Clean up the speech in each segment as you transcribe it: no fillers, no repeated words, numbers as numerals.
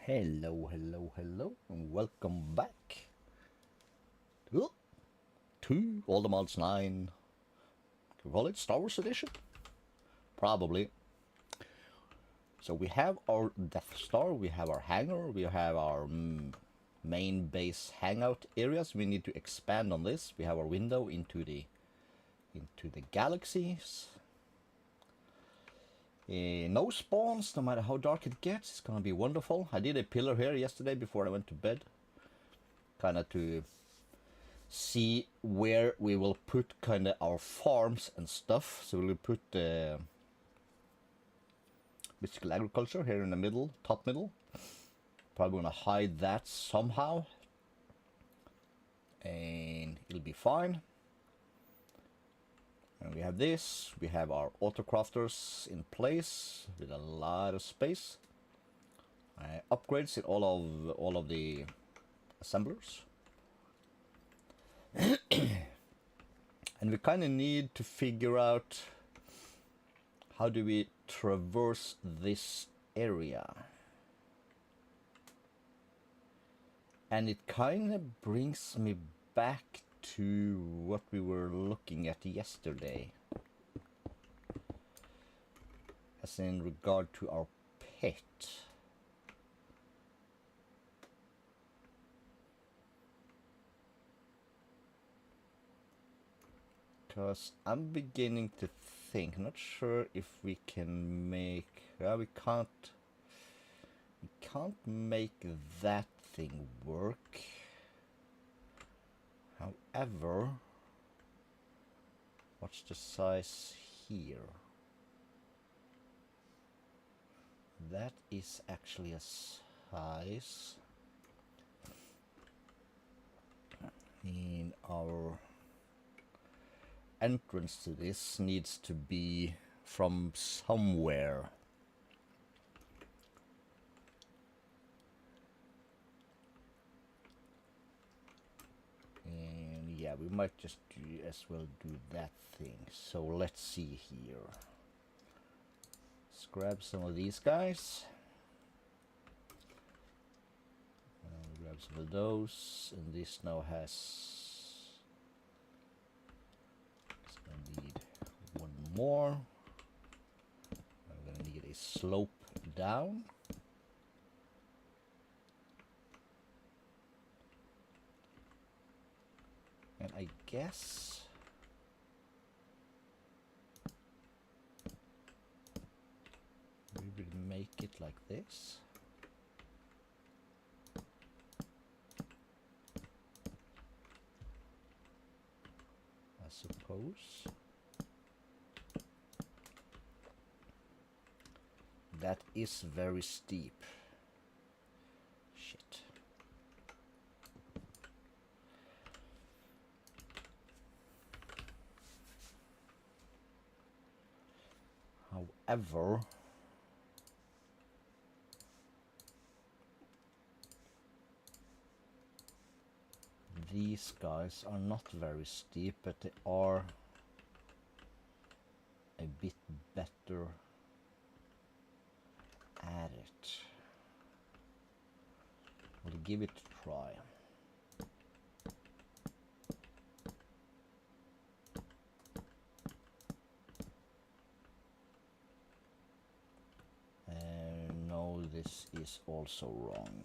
Hello, hello, hello, and welcome back to All the Mods 9. Can we call it Star Wars Edition? Probably. So we have our Death Star, we have our hangar, we have our main base hangout areas. We need to expand on this. We have our window into the galaxies. No spawns, no matter how dark it gets. It's gonna be wonderful. I did a pillar here yesterday before I went to bed, kind of to see where we will put kind of our farms and stuff. So we'll put mystical agriculture here in the middle, top middle. Probably gonna hide that somehow, and it'll be fine. And we have this. We have our autocrafters in place with a lot of space. Upgrades in all of the assemblers. And we kind of need to figure out how do we traverse this area. And it kind of brings me back to what we were looking at yesterday, as in regard to our pet. Because I'm beginning to think, not sure if we can make, we can't make that thing work. However, what's the size here? That is actually a size in our entrance to this needs to be from somewhere. And yeah, we might just as well do that thing. So let's see here. Let's grab some of these guys. Grab some of those, and this now has. It's gonna need one more. I'm gonna need a slope down. And I guess we will make it like this. I suppose. That is very steep. Shit. However, these guys are not very steep, but they are a bit better at it. We'll give it a try. No, this is also wrong.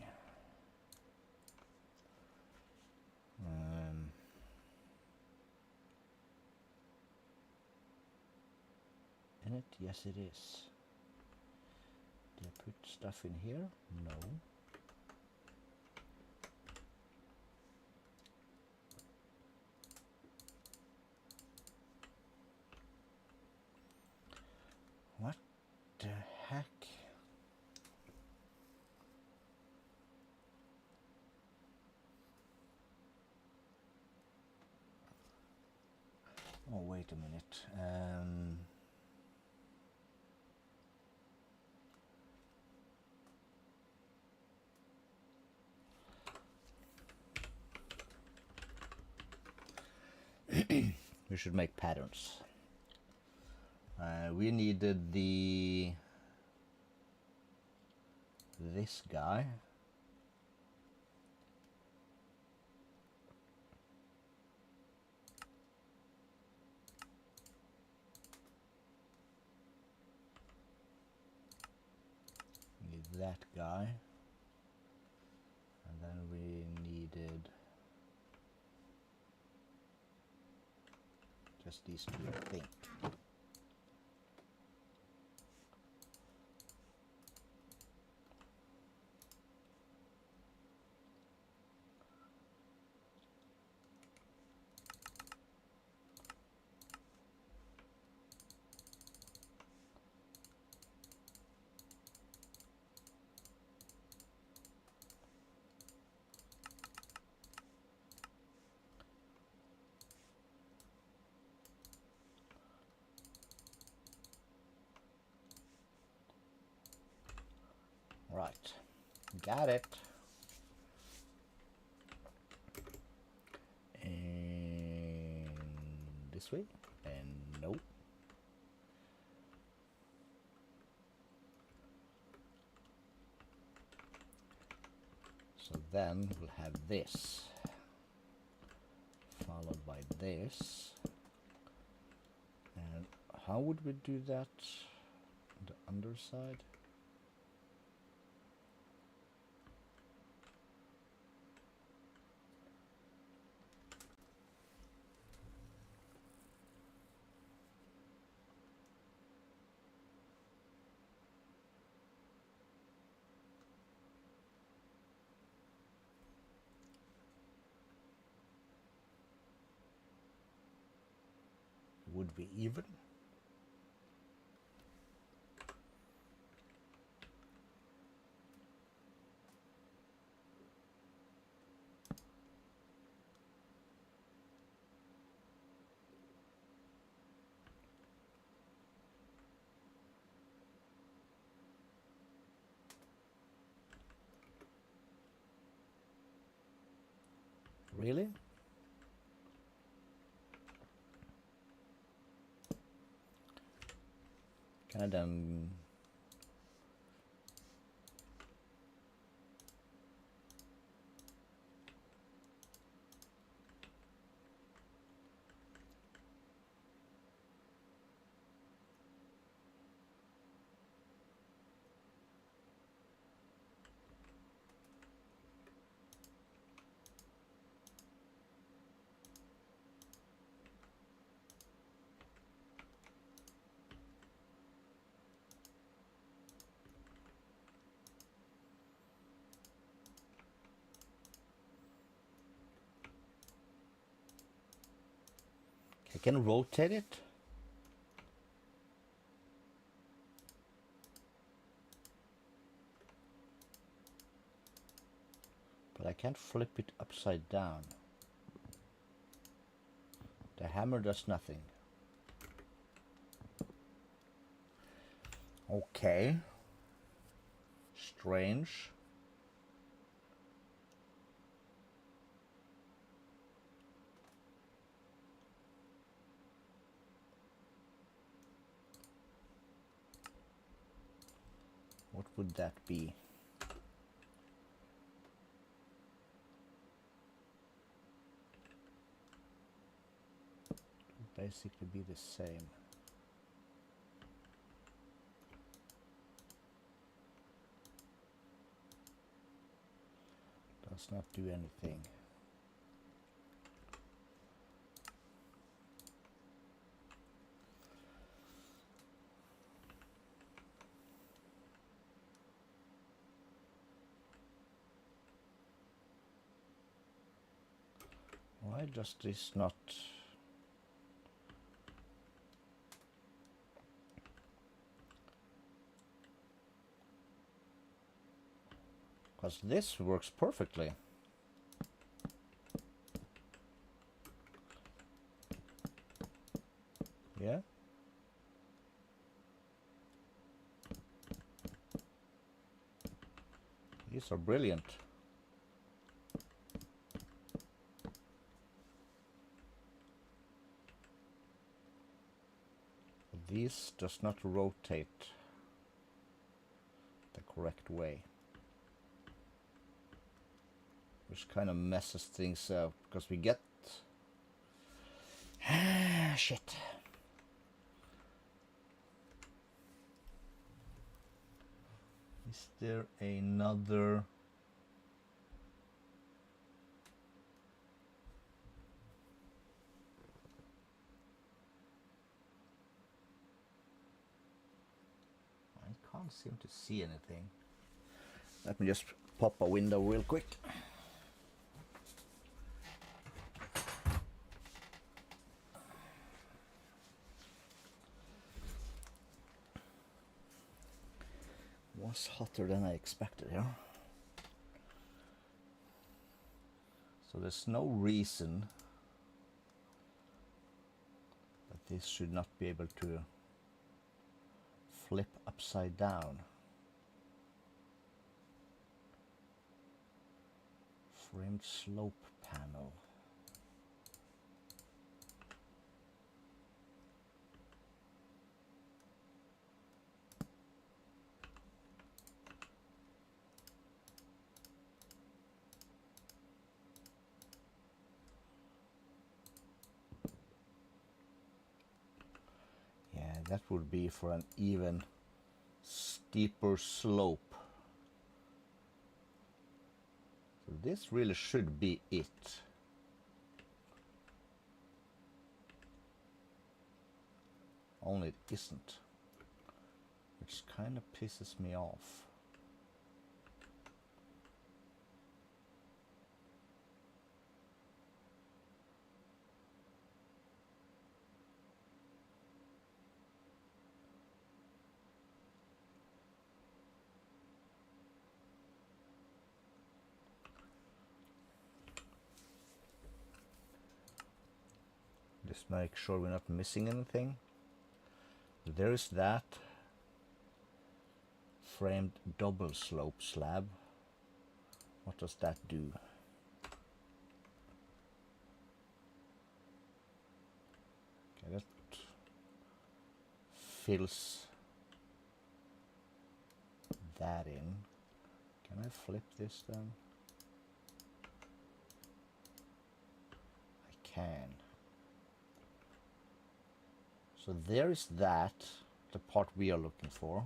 In it? Yes, it is. Did I put stuff in here? No. What the heck? Oh, wait a minute. We should make patterns. We needed this guy that guy. And then we needed just these two, I think. Right, got it. And this way, and nope. So then we'll have this, followed by this. And how would we do that on the underside? Would be even. Really? Can I then I can rotate it? But I can't flip it upside down. The hammer does nothing. Okay. Strange. What would that be? Basically be the same. Does not do anything. Why does this not? Because this works perfectly. Yeah. These are brilliant. This does not rotate the correct way, which kind of messes things up because we get shit. Is there another? I can't seem to see anything. Let me just pop a window real quick. Was hotter than I expected here. So there's no reason that this should not be able to flip upside down. Framed slope panel. Yeah, that would be for an even steeper slope. So this really should be it. Only it isn't, which kind of pisses me off. Just make sure we're not missing anything. There is that framed double slope slab. What does that do? Okay, that fills that in. Can I flip this then? I can. So there is that, the part we are looking for.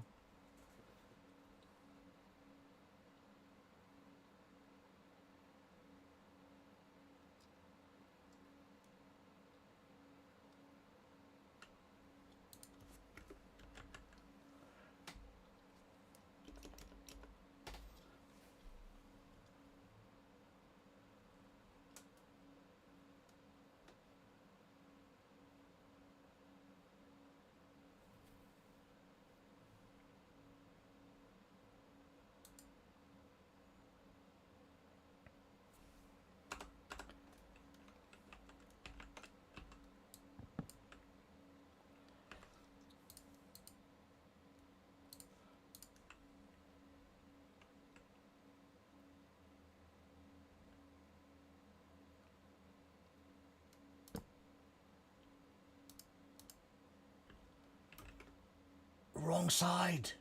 Wrong side.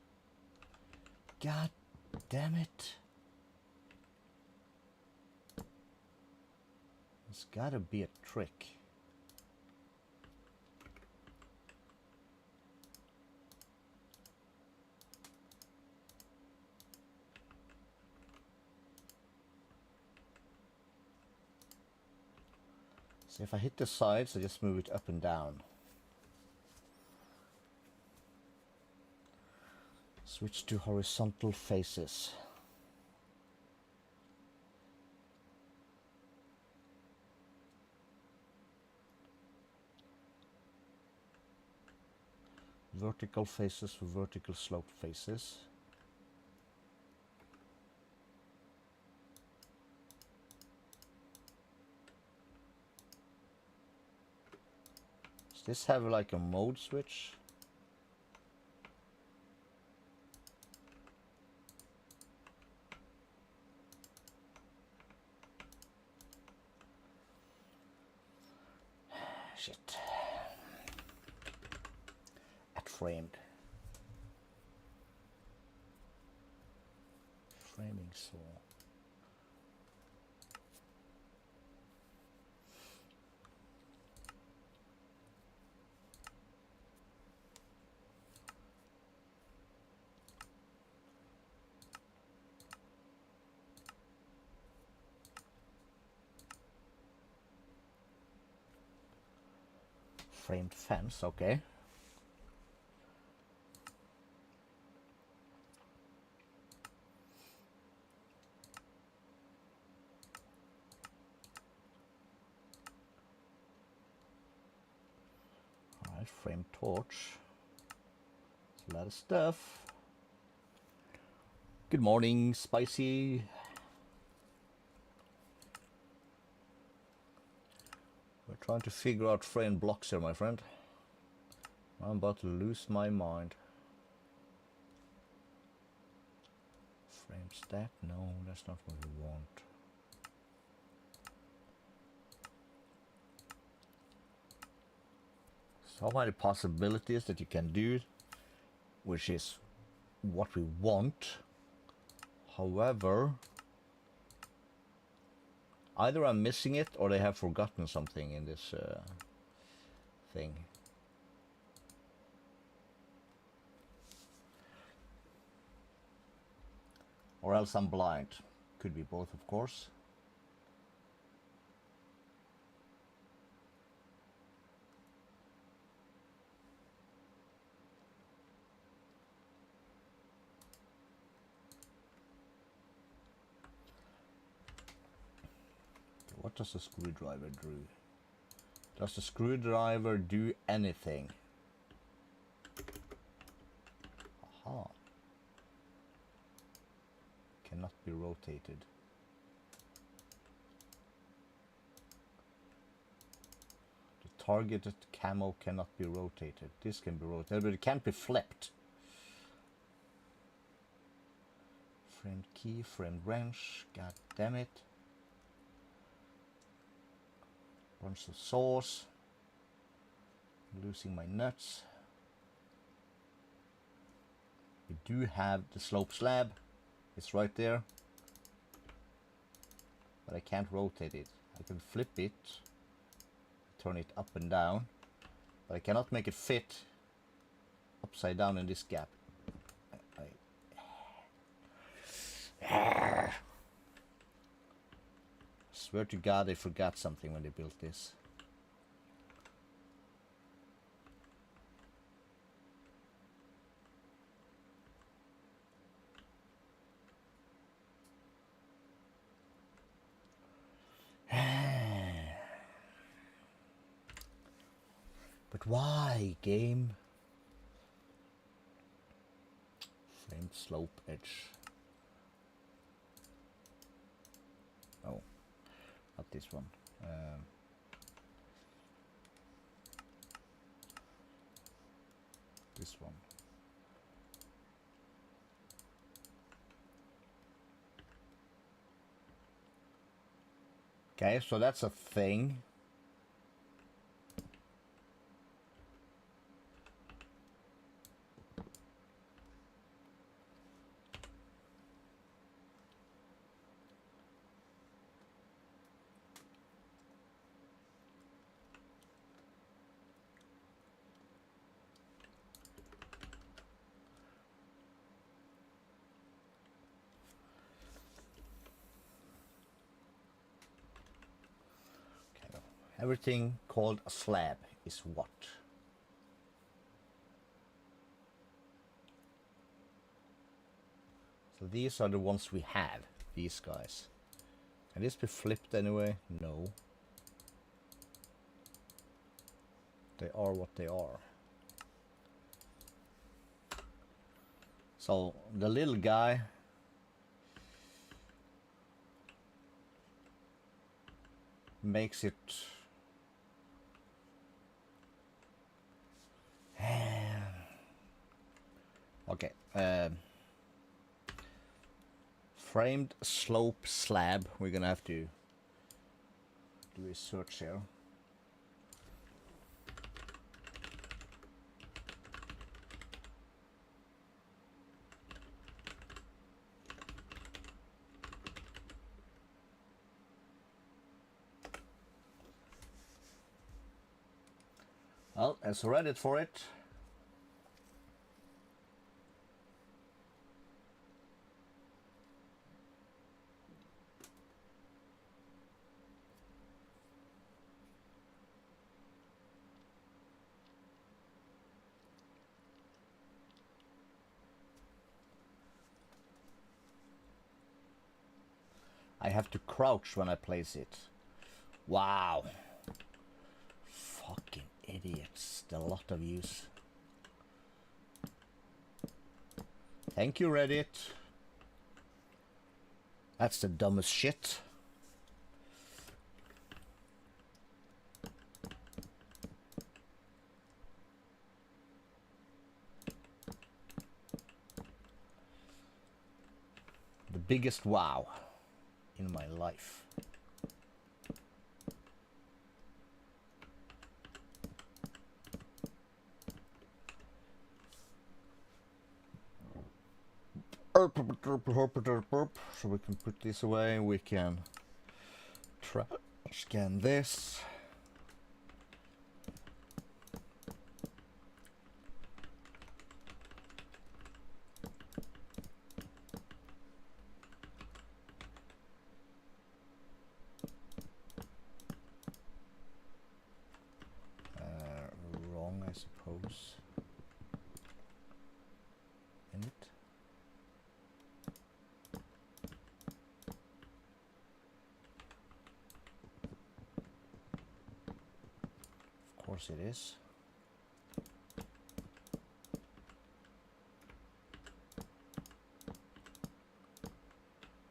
God damn it. There's gotta be a trick. So if I hit the sides, I just move it up and down. Switch to horizontal faces. Vertical faces for vertical sloped faces. Does this have like a mode switch? Shit. At framed. Framing saw. Framed fence, okay. Alright, framed torch. It's a lot of stuff. Good morning, Spicy. We're trying to figure out framed blocks here, my friend. I'm about to lose my mind. Frame stack? No, that's not what we want. So many possibilities that you can do, which is what we want. However, either I'm missing it or they have forgotten something in this thing. Or else I'm blind. Could be both, of course. What does the screwdriver do? Does the screwdriver do anything? Aha. Cannot be rotated. The targeted camo cannot be rotated. This can be rotated, but it can't be flipped. Framed key, framed wrench. God damn it. Bunch of saws. Losing my nuts. We do have the slope slab. It's right there. But I can't rotate it. I can flip it. Turn it up and down. But I cannot make it fit upside down in this gap. I swear to God they forgot something when they built this. But why, game? Framed slope edge. Oh, not this one. This one. Okay, so that's a thing. Everything called a slab is what? So these are the ones we have, these guys. Can this be flipped anyway? No. They are what they are. So the little guy makes it okay. Framed slope slab. We're gonna have to do a search here. Well, as Reddit for it. I have to crouch when I place it. Wow. Fucking idiots. A lot of use. Thank you, Reddit. That's the dumbest shit. The biggest wow in my life. So we can put this away, we can scan this. Wrong, I suppose. In it. Of course it is.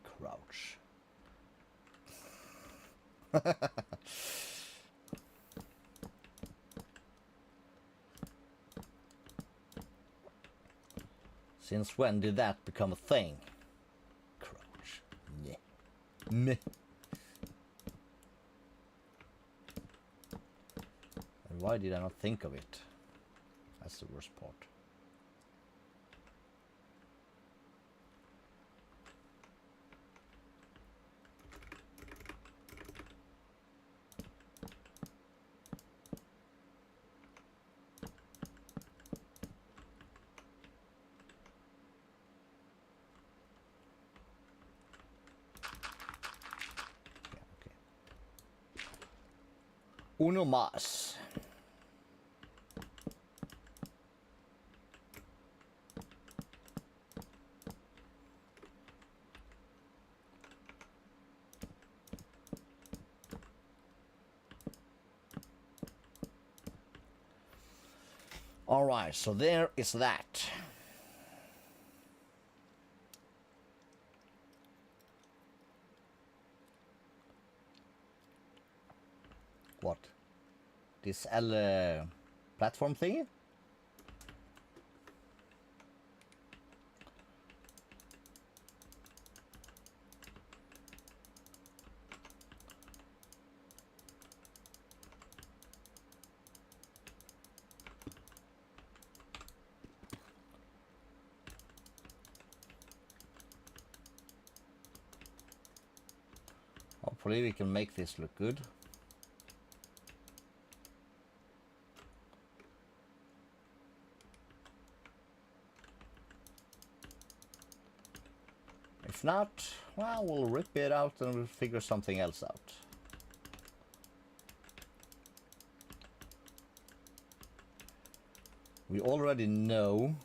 Crouch. Since when did that become a thing? Crouch. Yeah. Meh. And why did I not think of it? That's the worst part. Uno más. All right, so there is that. What? This L platform thingy? Hopefully we can make this look good. If not, well, we'll rip it out and we'll figure something else out. We already know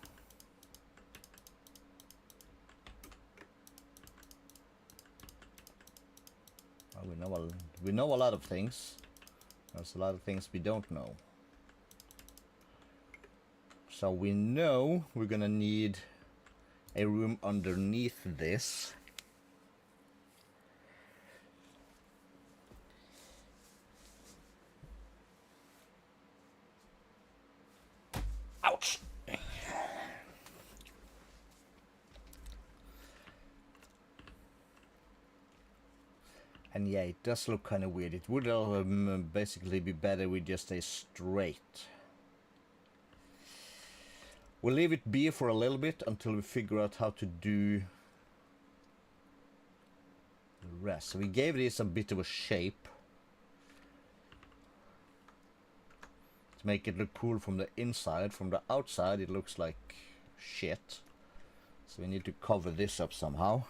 we know a lot of things. There's a lot of things we don't know. So we know we're gonna need a room underneath this. Ouch! And yeah, it does look kind of weird. It would basically be better with just a straight. We'll leave it be for a little bit until we figure out how to do the rest. So we gave this a bit of a shape to make it look cool from the inside. From the outside it looks like shit. So we need to cover this up somehow.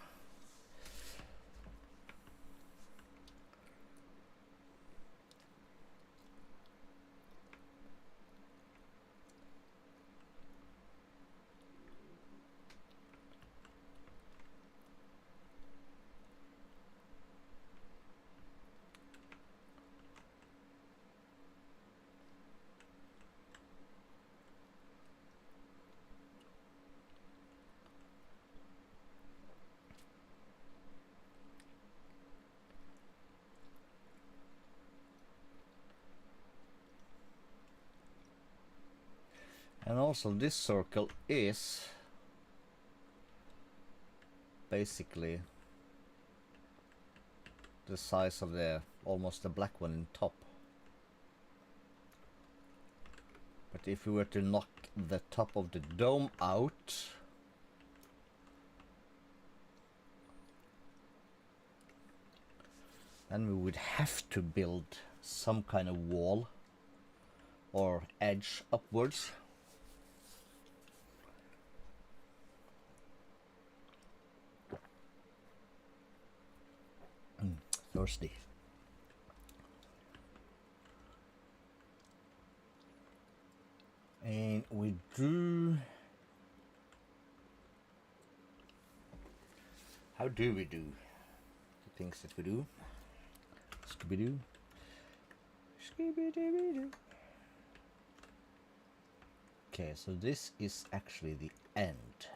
And also this circle is basically the size of the almost the black one in top. But if we were to knock the top of the dome out, then we would have to build some kind of wall or edge upwards. Thirsty. And we do. How do we do the things that we do? Scooby-Doo. Scooby-Doo. Okay, so this is actually the end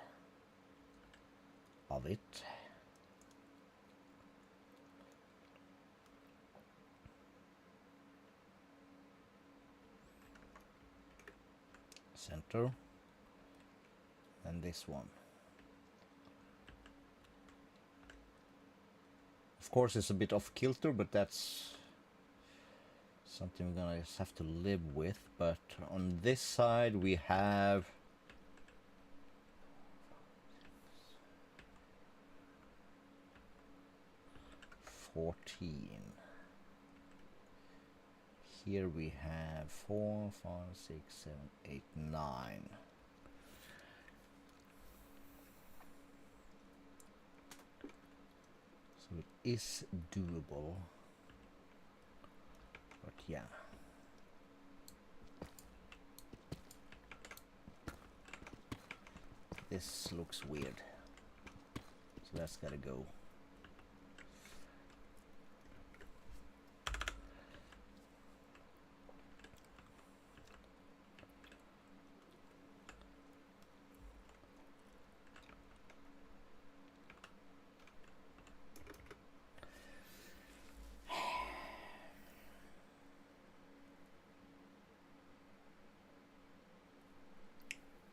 of it. Center. And this one. Of course, it's a bit off kilter, but that's something we're gonna just have to live with. But on this side we have 14. Here we have 4, 5, 6, 7, 8, 9. So it is doable. But yeah. This looks weird. So that's gotta go.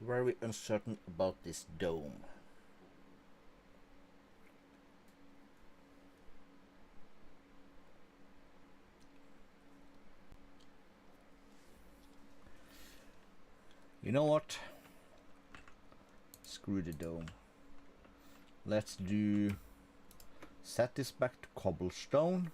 Very uncertain about this dome. You know what? Screw the dome. Let's do set this back to cobblestone.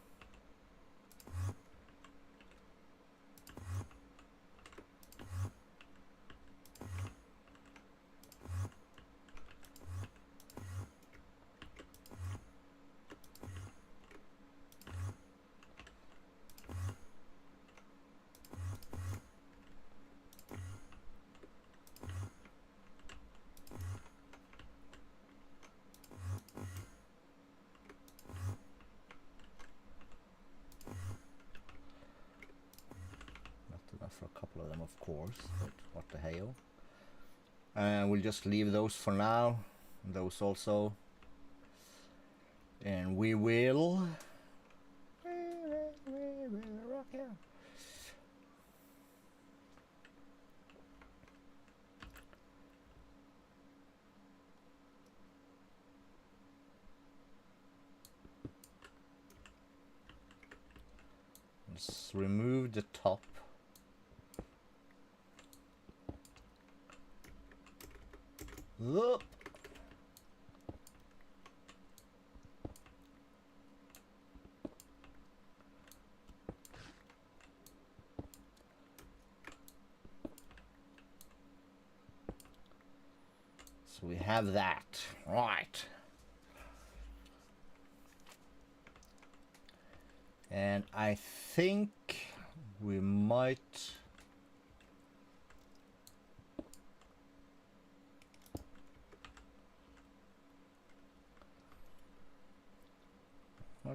For a couple of them, of course, but what the hell. And we'll just leave those for now, those also, and we will rock here. Let's remove the top. Whoop. So we have that, right. And I think we might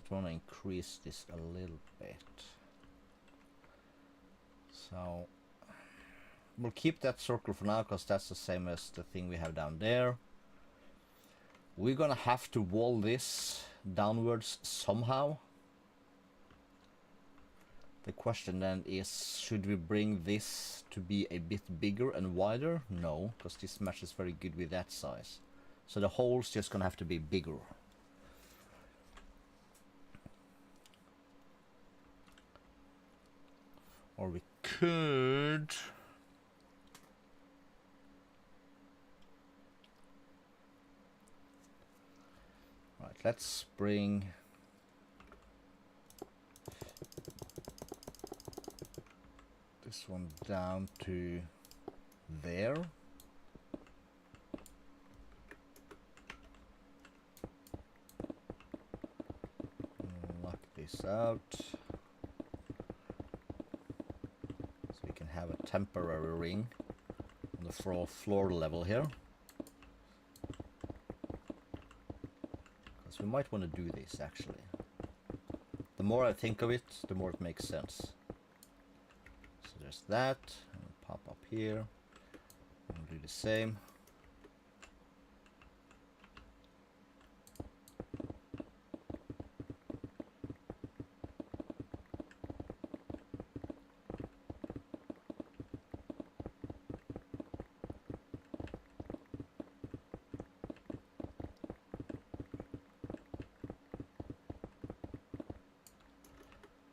want to increase this a little bit. So we'll keep that circle for now because that's the same as the thing we have down there. We're gonna have to wall this downwards somehow. The question then is, should we bring this to be a bit bigger and wider? No, because this matches very good with that size. So the hole's just gonna have to be bigger. Or we could... Right, let's bring... this one down to there. Lock this out. So we can have a temporary ring on the floor level here. Because we might want to do this actually. The more I think of it, the more it makes sense. There's that, and pop up here, and do the same.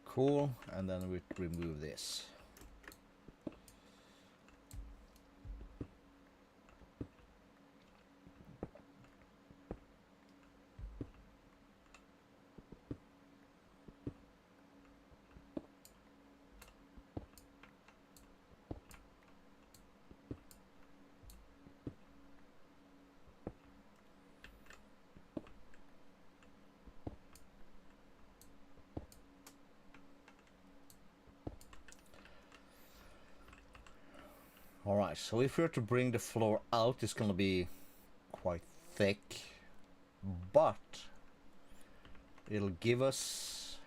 Cool, and then we remove this. Alright, so if we were to bring the floor out, it's gonna be quite thick, but it'll give us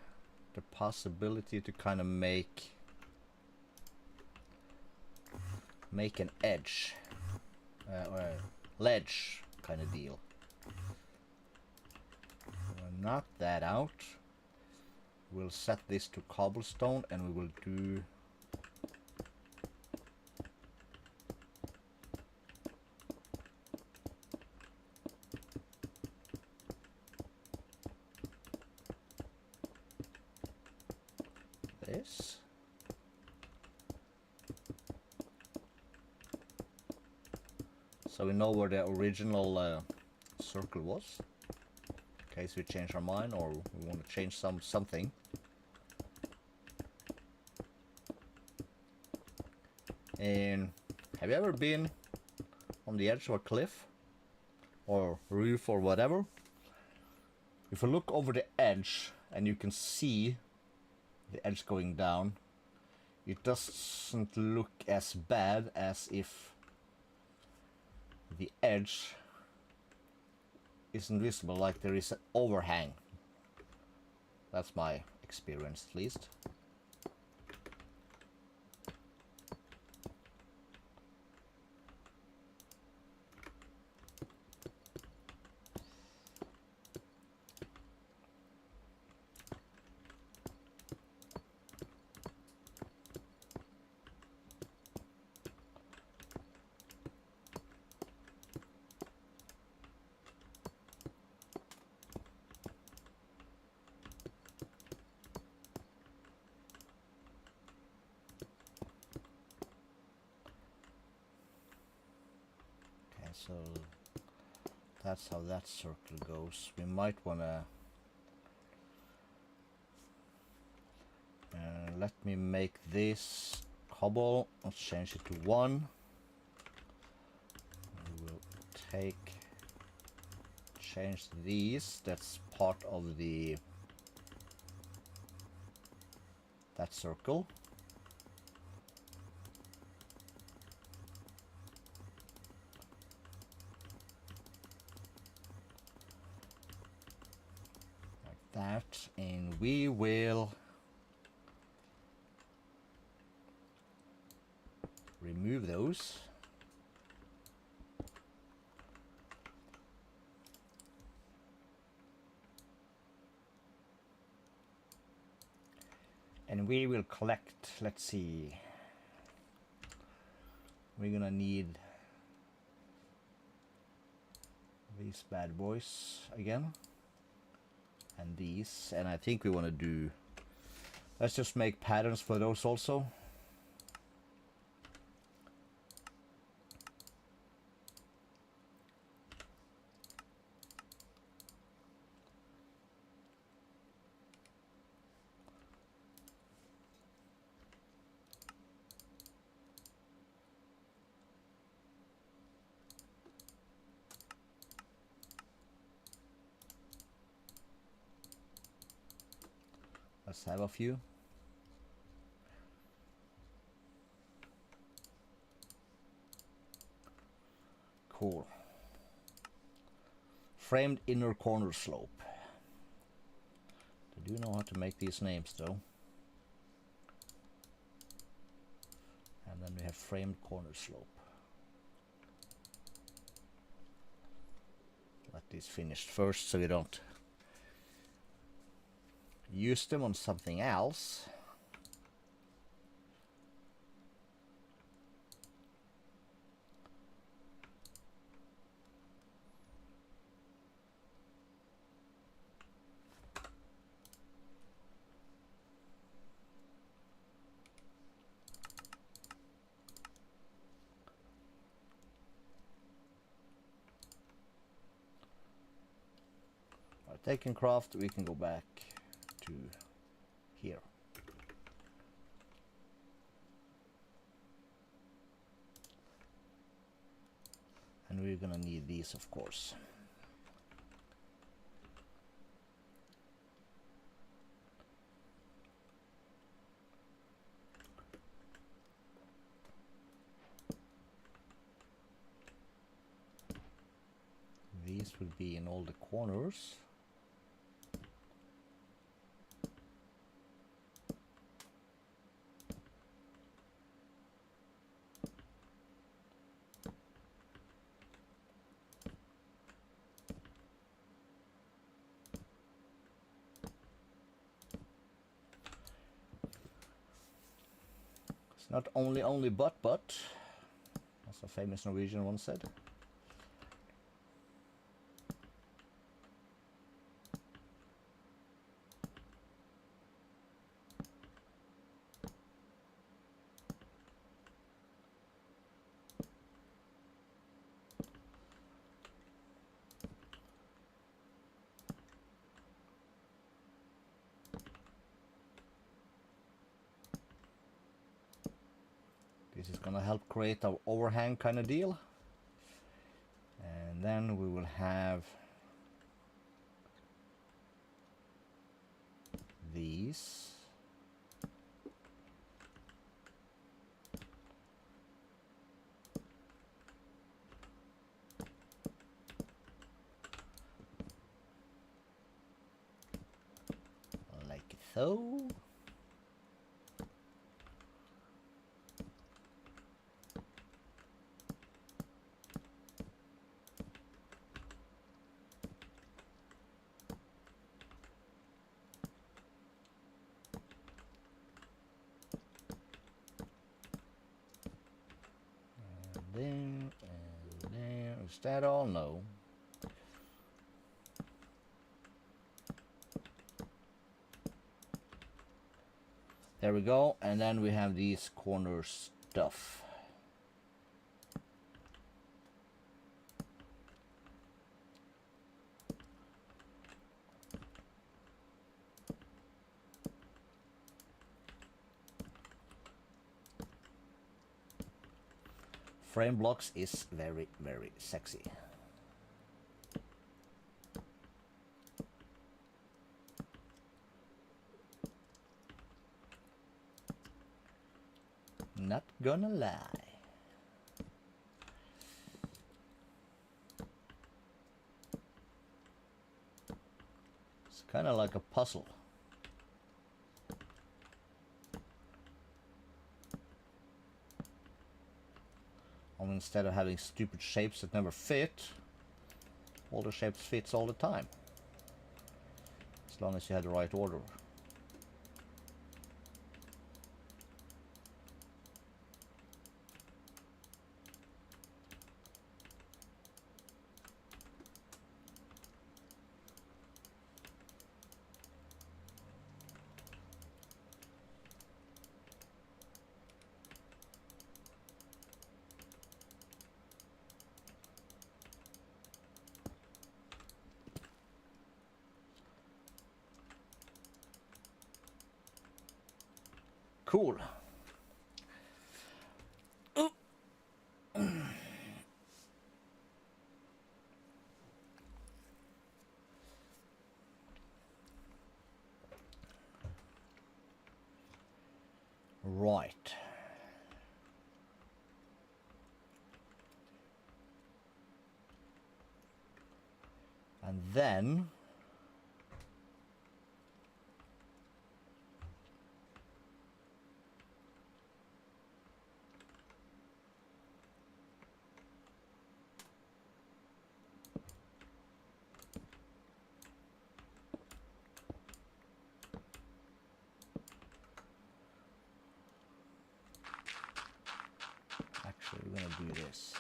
the possibility to kind of make an edge, or a ledge kind of deal. We'll knock that out. We'll set this to cobblestone, and we will do this. So we know where the original circle was, in case we change our mind or we want to change something. And have you ever been on the edge of a cliff or roof or whatever? If you look over the edge and you can see the edge going down, it doesn't look as bad as if the edge isn't visible, like there is an overhang. That's my experience, at least. So that's how that circle goes. We might want to let me make this cobble. Let's change it to 1. We will change these. That's part of that circle. That, and we will remove those. And we will collect, let's see, we're gonna need these bad boys again, and these, and I think we want to do, let's just make patterns for those also. Let's have a few. Cool. Framed inner corner slope. I do know how to make these names though. And then we have framed corner slope. Let these finish first so we don't use them on something else. Taking craft, we can go back to here. And we're gonna need these, of course. These will be in all the corners. Not only but, as a famous Norwegian once said. This is gonna help create our overhang kind of deal. And then we will have these. Like so. And there, is that all? No. There we go, and then we have these corner stuff. Frame blocks is very, very sexy. Not gonna lie. It's kind of like a puzzle. Only instead of having stupid shapes that never fit, all the shapes fits all the time. As long as you had the right order. Cool. Right. And then actually we're gonna do this.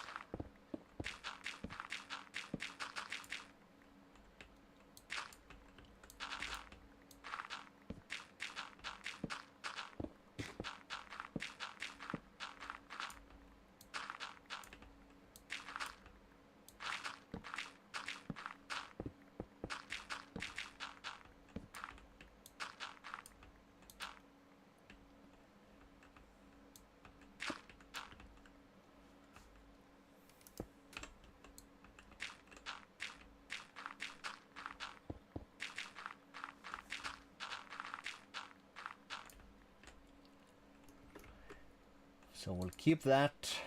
So we'll keep that.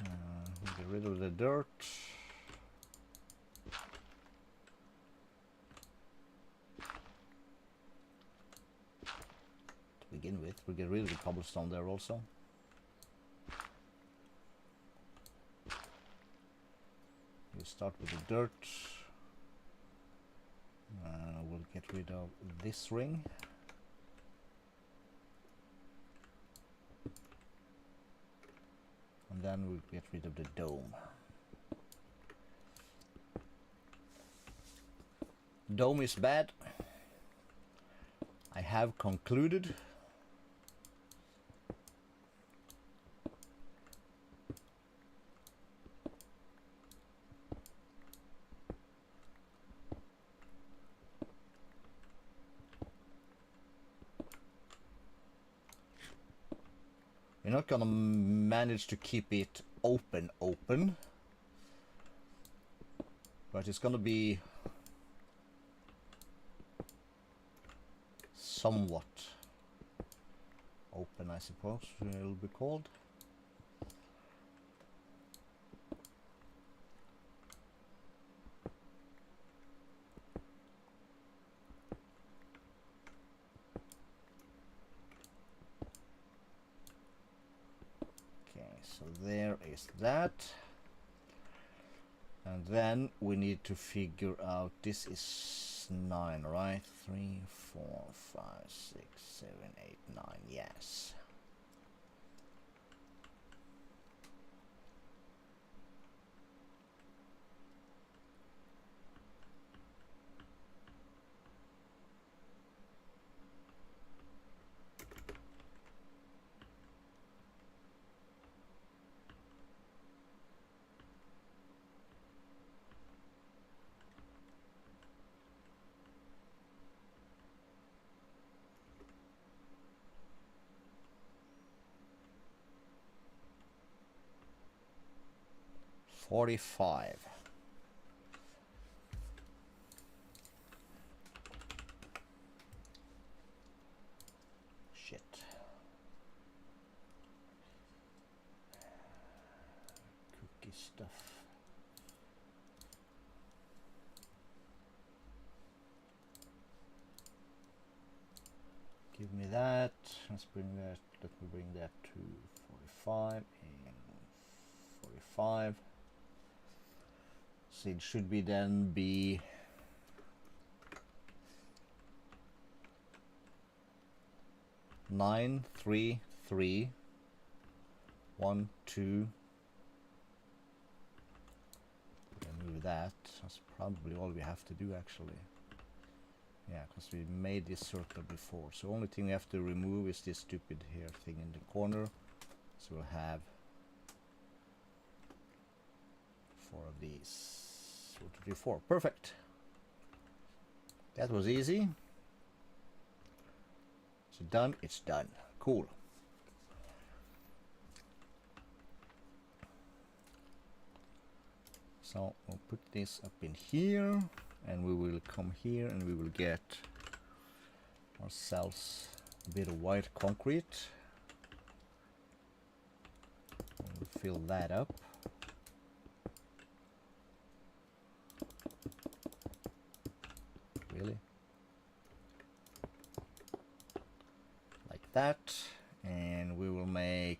We'll get rid of the dirt. To begin with, we'll get rid of the cobblestone there also. We'll start with the dirt. We'll get rid of this ring. And then we'll get rid of the dome. Dome is bad. I have concluded. We're not gonna manage to keep it open, but it's gonna be somewhat open, I suppose it'll be called. So there is that. And then we need to figure out, this is 9, right? 3, 4, 5, 6, 7, 8, 9, yes. $45. Shit. Cookie stuff. Give me that. Let's bring that. Let me bring that to 45 and 45. So it should be then be nine, 3, 3, 1, 2. Remove that. That's probably all we have to do actually. Yeah, because we made this circle before. So only thing we have to remove is this stupid hair thing in the corner. So we'll have 4 of these. 1, 2, 3, 4. Perfect. That was easy. So done. It's done. Cool. So we'll put this up in here, and we will come here and we will get ourselves a bit of white concrete. We'll fill that up. Really? Like that. And we will make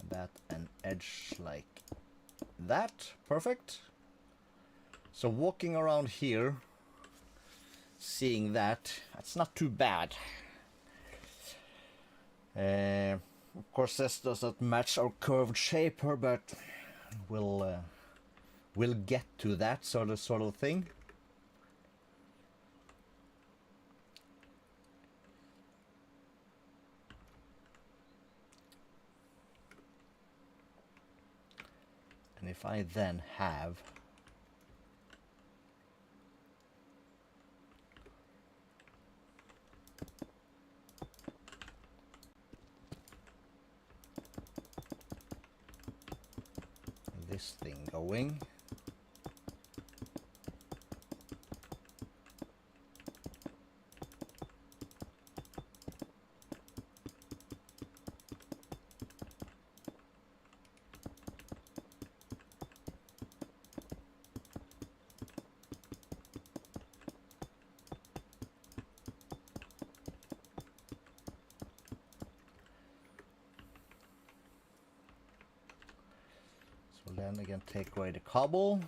that an edge like that. Perfect. So walking around here, seeing that, that's not too bad. Of course this doesn't match our curved shape here, but we'll get to that sort of thing. And if I then have this thing going, then again take away the cobble.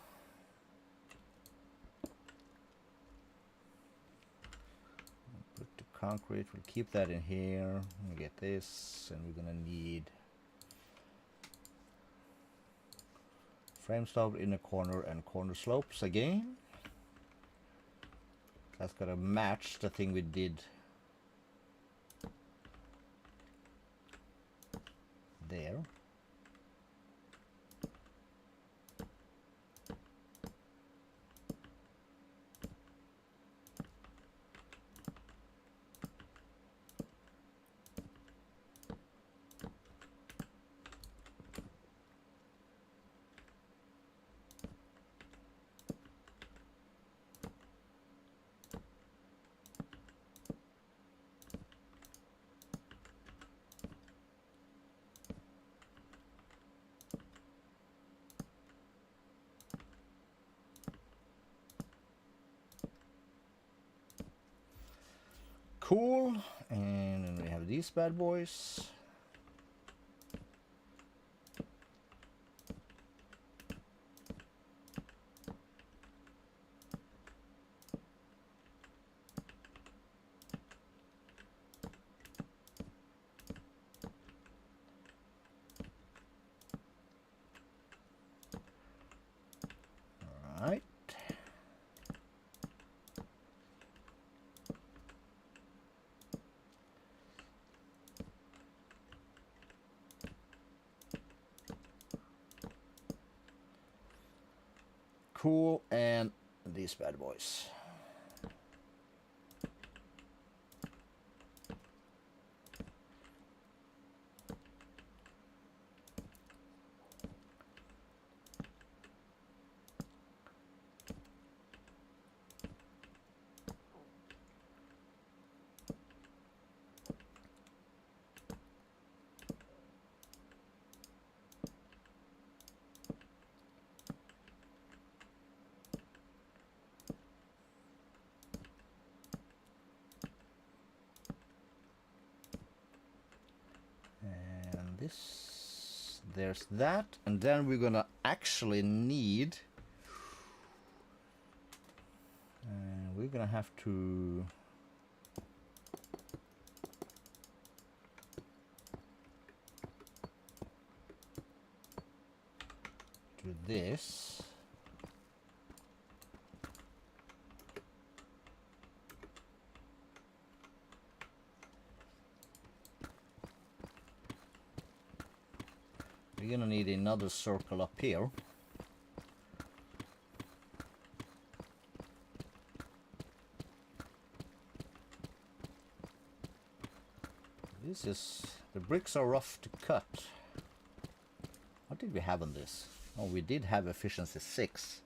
Put the concrete, we'll keep that in here. We get this, and we're gonna need frame stop in the corner and corner slopes again. That's gotta match the thing we did there. Cool, and then we have these bad boys. All right. Cool, and these bad boys. This, there's that, and then we're gonna actually need, we're gonna have to do this. We're gonna need another circle up here. This is... the bricks are rough to cut. What did we have on this? Oh, we did have efficiency 6.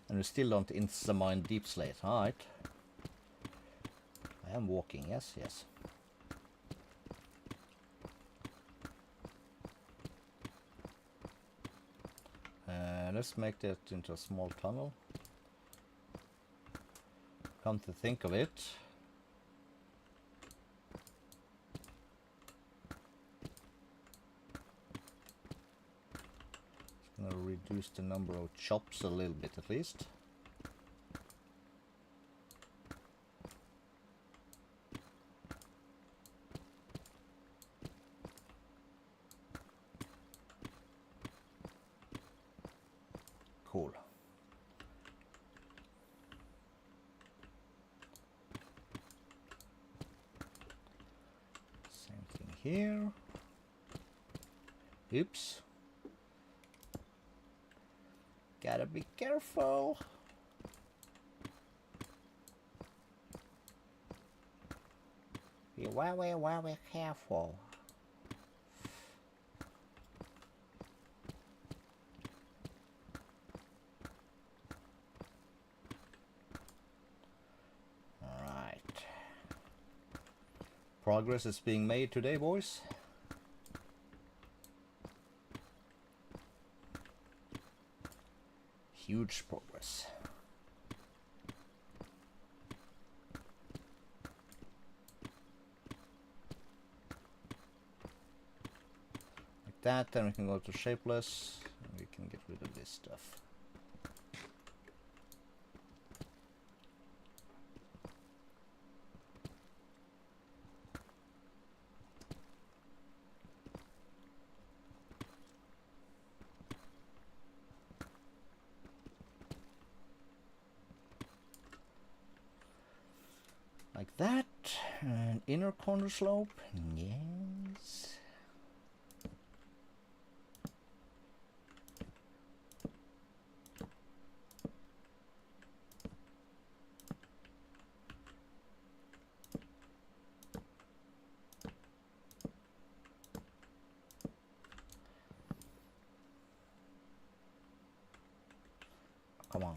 And we still don't insta-mine deep slate. Alright. I am walking, yes, yes. Let's make that into a small tunnel. Come to think of it, it's gonna reduce the number of chops a little bit at least. Cool. Same thing here. Oops. Gotta be careful. Be very careful. Progress is being made today, boys. Huge progress. Like that, then we can go to shapeless, and we can get rid of this stuff. Like that, and inner corner slope, yes. Come on.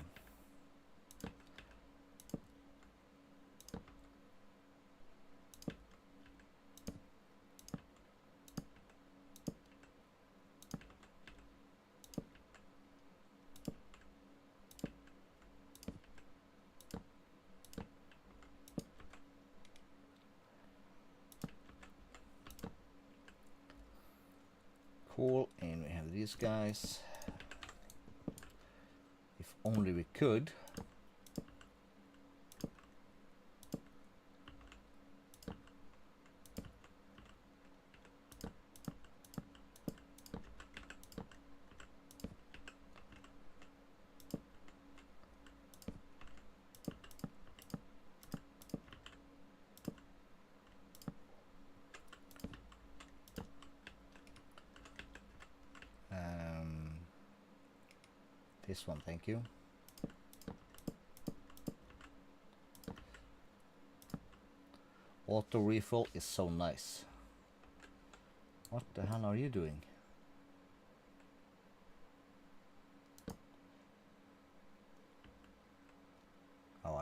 Cool, and we have these guys. If only we could. This one, thank you. Auto refill is so nice. What the hell are you doing? Oh,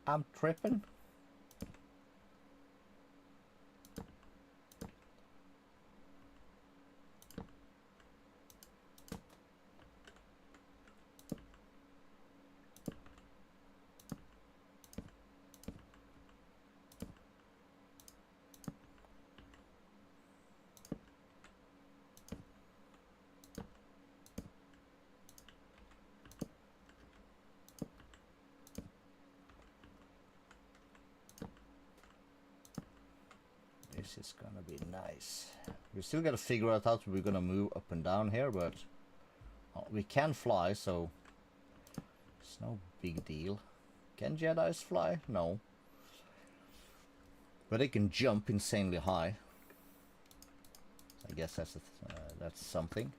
I'm tripping. This is gonna be nice. We still gotta figure out how we're gonna move up and down here, but we can fly, so it's no big deal. Can Jedis fly? No. But they can jump insanely high. I guess that's something.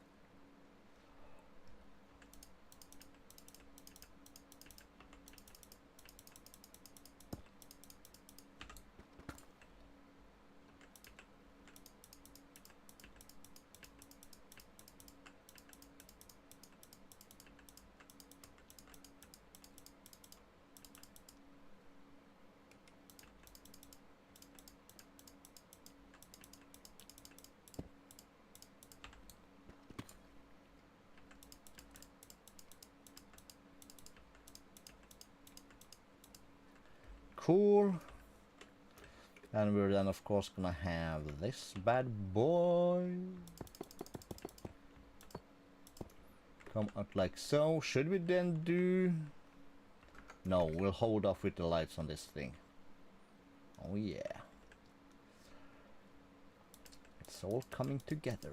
cool. And we're then of course gonna have this bad boy come out like so. Should we then do... No, we'll hold off with the lights on this thing. Oh yeah. It's all coming together.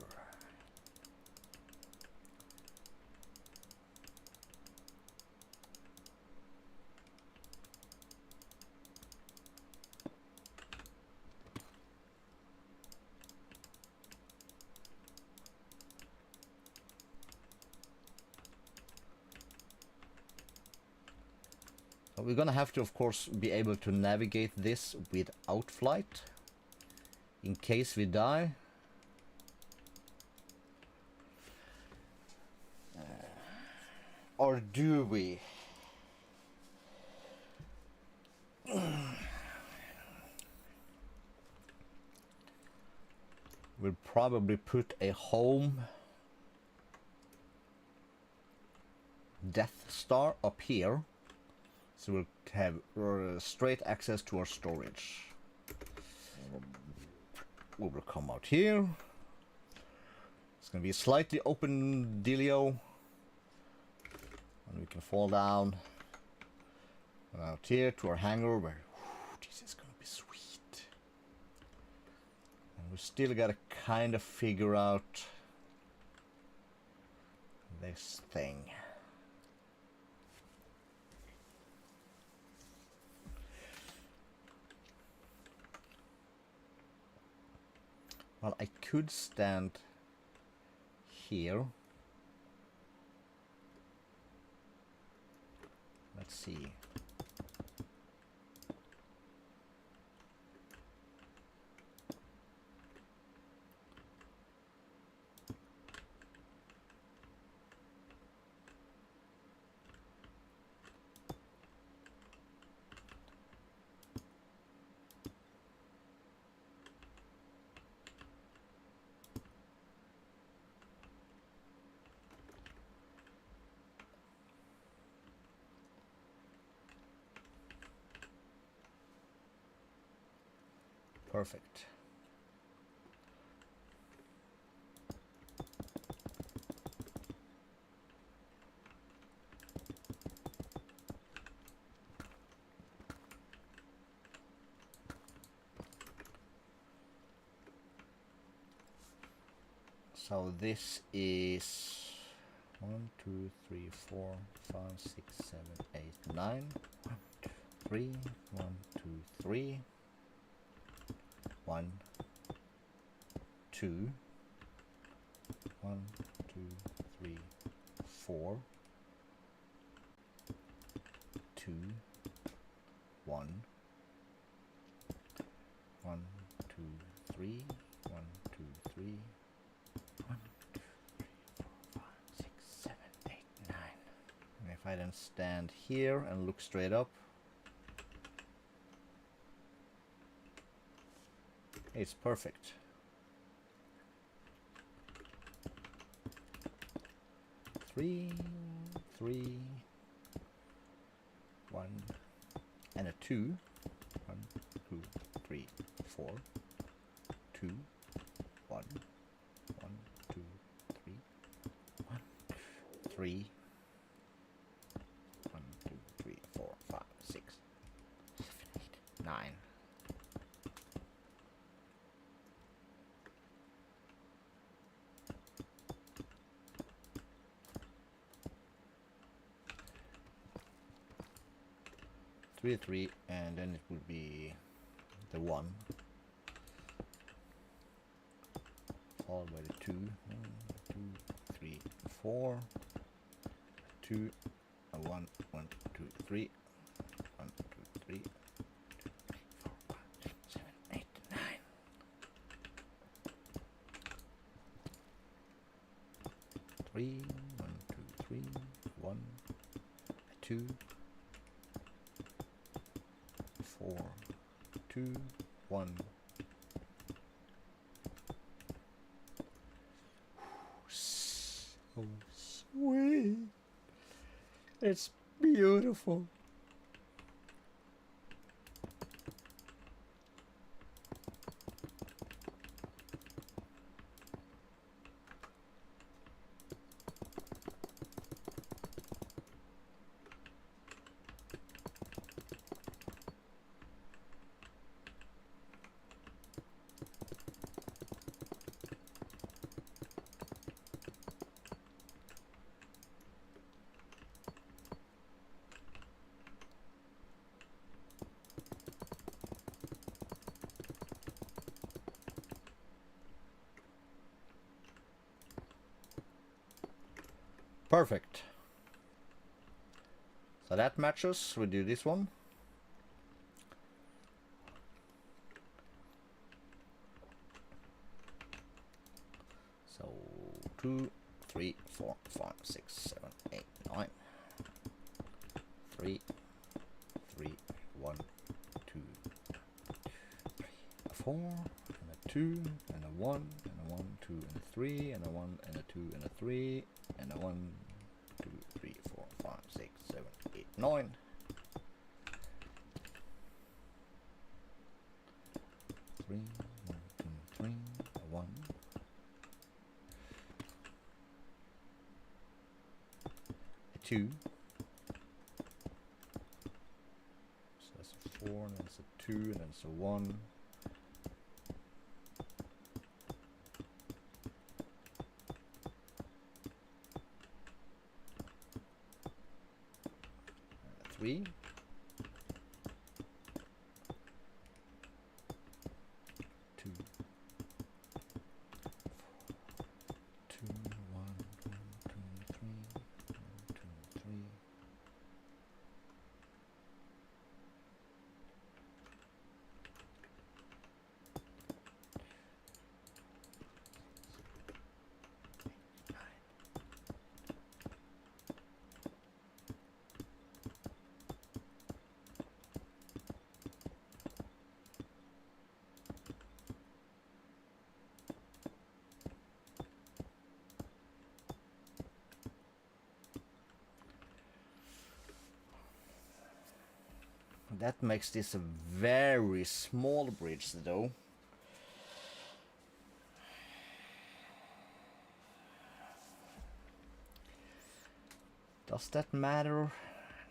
We're gonna have to, of course, be able to navigate this without flight, in case we die. Or do we? We'll probably put a home Death Star up here. So we'll have straight access to our storage. We will come out here. It's going to be a slightly open dealio. And we can fall down out here to our hangar where this is going to be sweet. And we still got to kind of figure out this thing. Well, I could stand here. Let's see. Perfect. So this is 1, 2, 3, 4, 5, 6, 7, 8, 9. 3, 1, 2, 3. 1, 2, 1, 2, 3, 4, 2, 1, 1, 2, 3, 1, 2, 3, 1, 2, 3, 4, 5, 6, 7, 8, 9. And if I then stand here and look straight up, it's perfect. Three, 1, and a 2. 1, 2, 3, 4. 2, 1, 1, 2, 3, 1, 3. 1, 2, 3, 4, 5, 6, 7, 8, 9. 3, 3, and then it will be the 1 followed by the 2. 1, 2, 3, 4. 2, a 1, 1, 2, 3. 1, 2, 3. 4, 5, 7, 8, 9. 3, 1, 2, 3, 1, 2. 4, 2, 1. So sweet. It's beautiful. Perfect. So that matches. We do this one. So 2, 3, 4, 5, 6, 7, 8, 9. 3, 3, 1, 2, 3, 4, and a 2, and a 1, and a 1, 2, and a 3, and a 1, and a 2, and a 3, and a 1, 2, 3, 4, 5, 6, 7, 8, 9. 3, 1, 2, 3, 1. A 2. So that's a 4, and then it's a 2, and then it's a 1. A 3. 2. 2, 1, 2, 3, 1, 2, 3. That makes this a very small bridge though. Does that matter?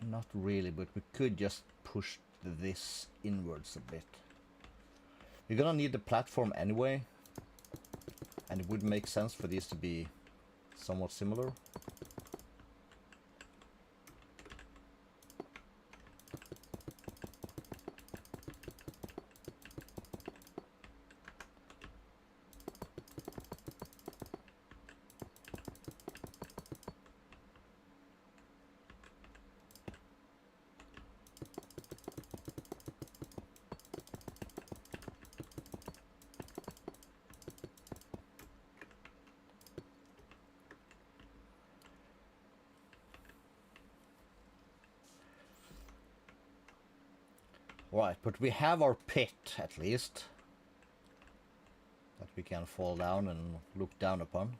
Not really, but we could just push this inwards a bit. We're gonna need the platform anyway, and it would make sense for these to be somewhat similar. Right, but we have our pit at least that we can fall down and look down upon.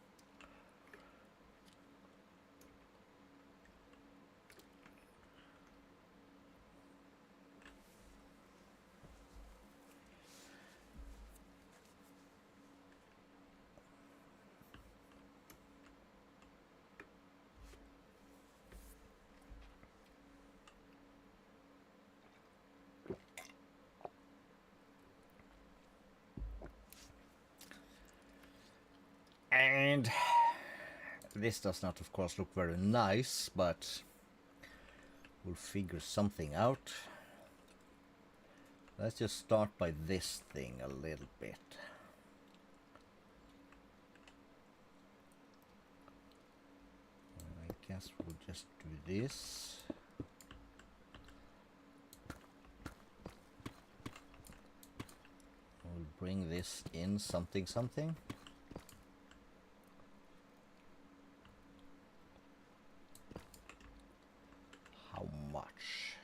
And this does not, of course, look very nice, but we'll figure something out. Let's just start by this thing a little bit. I guess we'll just do this. We'll bring this in something. How much?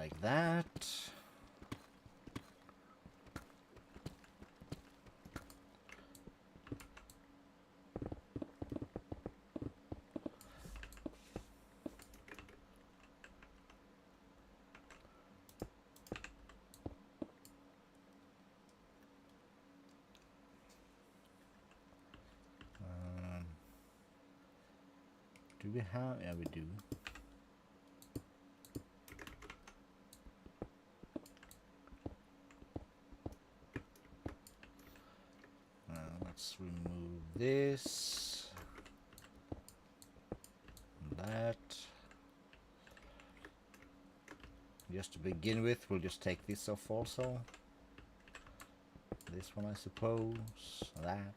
like that. Do we have? Yeah, we do. Let's remove this. That. Just to begin with, we'll just take this off also. This one, I suppose. That.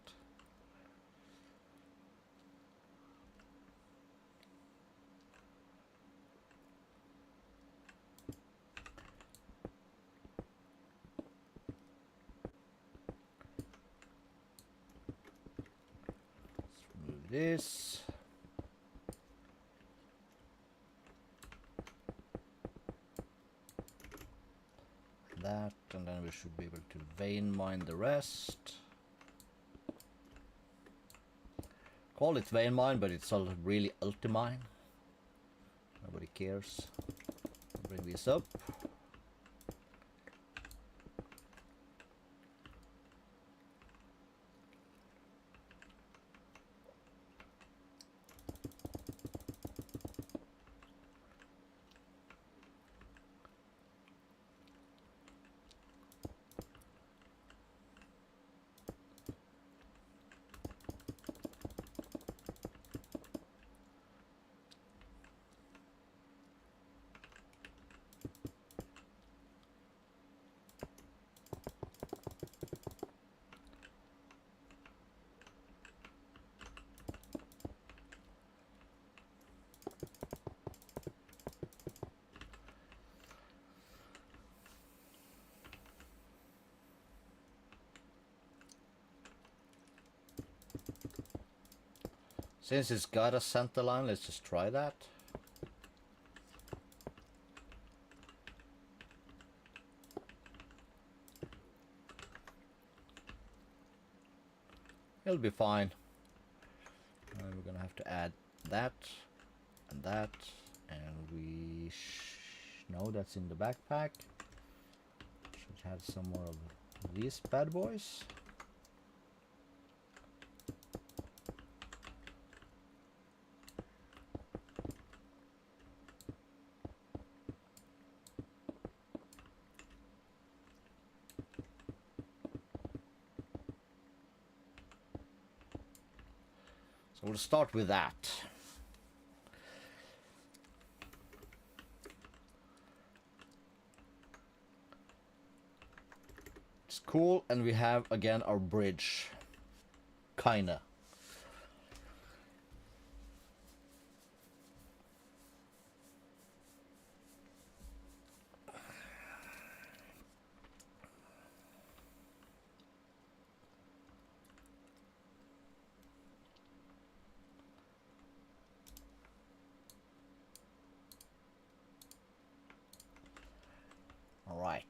This. That, and then we should be able to vein mine the rest. Call it vein mine, but it's all really ultimine. Nobody cares. Bring this up. Since it's got a center line, let's just try that. It'll be fine. We're gonna have to add that and that, and we know that's in the backpack. Should have some more of these bad boys. So we'll start with that. It's cool, and we have again our bridge. Kinda. All right.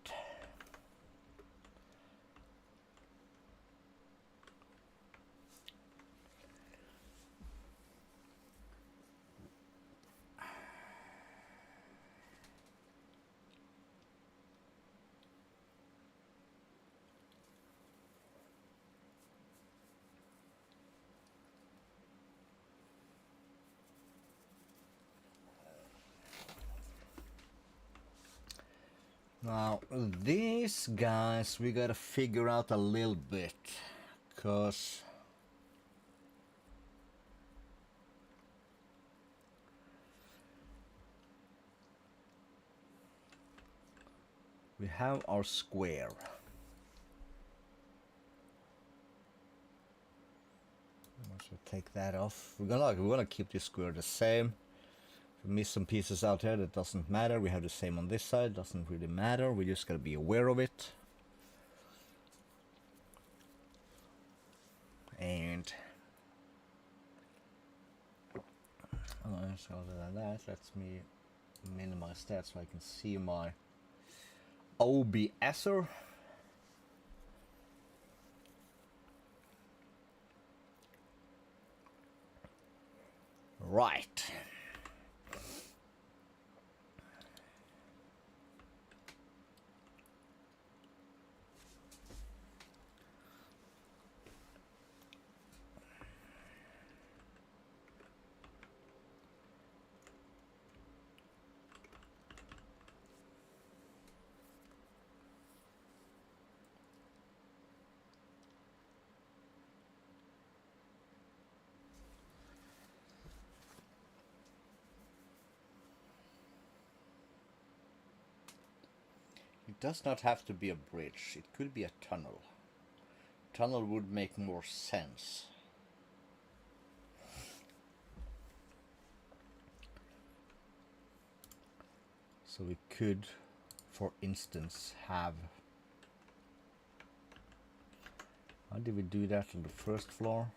Now, these guys we gotta figure out a little bit, cause we have our square. So take that off. We're gonna keep this square the same. If we miss some pieces out here, that doesn't matter. We have the same on this side, doesn't really matter. We just gotta be aware of it. And so other than that, let me minimize that so I can see my OBSer. Right. It does not have to be a bridge. It could be a tunnel. Tunnel would make more sense. So we could, for instance, have... How did we do that on the first floor?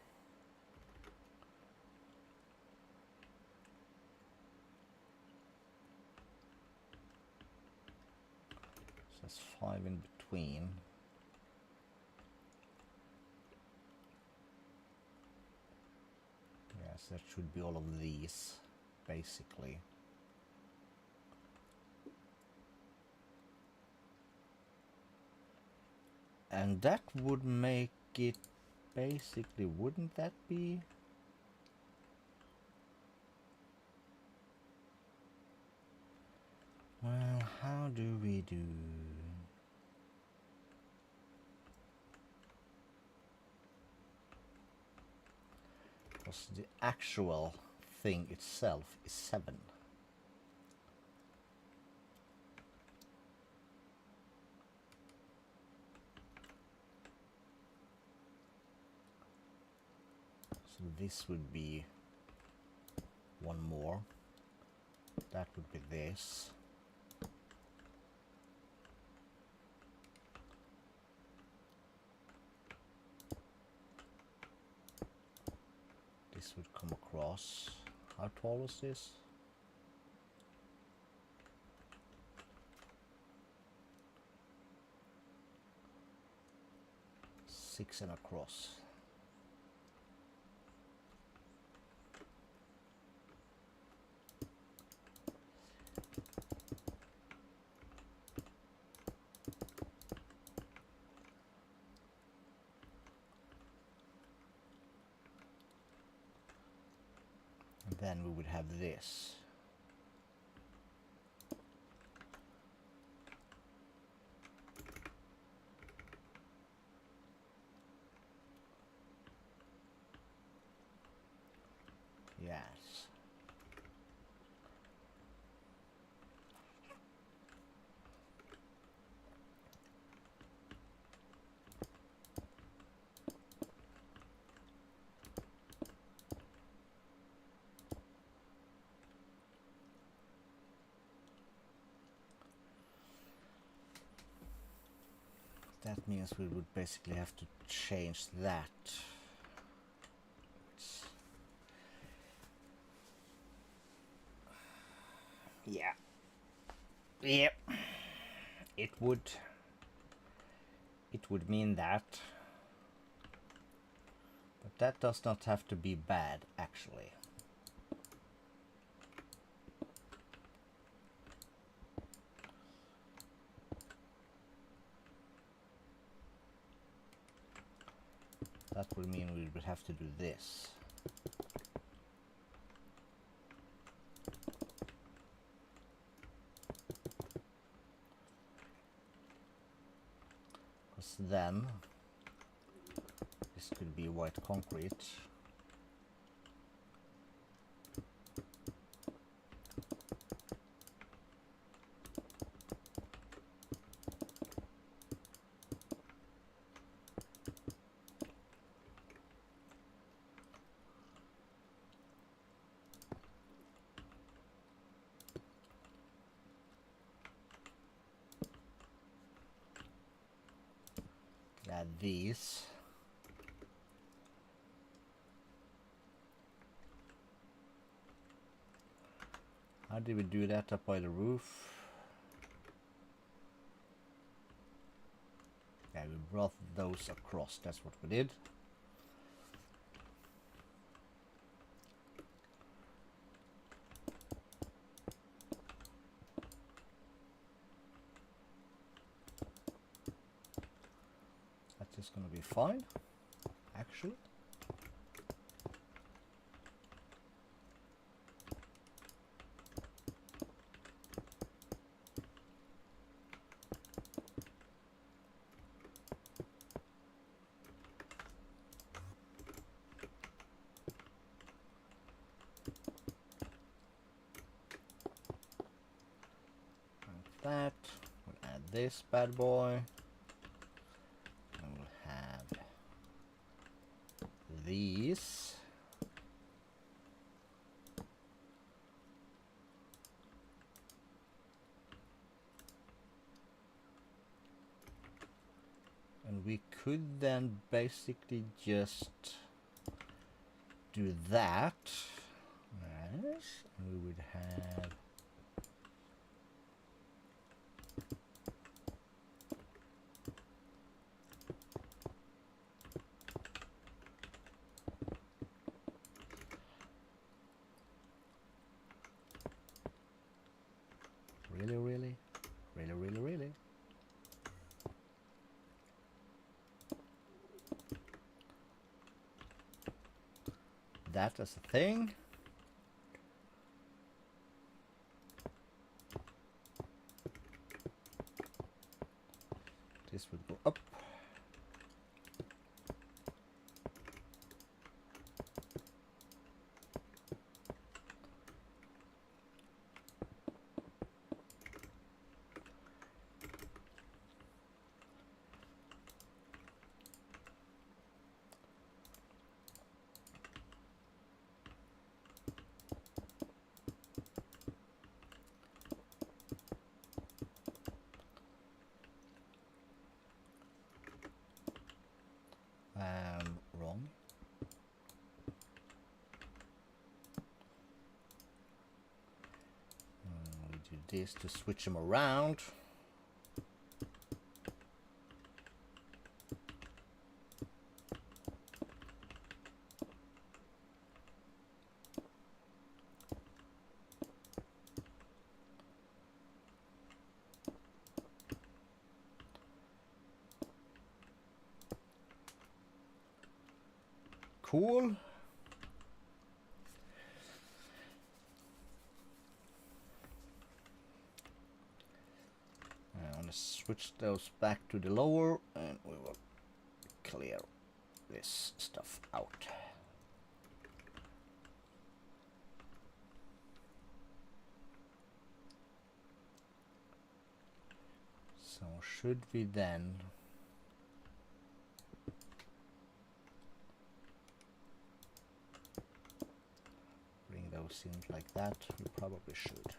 So that's 5 in between. Yes, that should be all of these, basically. And that would make it basically, wouldn't that be? Well, how do we do? Because the actual thing itself is 7. So this would be one more. That would be this. This would come across. How tall is this? 6 and across. Then we would have this. Yes. That means we would basically have to change that. Yeah. Yep. It would mean that. But that does not have to be bad, actually. That would mean we would have to do this. Because then this could be white concrete. Add these. How did we do that up by the roof? Okay, we brought those across. That's what we did. That is going to be fine, actually. That. We'll add this bad boy. And we'll have these. And we could then basically just do that. Yes. And we would have really. That as a thing. This would go up. Wrong. We do this to switch them around. Cool. I want to switch those back to the lower, and we will clear this stuff out. So should we then bring those in like that? We probably should.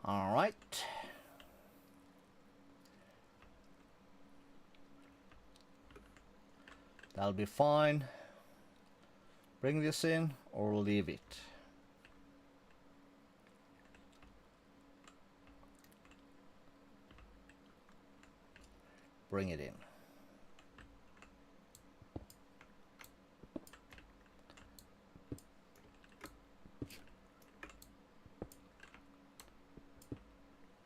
All right. That'll be fine. Bring this in or leave it. Bring it in.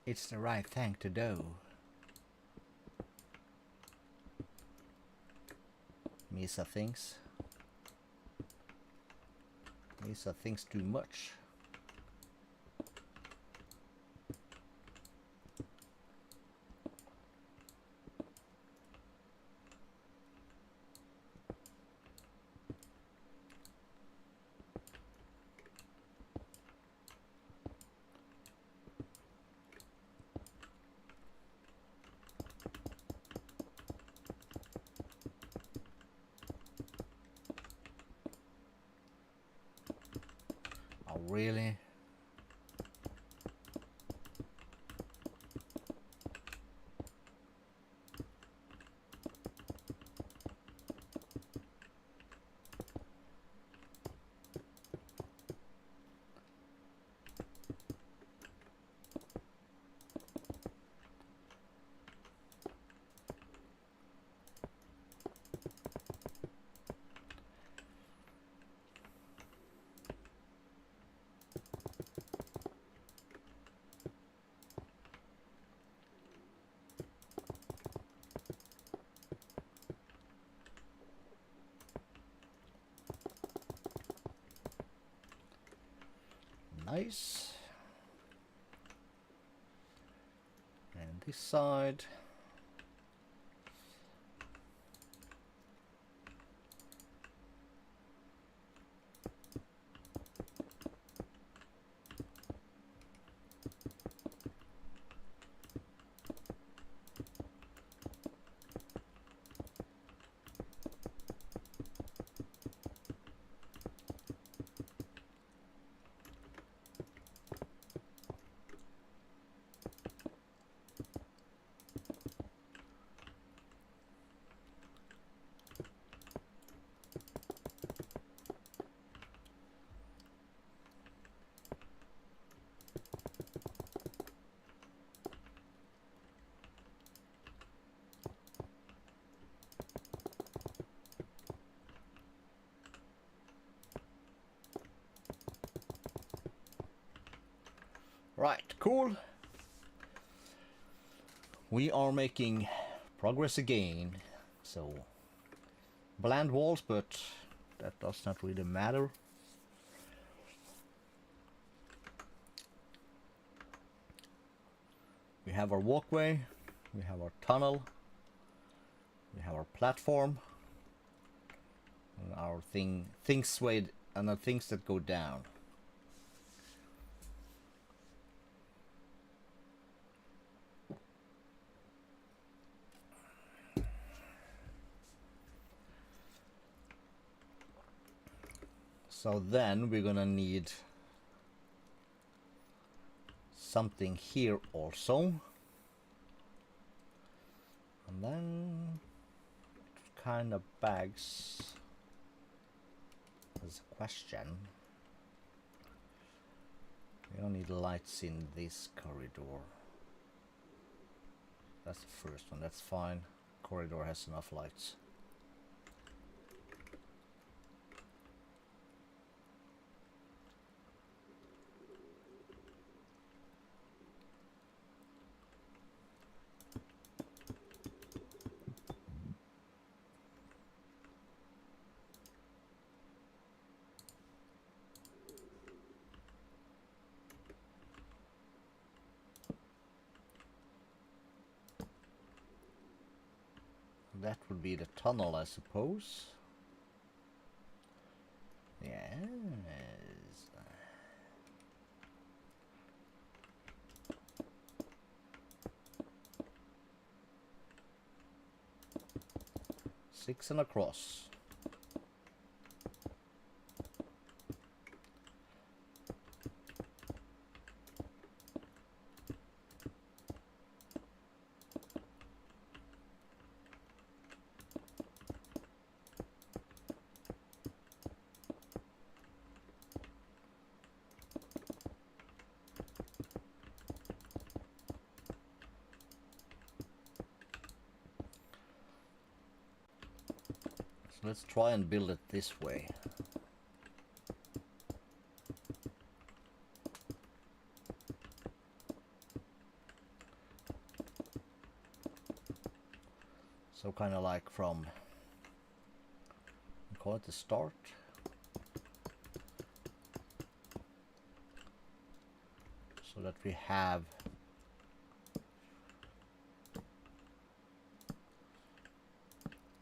It's the right thing to do. Misa thinks. Misa thinks too much. Really? Nice. And this side. Right, cool. We are making progress again. So, bland walls, but that does not really matter. We have our walkway, we have our tunnel, we have our platform, and our things swayed, and the things that go down. So then we're gonna need something here also. And then it kind of begs as a question. We don't need lights in this corridor. That's the first one, that's fine. Corridor has enough lights. That would be the tunnel, I suppose. Yes. 6 and across. Let's try and build it this way. So kind of like from, call it the start. So that we have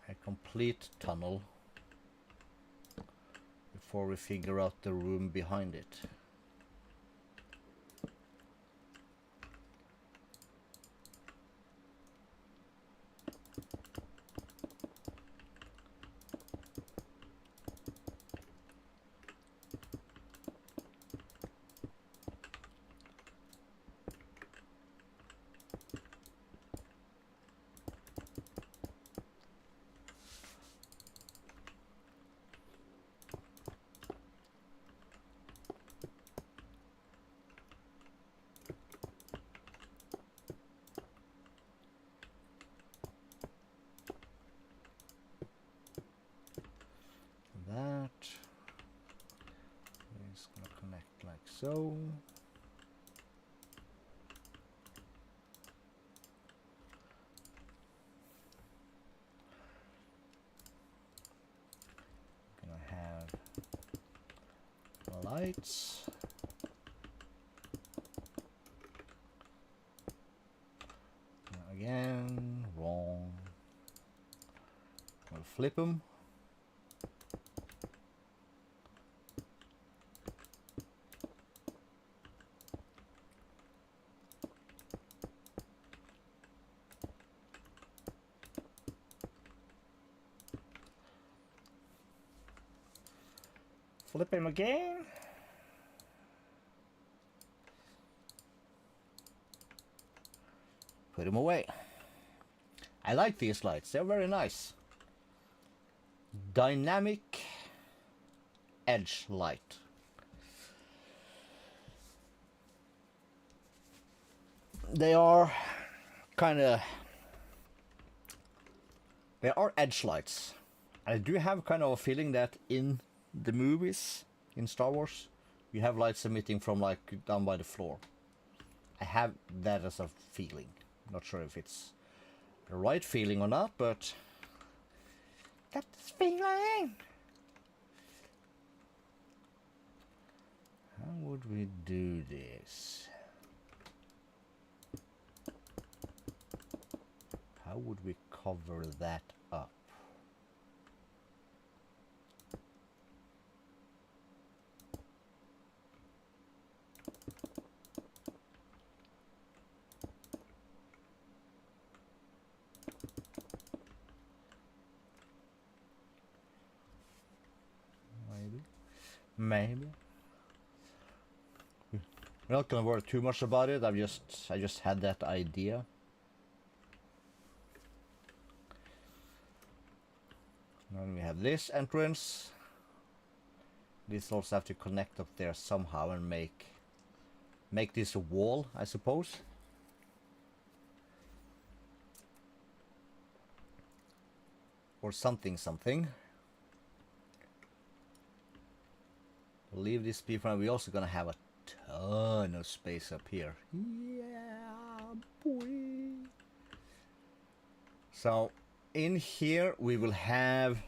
a complete tunnel before we figure out the room behind it. That is going to connect like so. Gonna have lights. Again, wrong. We'll flip them. Flip him again. Put him away. I like these lights, they're very nice. Dynamic edge light. They are edge lights. I do have kind of a feeling that in the movies, in Star Wars, you have lights emitting from like down by the floor. I have that as a feeling. Not sure if it's the right feeling or not, but got this feeling. How would we do this? How would we cover that up? Maybe. We're not gonna worry too much about it. I just had that idea. And we have this entrance. This also have to connect up there somehow and make this a wall, I suppose. Or something. Leave this be for now. We're also gonna have a ton of space up here. Yeah, boy. So in here we will have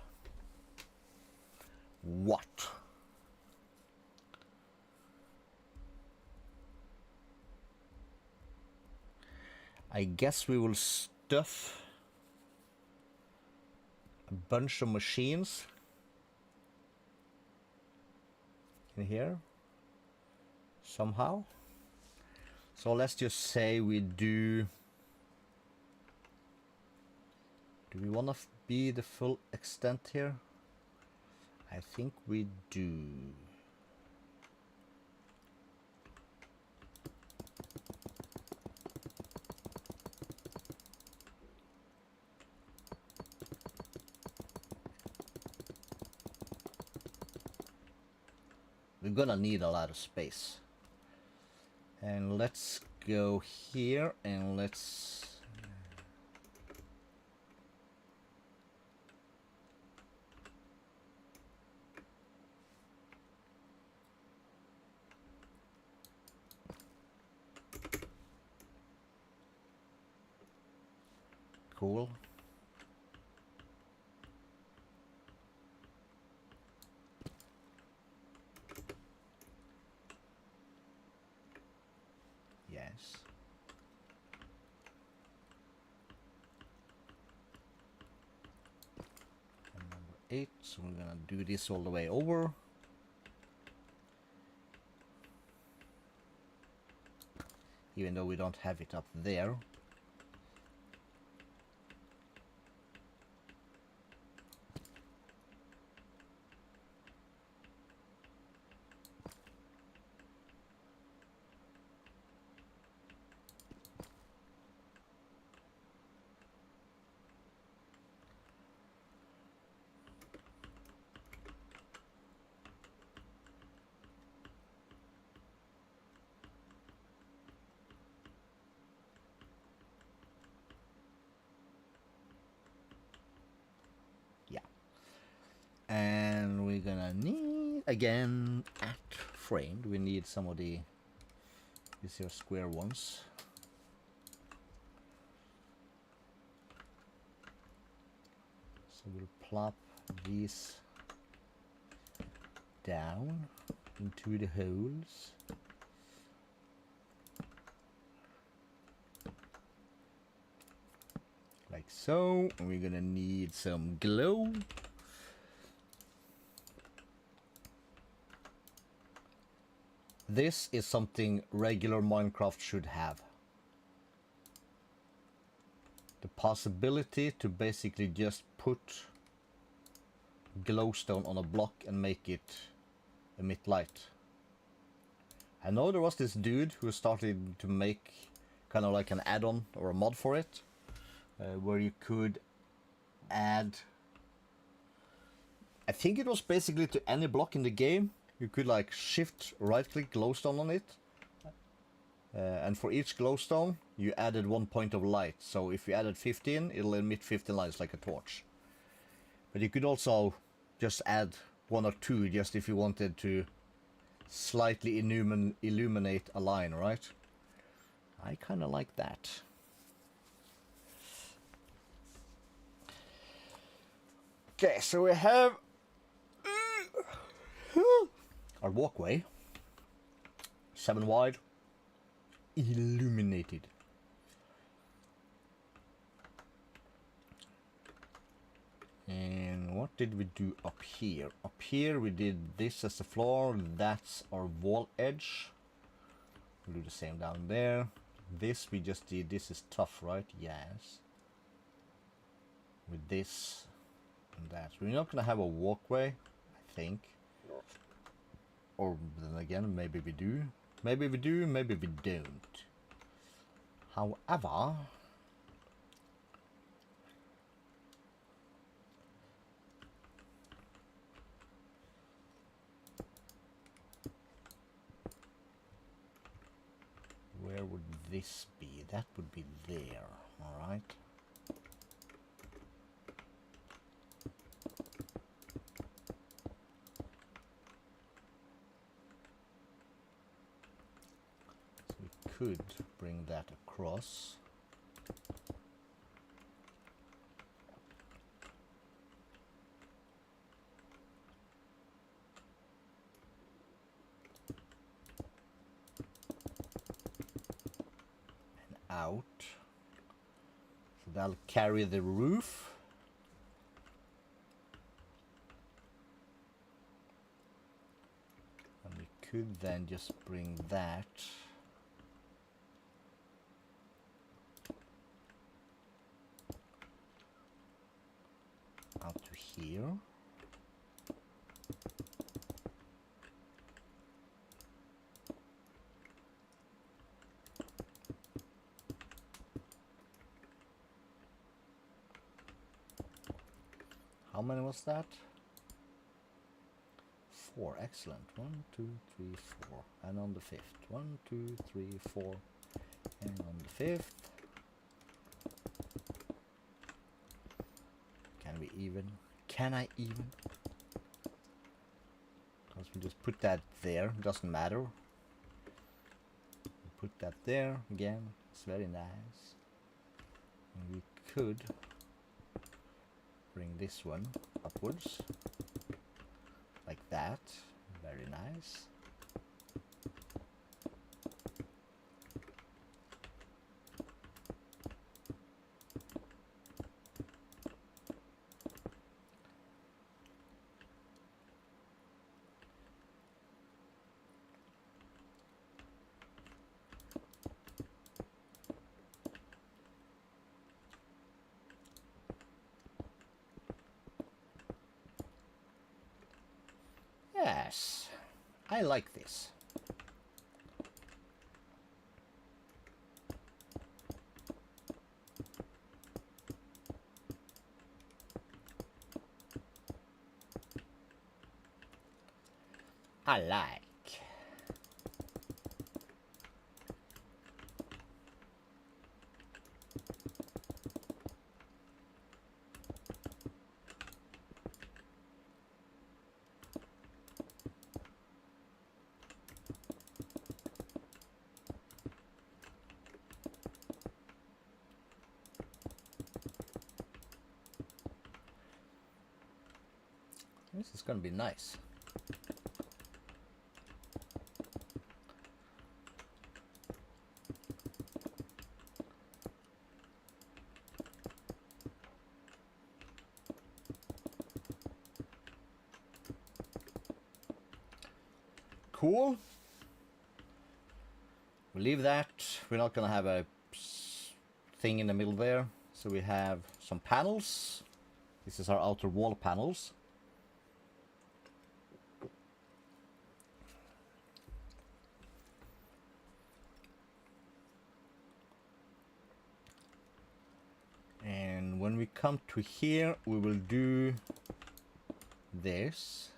what? I guess we will stuff a bunch of machines in here somehow. So let's just say we do we want to be the full extent here? I think we do. We're gonna need a lot of space. And let's go here and let's cool. 8, so we're gonna do this all the way over. Even though we don't have it up there. And we're gonna need, again, at framed, we need some of these here square ones. So we'll plop these down into the holes. Like so. And we're gonna need some glow. This is something regular Minecraft should have. The possibility to basically just put glowstone on a block and make it emit light. I know there was this dude who started to make kind of like an add-on or a mod for it, where you could add, I think it was basically to any block in the game. You could like shift right click glowstone on it, and for each glowstone you added 1 point of light. So if you added 15, it'll emit 15 lights like a torch. But you could also just add 1 or 2 just if you wanted to slightly illuminate a line, right? I kind of like that. Okay, so we have our walkway, 7 wide, illuminated. And what did we do up here? Up here we did this as the floor, that's our wall edge. We'll do the same down there. This we just did, this is tough, right? Yes. With this and that. We're not gonna have a walkway, I think. Or then again, maybe we do. Maybe we do, maybe we don't. However, where would this be? That would be there, alright? Could bring that across. And out. So that'll carry the roof. And we could then just bring that out to here. How many was that? 4, excellent. 1, 2, 3, 4. And on the 5th. 1, 2, 3, 4. And on the 5th. Can we even? Can I even? Because we just put that there, doesn't matter. We put that there again, it's very nice. And we could bring this one upwards, like that, very nice. Yes, I like this. I like. This is gonna be nice. Cool. We leave that. We're not gonna have a thing in the middle there. So we have some panels. This is our outer wall panels. And when we come to here, we will do this.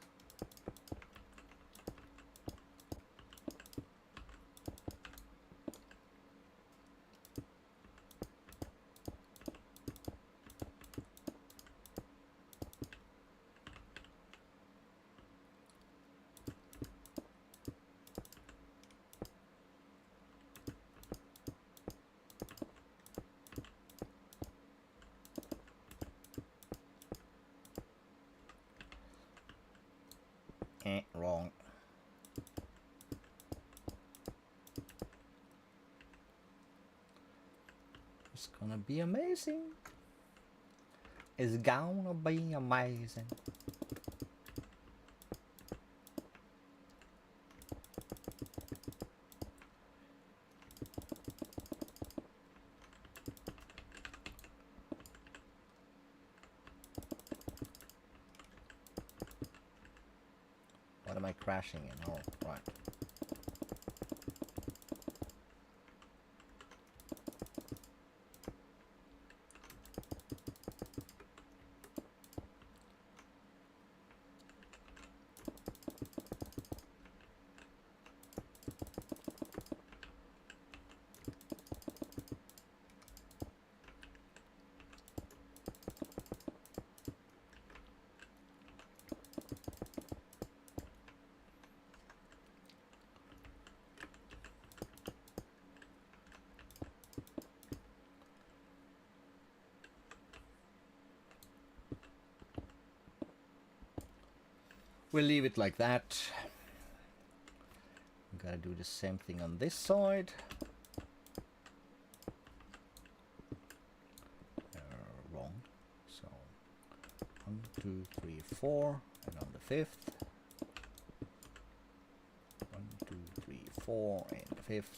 Wrong. It's gonna be amazing. It's gonna be amazing. What am I crashing in? Oh, right. We'll leave it like that. Gotta do the same thing on this side. Wrong. So 1, 2, 3, 4, and on the 5th. 1, 2, 3, 4, and the 5th.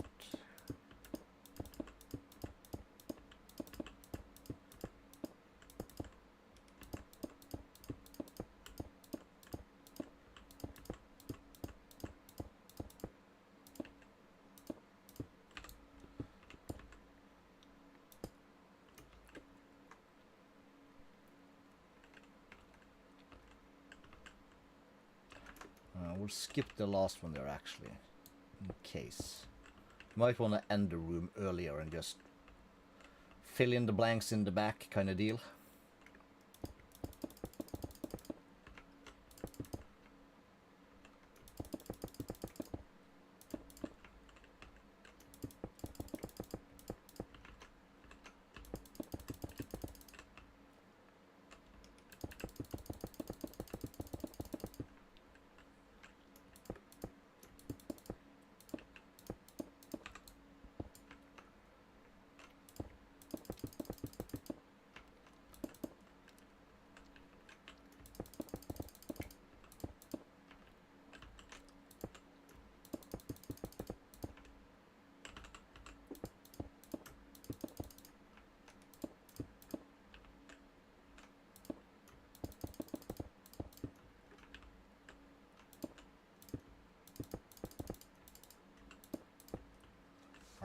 We'll skip the last one there actually, in case. Might want to end the room earlier and just fill in the blanks in the back kind of deal.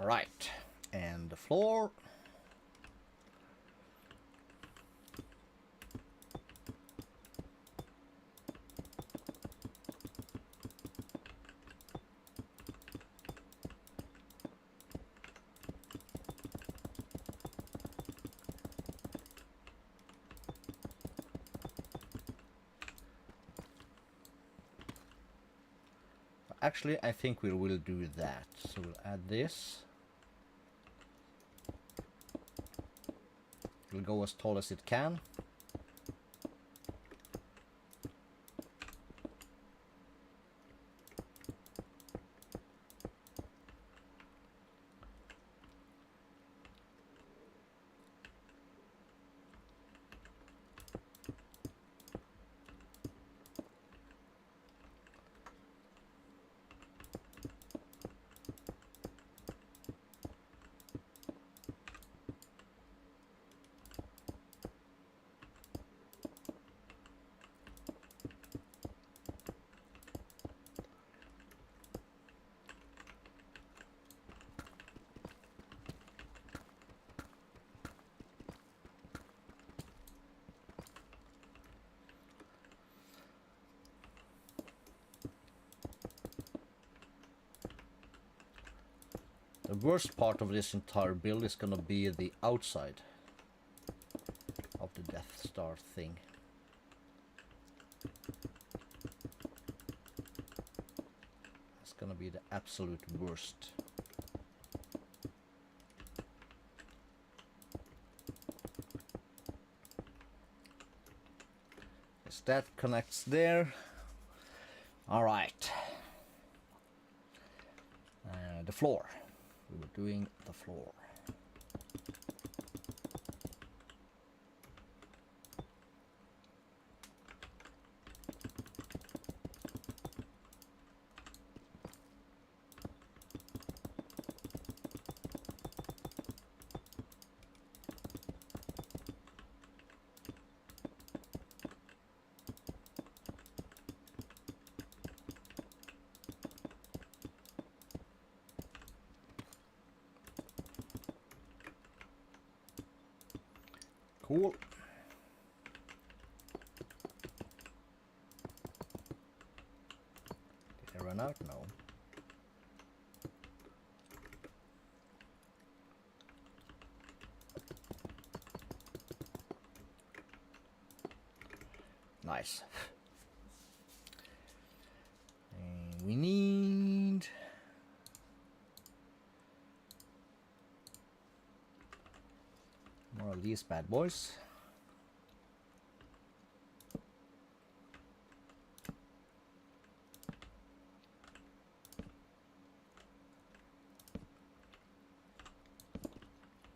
All right, and the floor. Actually, I think we will do that. So we'll add this. It'll go as tall as it can. The worst part of this entire build is gonna be the outside of the Death Star thing. It's gonna be the absolute worst. Yes, that connects there. All right. The floor. We were doing the floor. Cool. Did I run out? No. Nice. And we need more of these bad boys.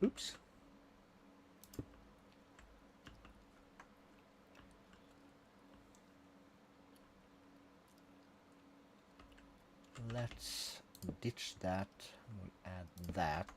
Oops. Let's ditch that. We'll add that.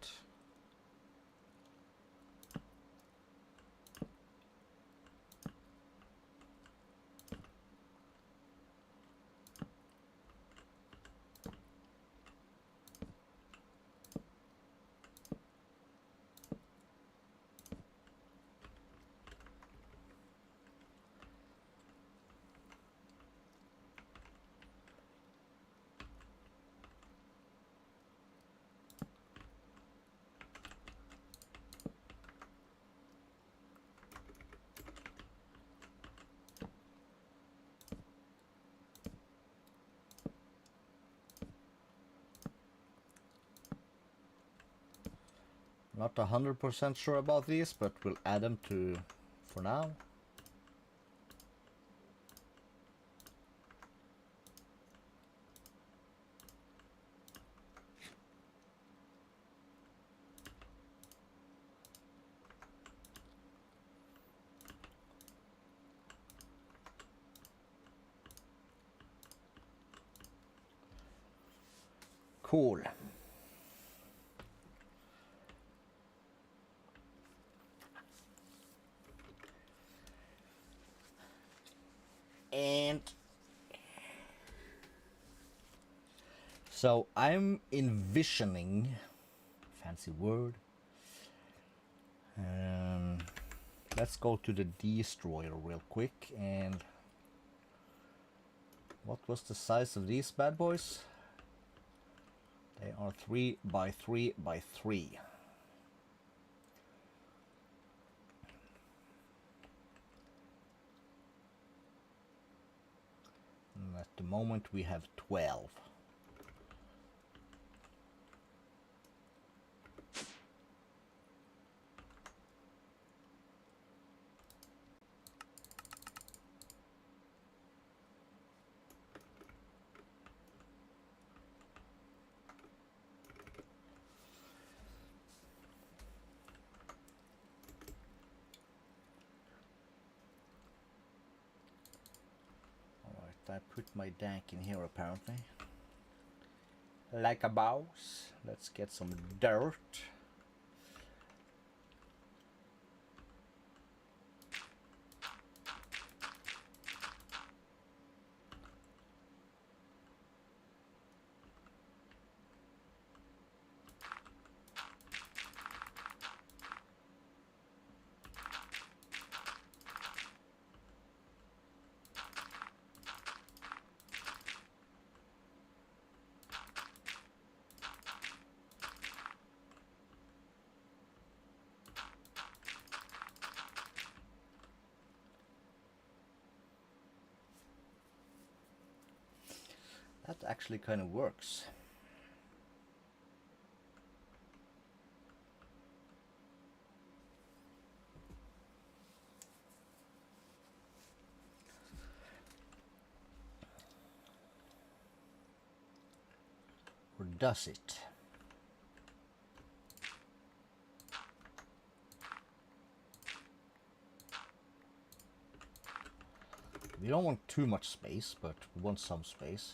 Not 100% sure about these, but we'll add them to for now. Cool. And so I'm envisioning fancy word. Let's go to the destroyer real quick. And what was the size of these bad boys? They are 3 by 3 by 3. And at the moment we have 12. I put my dank in here apparently. Like a mouse. Let's get some dirt. That actually kind of works. Or does it? We don't want too much space, but we want some space.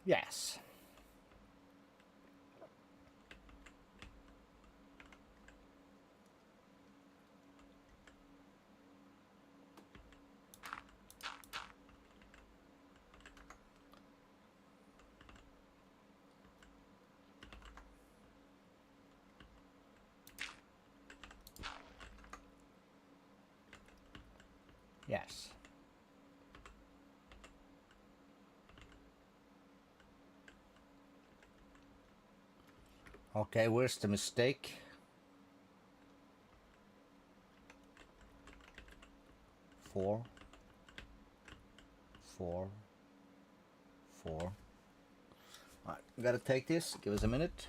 Yes. Yes. Okay, where's the mistake? Four. Alright, we gotta take this. Give us a minute.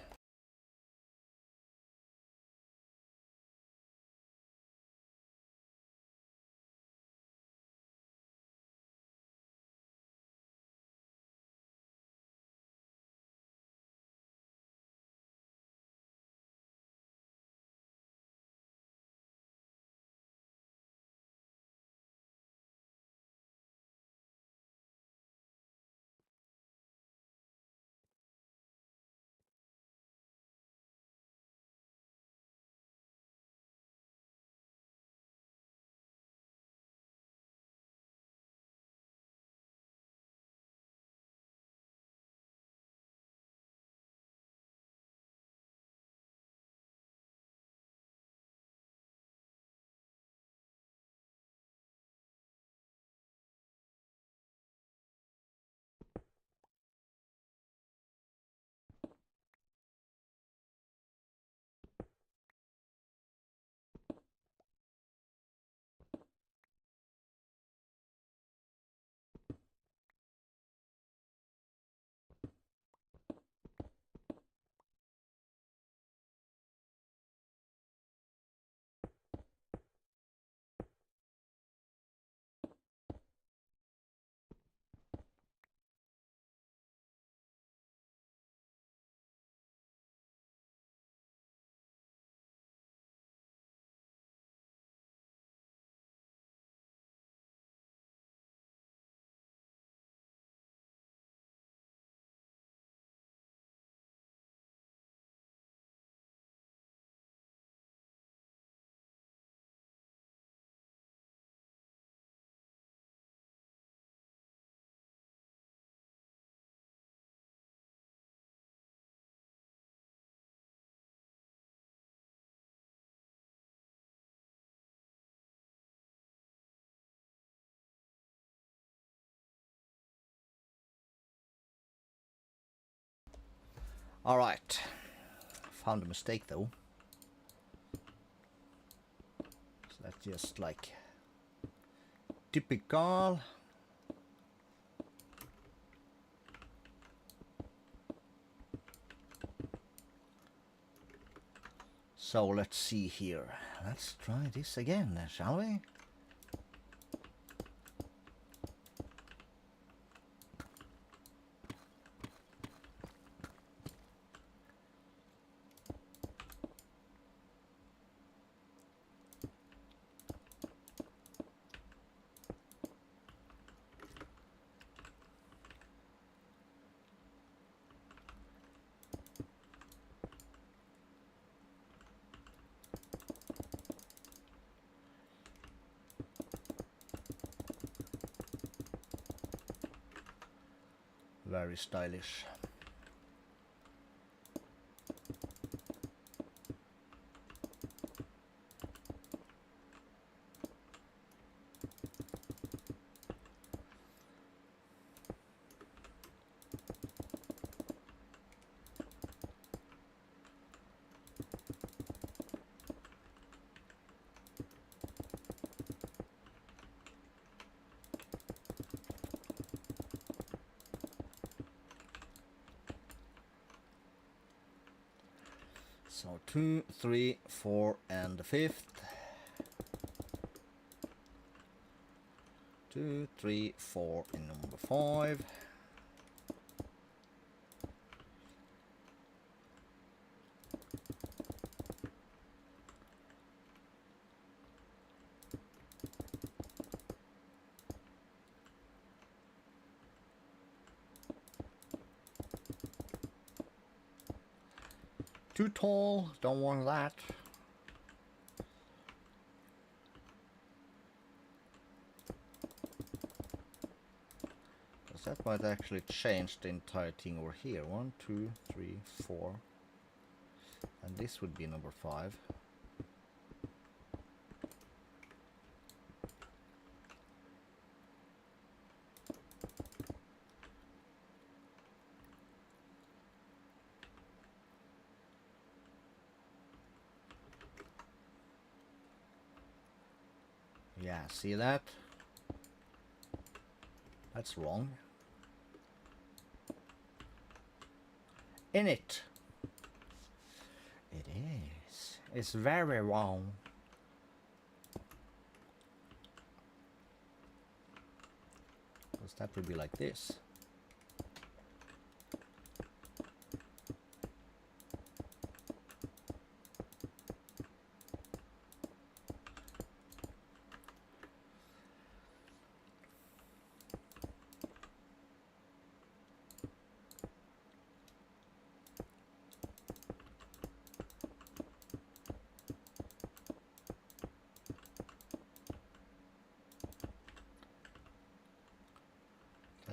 All right. Found a mistake though. So that's just like typical. So let's see here. Let's try this again, shall we? Very stylish. So 2, 3, 4, and the 5th. 2, 3, 4 in number 5. Too tall, don't want that. Because that might actually change the entire thing over here. 1, 2, 3, 4. And this would be number 5. Yeah, see that? That's wrong. In it. It is. It's very wrong. Because that would be like this.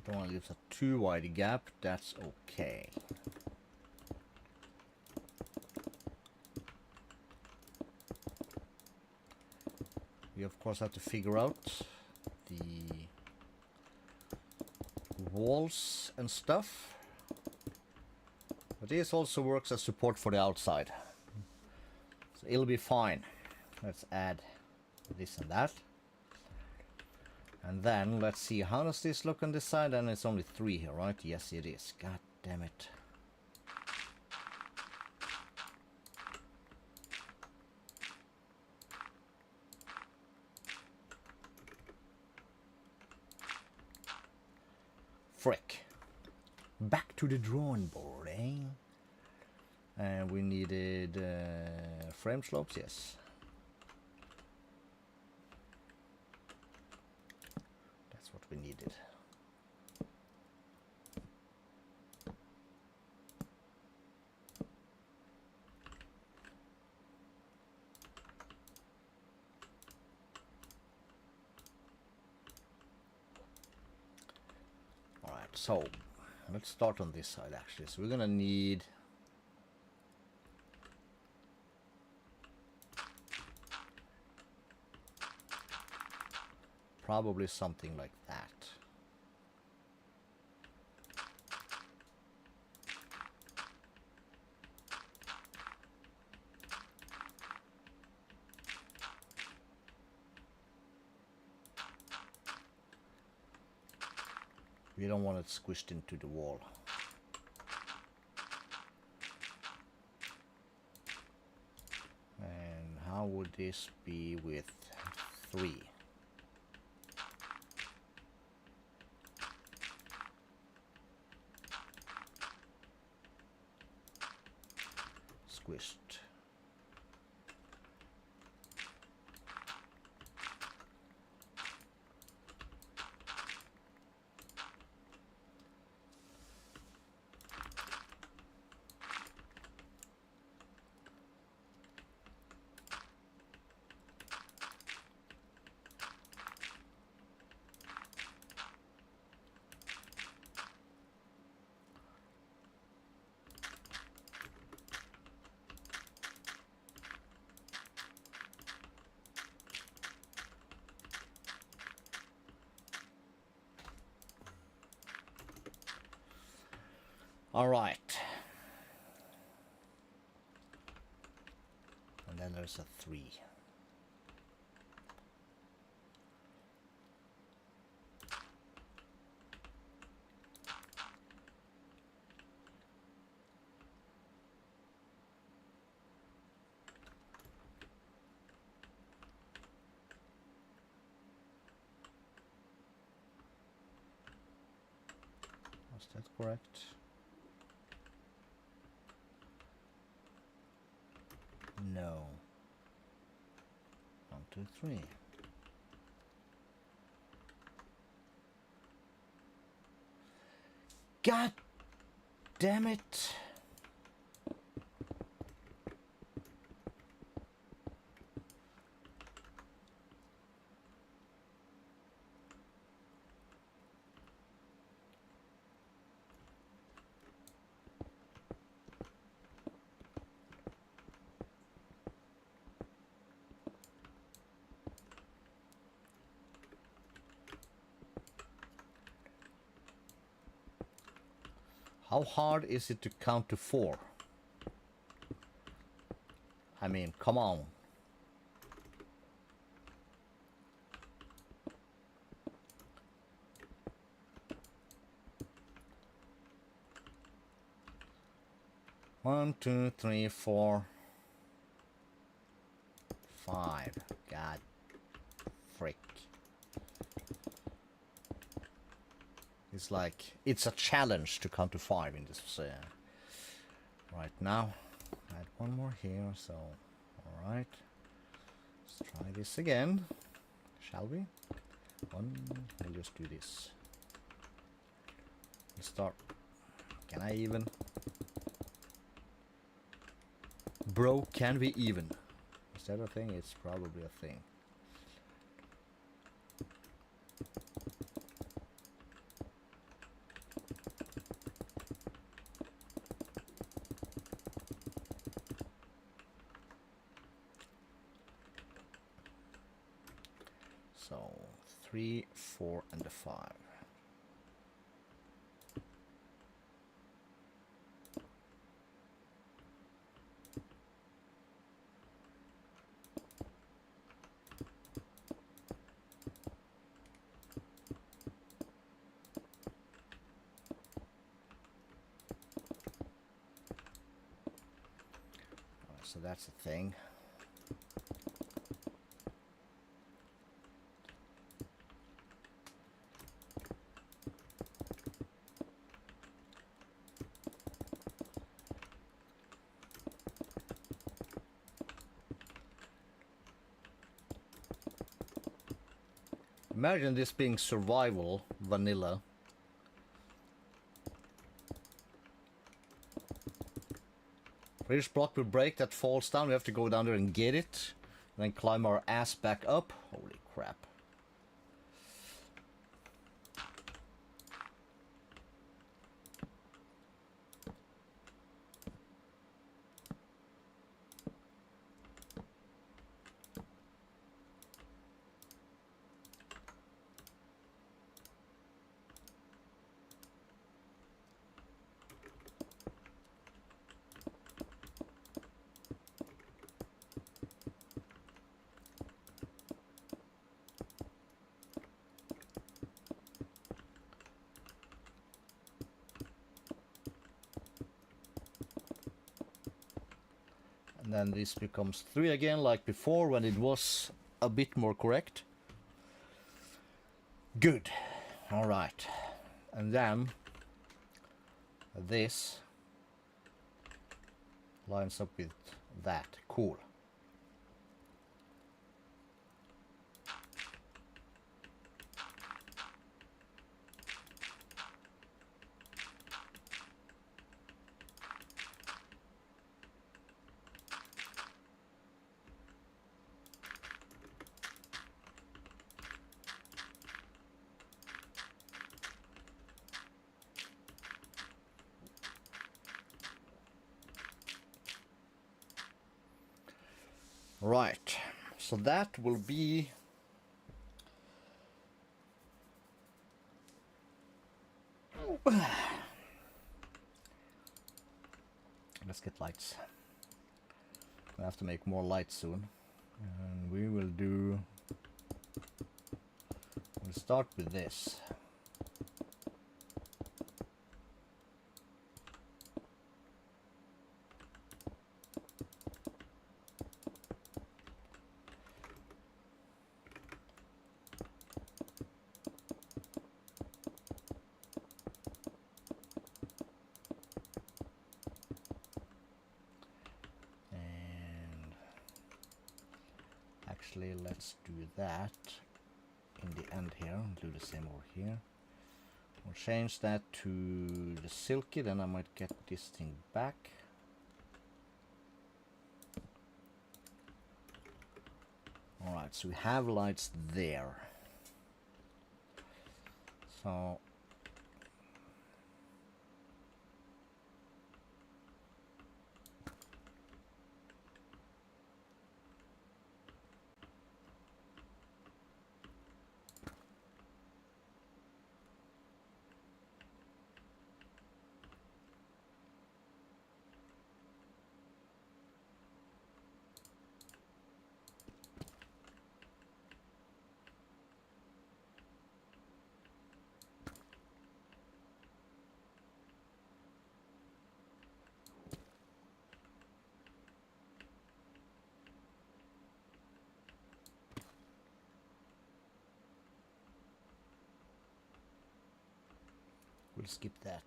That one leaves a too wide gap, that's okay. We of course have to figure out the walls and stuff. But this also works as support for the outside. So it'll be fine. Let's add this and that. And then let's see, how does this look on this side? And it's only 3 here, right? Yes, it is. God damn it. Frick. Back to the drawing board, eh? And we needed frame slopes, yes. That's what we needed. Alright, so let's start on this side actually. So we're gonna need probably something like that. We don't want it squished into the wall. And how would this be with 3? Squished. All right. And then there's a 3. Was that correct? No. 1, 2, 3. God damn it! How hard is it to count to 4? I mean, come on. One, 2, 3, 4, 5. God frick. It's like, it's a challenge to count to 5 in this right now. Add one more here, so alright. Let's try this again. Shall we? We'll just do this. Let's start. Can I even? Bro, can we even? Is that a thing? It's probably a thing. So 3, 4, and a 5. So that's the thing. Imagine this being survival vanilla. For each block we break that falls down, we have to go down there and get it, and then climb our ass back up. Holy crap. And then this becomes 3 again, like before, when it was a bit more correct. Good. All right. And then this lines up with that. Cool. Right, so that will be let's get lights. I have to make more lights soon. And we will do, we'll start with this. Actually, let's do that in the end here. Do the same over here. We'll change that to the silky, then I might get this thing back. Alright, so we have lights there. So we'll skip that.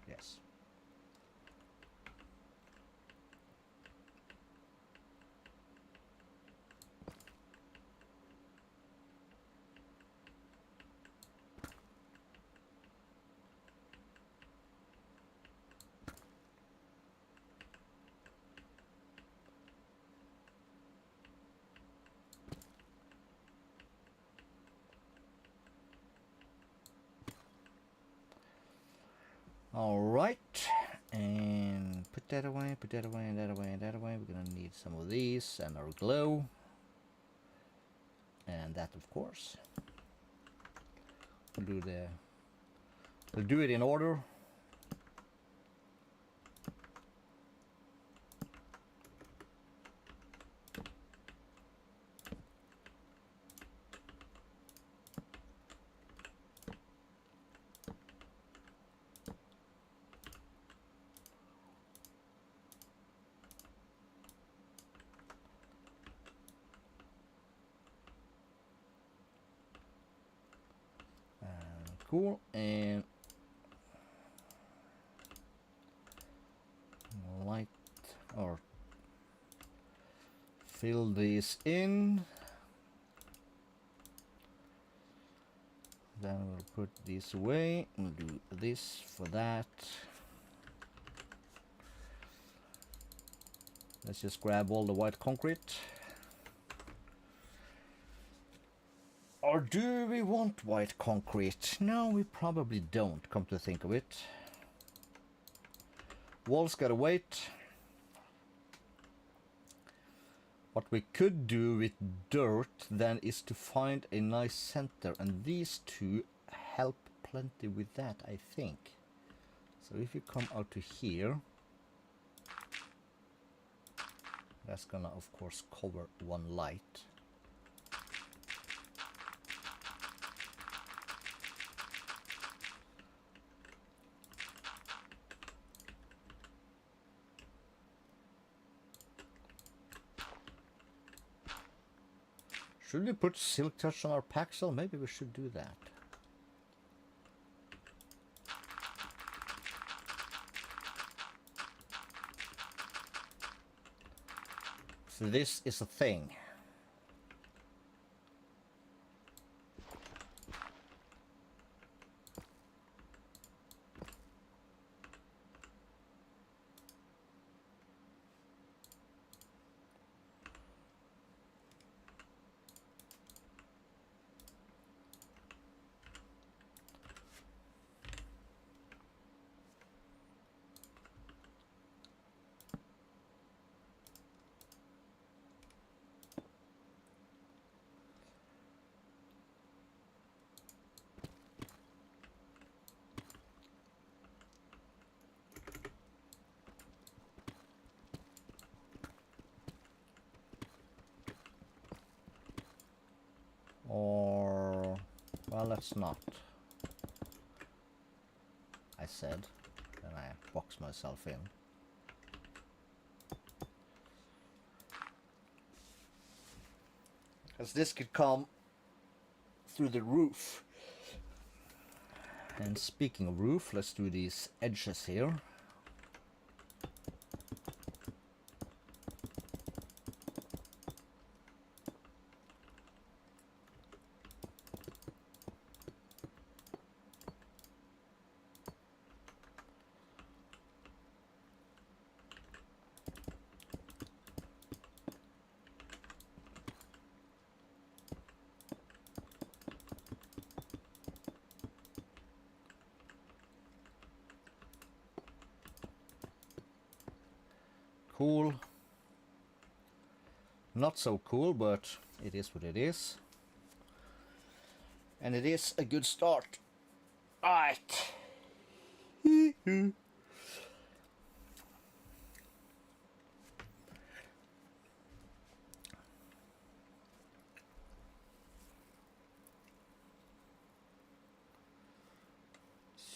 Yes. All right, and put that away, put that away, and that away, and that away. We're gonna need some of these and our glow, and that, of course. We'll do it in order. Cool, and light or fill these in. Then we'll put these away. We'll do this for that. Let's just grab all the white concrete. Or do we want white concrete? No, we probably don't, come to think of it. Walls gotta wait. What we could do with dirt then is to find a nice center, and these two help plenty with that, I think. So if you come out to here, that's gonna of course cover one light. Should we put Silk Touch on our Paxel? Maybe we should do that. So this is a thing. Or, well, let's not. I said, and I box myself in. Because this could come through the roof. And speaking of roof, let's do these edges here. Cool. Not so cool, but it is what it is. And it is a good start. Alright.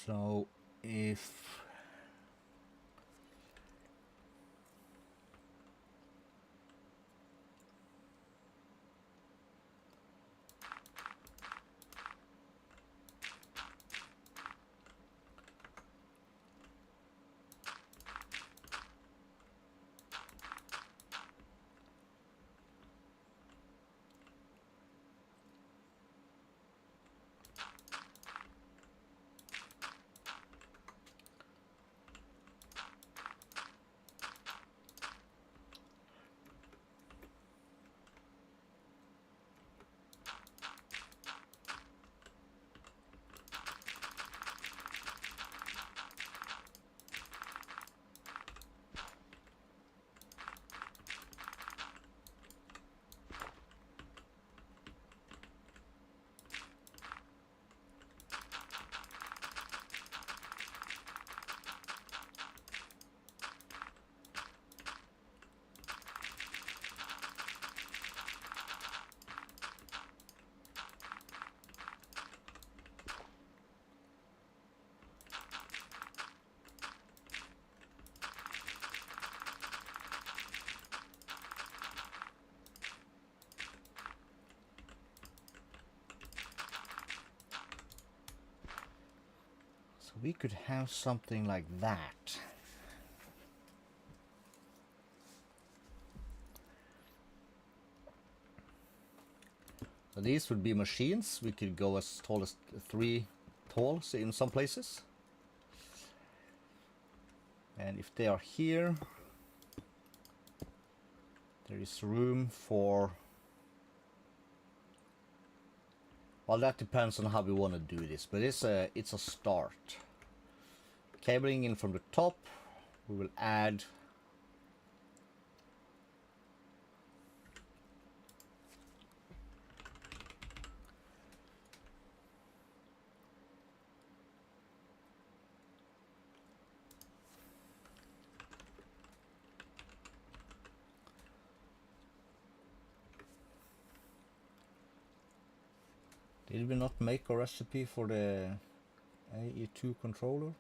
So if we could have something like that. So these would be machines. We could go as tall as 3 tall in some places. And if they are here, there is room for... Well, that depends on how we want to do this, but it's a start. Cabling in from the top, we will add Did we not make a recipe for the AE2 controller?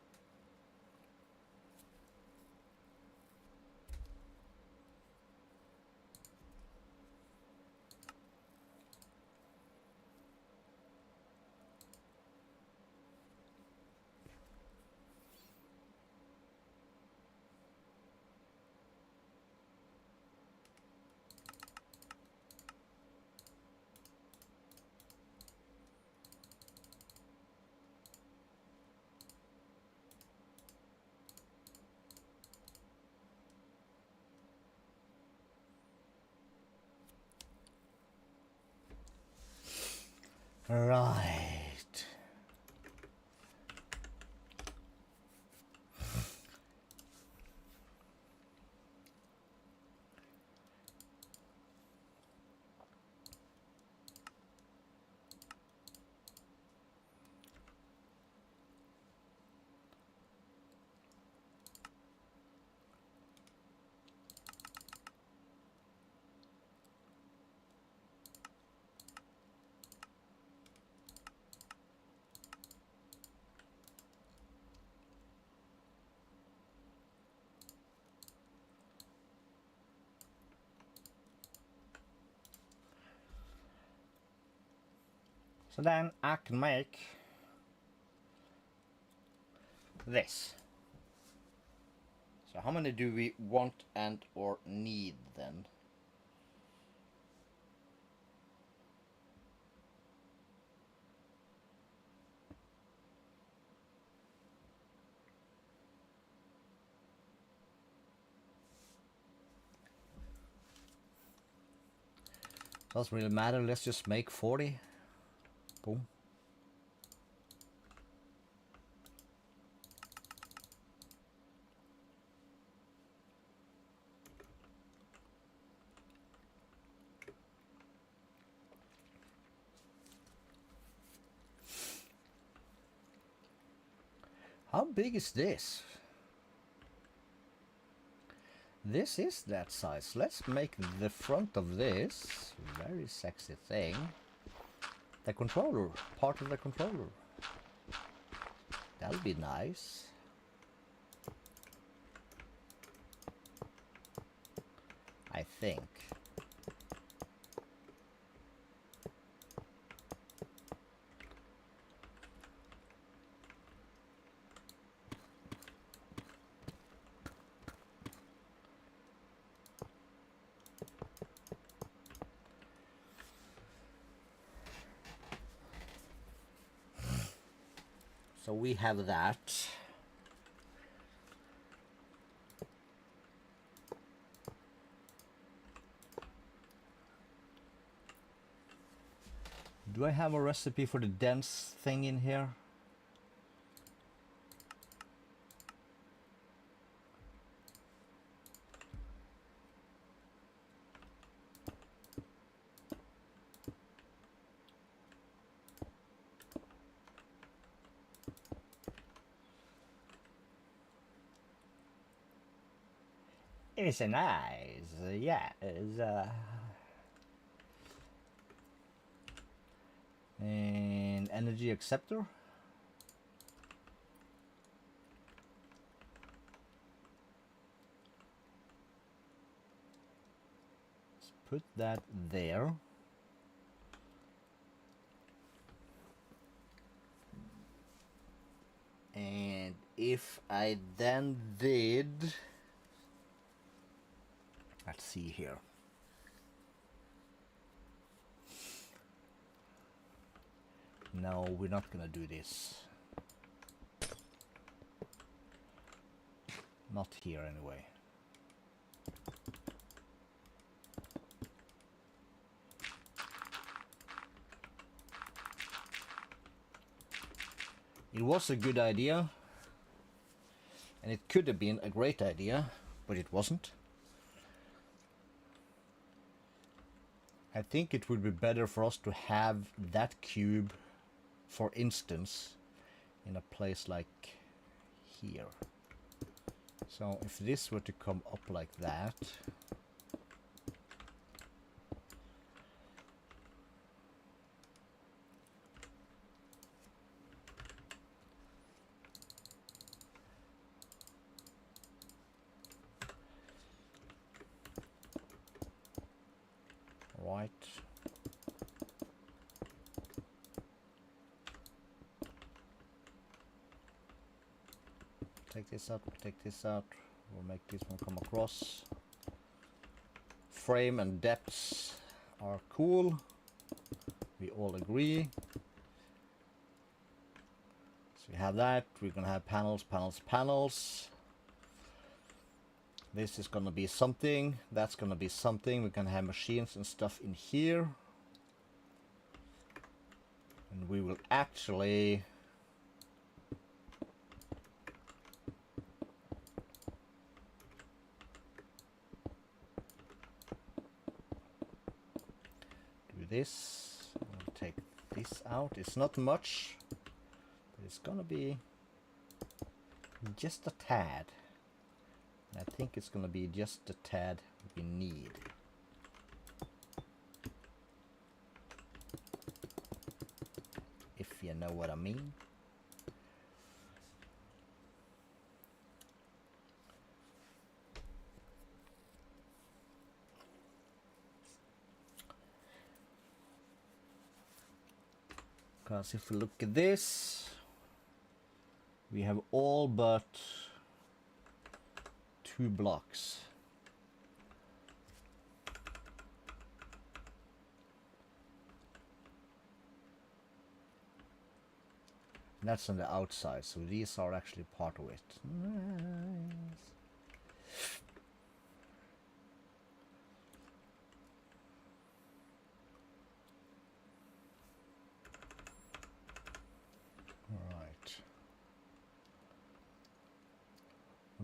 Right. So then I can make this. So how many do we want and or need then? Doesn't really matter, let's just make 40. Boom. How big is this? This is that size. Let's make the front of this very sexy thing the controller, part of the controller. That'll be nice. I think. So we have that. Do I have a recipe for the dense thing in here? It's a nice, yeah, it's an energy acceptor. Let's put that there. And if I then did, let's see here. No, we're not gonna do this. Not here anyway. It was a good idea, and it could have been a great idea, but it wasn't. I think it would be better for us to have that cube, for instance, in a place like here. So if this were to come up like that, right. Take this out, take this out. We'll make this one come across. Frame and depths are cool. We all agree. So we have that. We're gonna have panels, panels, panels. This is gonna be something. That's gonna be something. We're gonna have machines and stuff in here. And we will actually do this. I'll take this out. It's not much, but it's gonna be just a tad. And I think it's gonna be just the tad we need. If you know what I mean. Because if we look at this, we have all but 2 blocks. And that's on the outside, so these are actually part of it. Nice. Alright.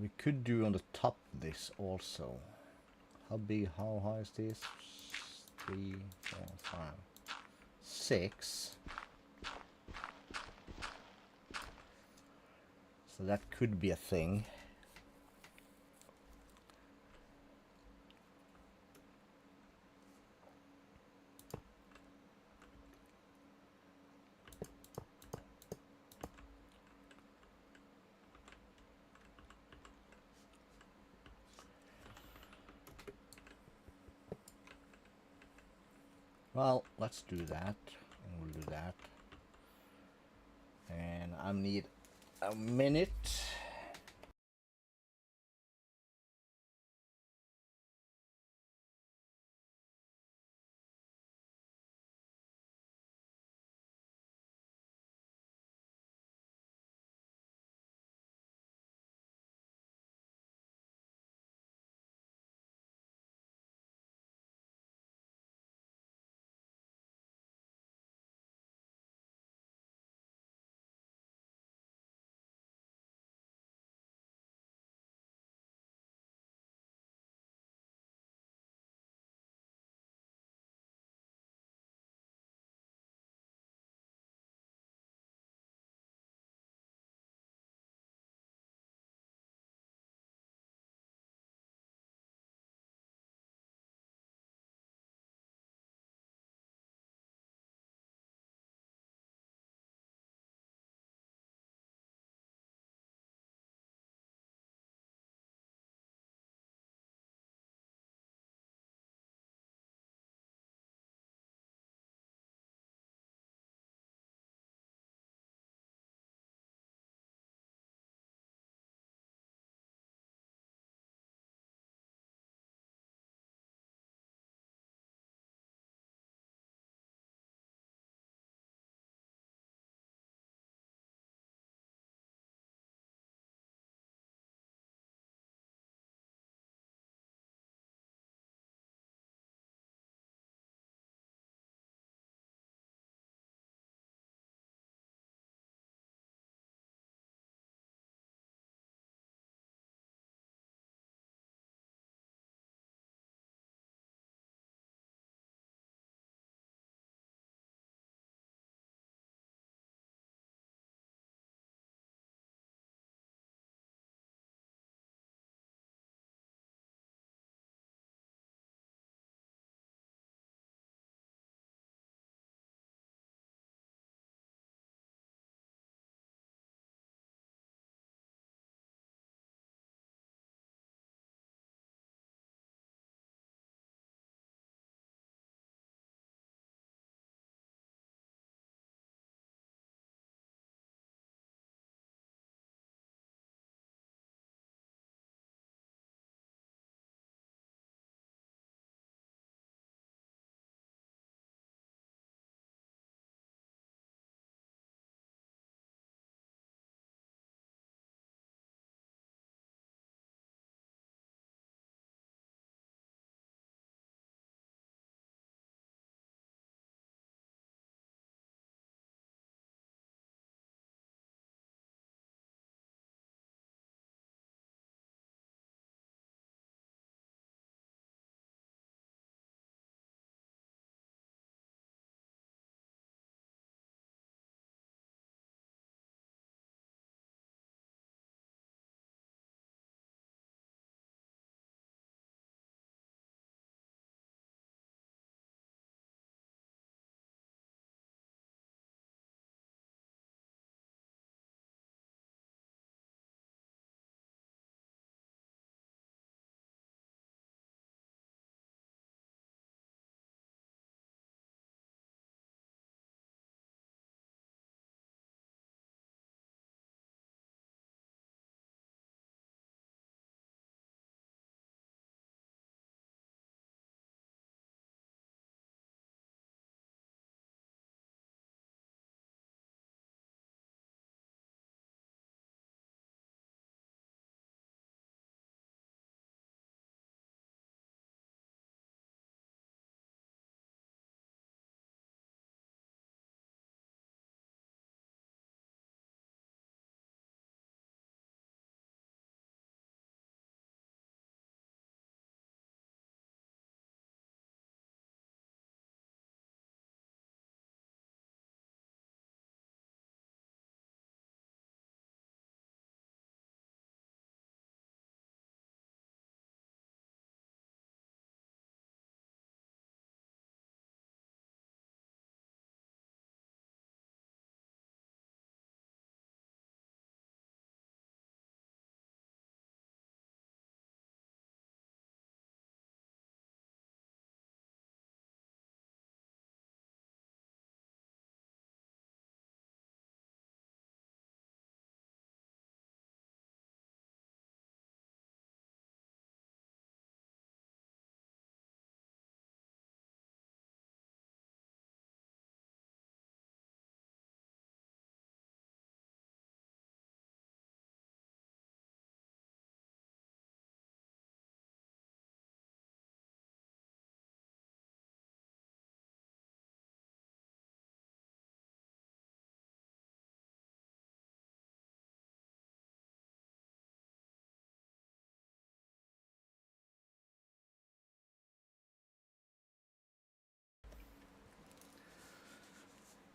We could do on the top this also. How big, how high is this? 3, 4, 5, 6. So that could be a thing. Well, let's do that, and we'll do that. And I need a minute.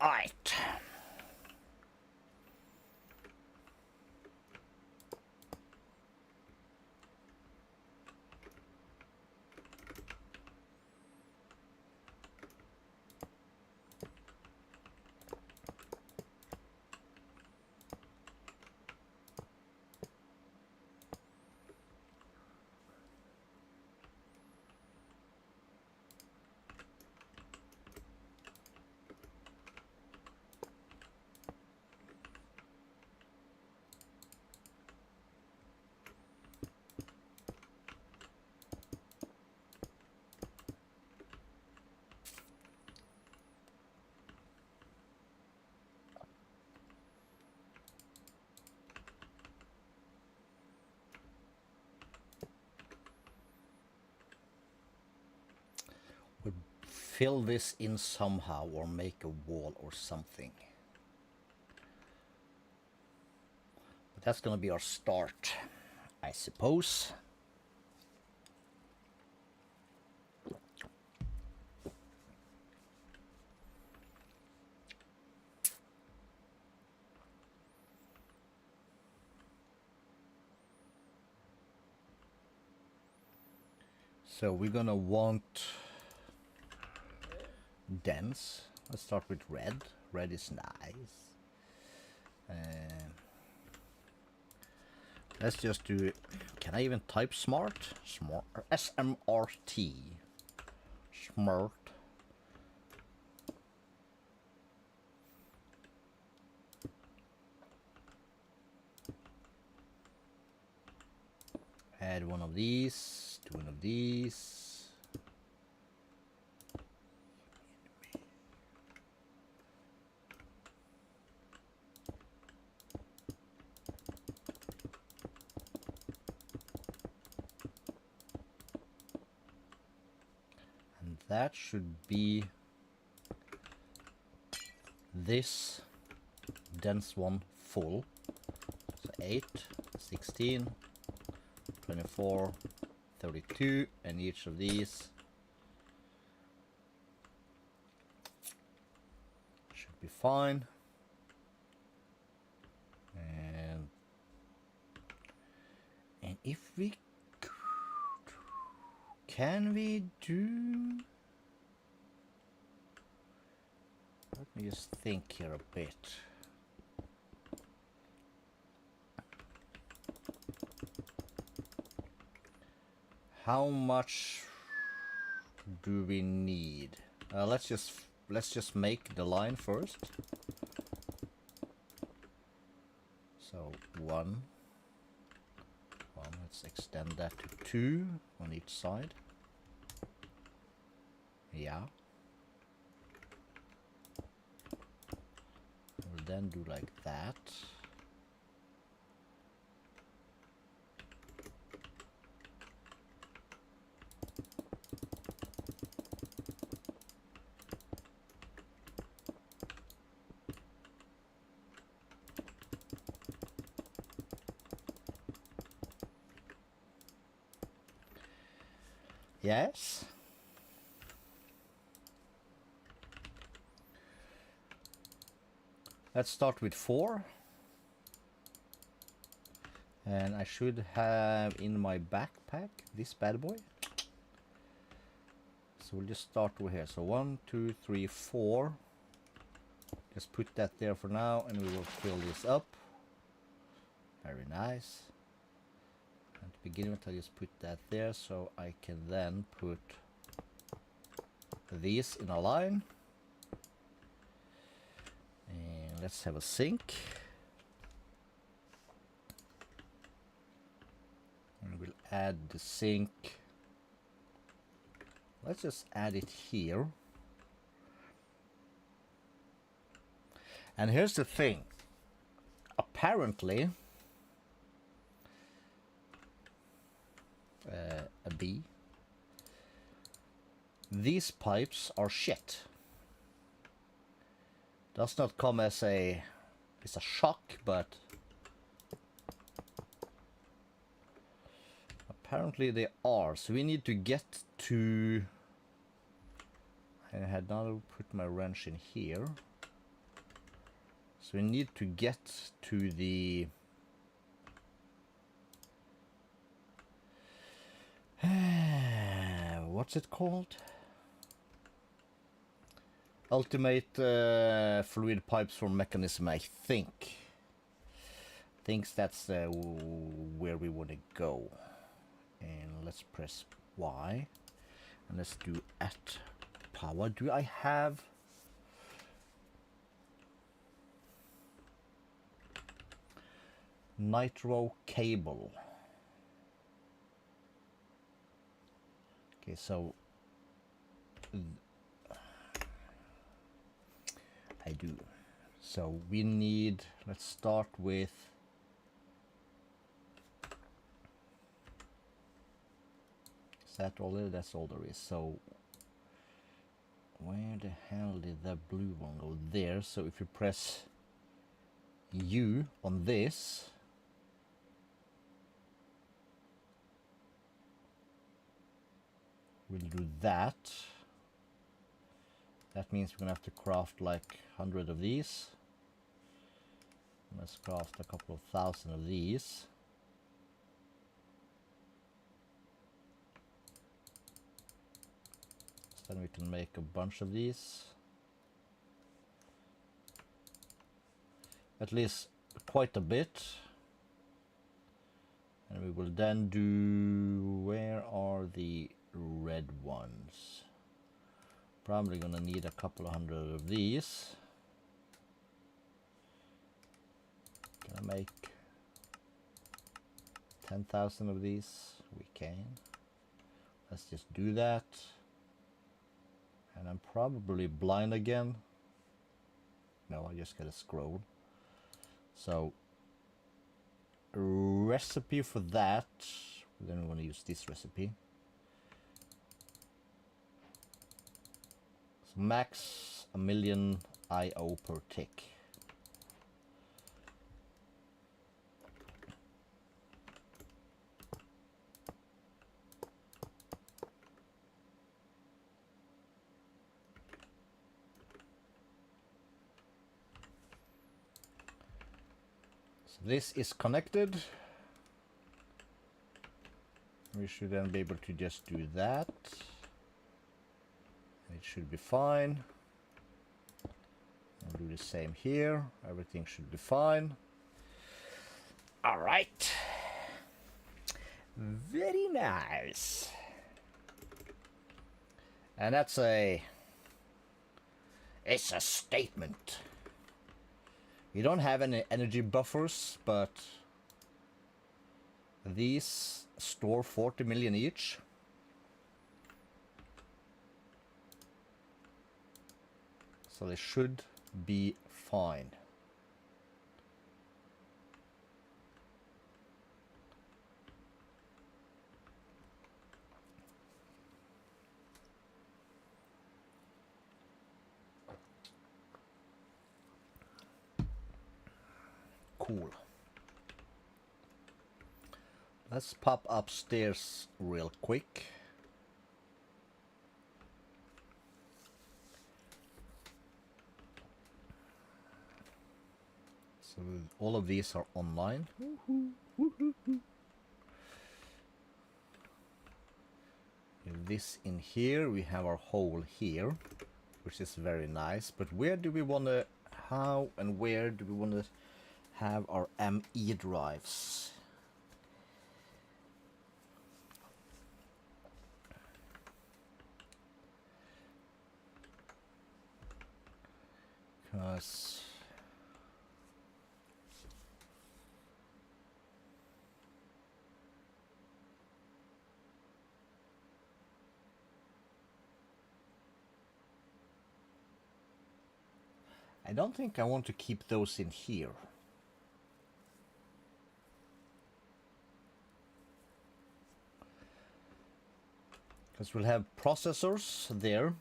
Alright. Fill this in somehow or make a wall or something. But that's gonna be our start, I suppose. So we're gonna want dense. Let's start with red. Red is nice. Let's just do. Can I even type smart? Smart. SMRT. Smart. Add one of these. Do one of these. That should be this dense one full. So 8, 16, 24, 32, and each of these should be fine. And if we can we do? Let me just think here a bit. How much do we need? Let's just make the line first. So one. Let's extend that to 2 on each side. Yeah. We'll then do like that. Yes. Let's start with 4. And I should have in my backpack this bad boy. So we'll just start with here. So 1, 2, 3, 4. Just put that there for now and we will fill this up. Very nice. And to begin with, I just put that there so I can then put these in a line. And let's have a sink. And we'll add the sink. Let's just add it here. And here's the thing. Apparently, a B. These pipes are shit. Does not come as a shock, but apparently they are. So we need to get to. I had now put my wrench in here. So we need to get to the what's it called? Ultimate fluid pipes for mechanism, I think. Thinks that's where we want to go. And let's press Y. And let's do at power. Do I have... nitro cable? Okay, so... I do. So we need... let's start with... is that all there? That's all there is. So... where the hell did that blue one go? There. So if you press U on this, we'll do that. That means we're gonna have to craft like 100 of these. Let's craft a couple of thousand of these. So then we can make a bunch of these. At least quite a bit. And we will then do... where are the red ones? Probably gonna need a couple of hundred of these. Can I make 10,000 of these? We can. Let's just do that. And I'm probably blind again. No, I just gotta scroll. So, a recipe for that. Then we want to use this recipe. So max 1,000,000 IO per tick. This is connected. We should then be able to just do that. It should be fine. I'll do the same here. Everything should be fine. All right. Very nice. And that's it's a statement. We don't have any energy buffers, but these store 40 million each. So they should be fine. Cool. Let's pop upstairs real quick. So all of these are online. With this in here, we have our hole here, which is very nice. But where do we want to, how and where do we want to have our ME drives? Because I don't think I want to keep those in here. Because we'll have processors there.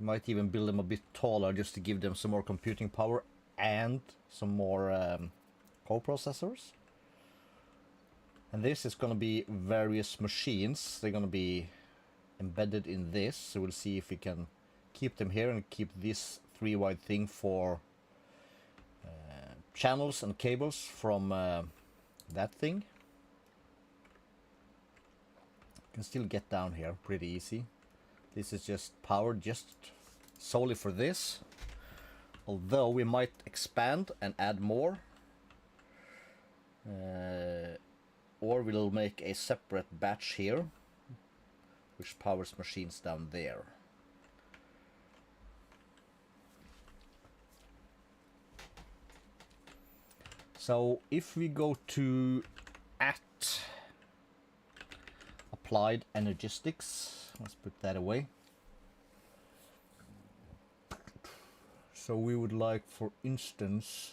We might even build them a bit taller just to give them some more computing power and some more co-processors. And this is going to be various machines. They're going to be embedded in this. So we'll see if we can keep them here and keep this 3 wide thing for channels and cables from that thing. You can still get down here pretty easy. This is just powered just solely for this. Although we might expand and add more. Or we'll make a separate batch here, which powers machines down there. So if we go to applied energistics, let's put that away. So we would like, for instance,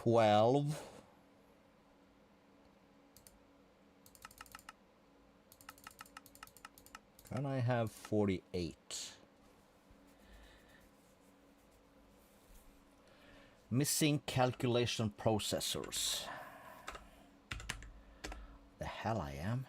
$12. And I have 48. Missing calculation processors. The hell I am.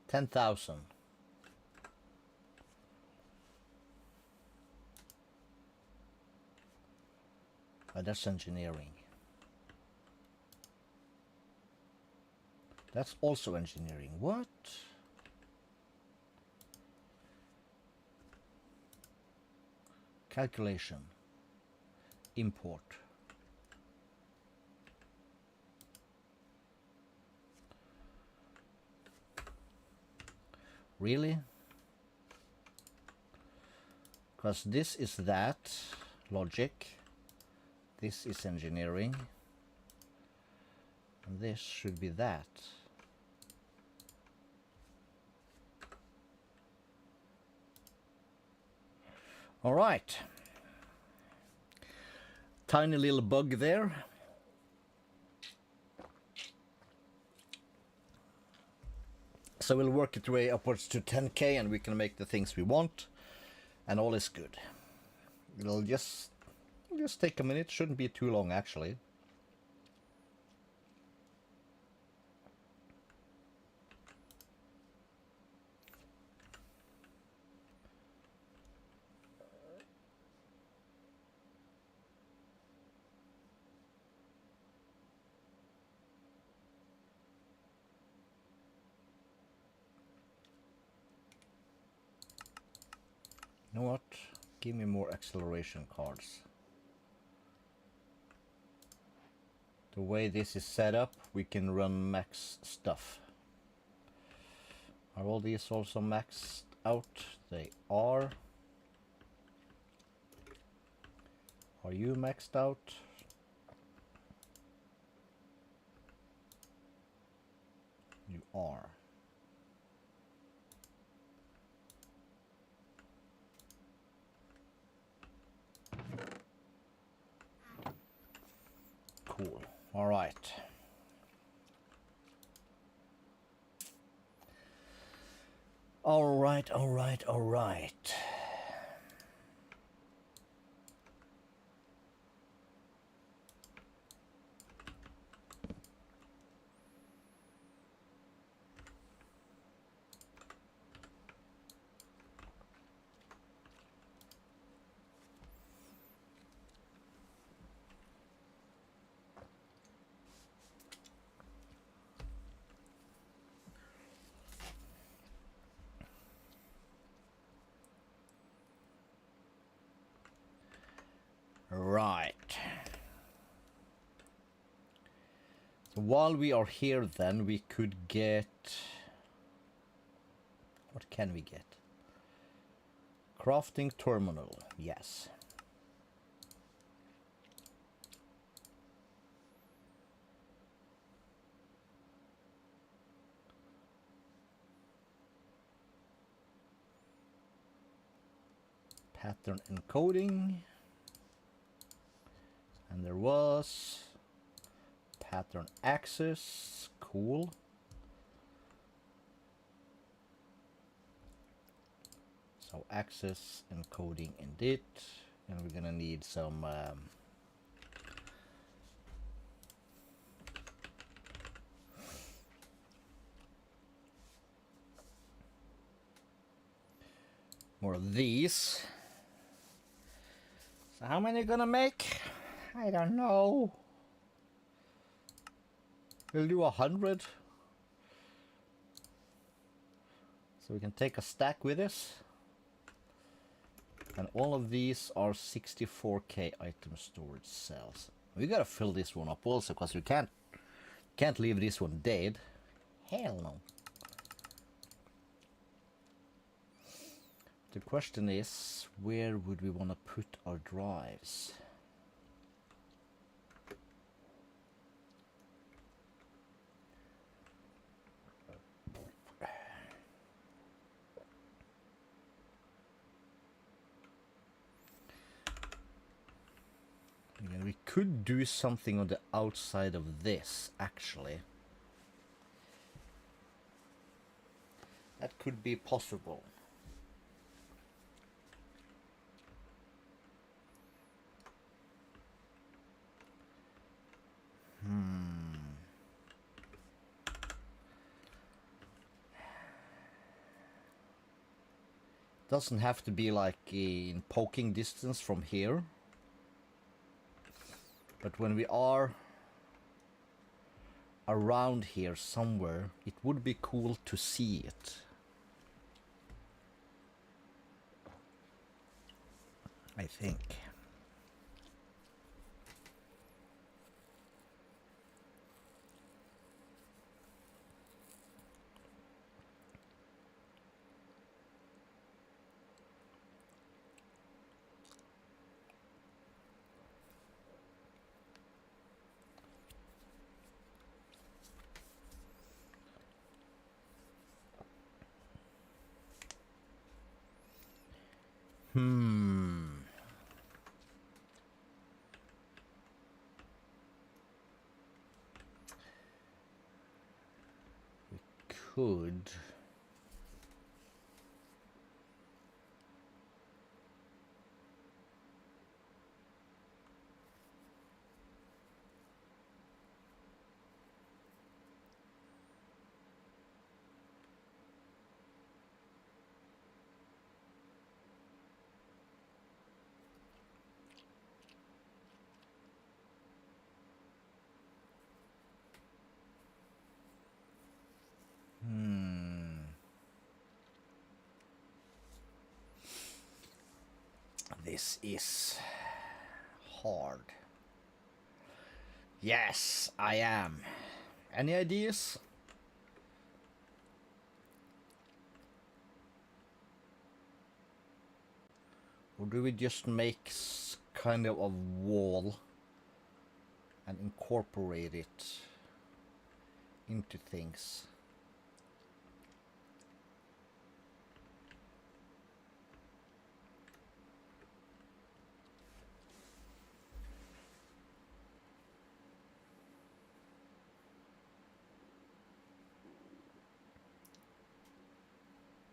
$10,000. That's engineering. That's also engineering. What? Calculation. Import. Really? Because this is that logic, this is engineering, and this should be that. All right. Tiny little bug there. So we'll work it way upwards to 10K and we can make the things we want and all is good. It'll just take a minute, shouldn't be too long actually. You know what? Give me more acceleration cards. The way this is set up, we can run max stuff. Are all these also maxed out? They are. Are you maxed out? You are. Cool. All right. All right, all right, all right. Right. So while we are here then we could get What can we get? Crafting terminal, yes. Pattern encoding. And there was pattern access, cool. So access encoding indeed, and we're gonna need some more of these. So how many gonna make? I don't know. We'll do 100. So we can take a stack with us. And all of these are 64k item storage cells. We gotta fill this one up also, because we can't leave this one dead. Hell no. The question is, where would we want to put our drives? We could do something on the outside of this, actually. That could be possible. Doesn't have to be like in poking distance from here. But when we are around here somewhere, it would be cool to see it. I think. We could. This is hard. Yes, I am. Any ideas? Or do we just make kind of a wall and incorporate it into things?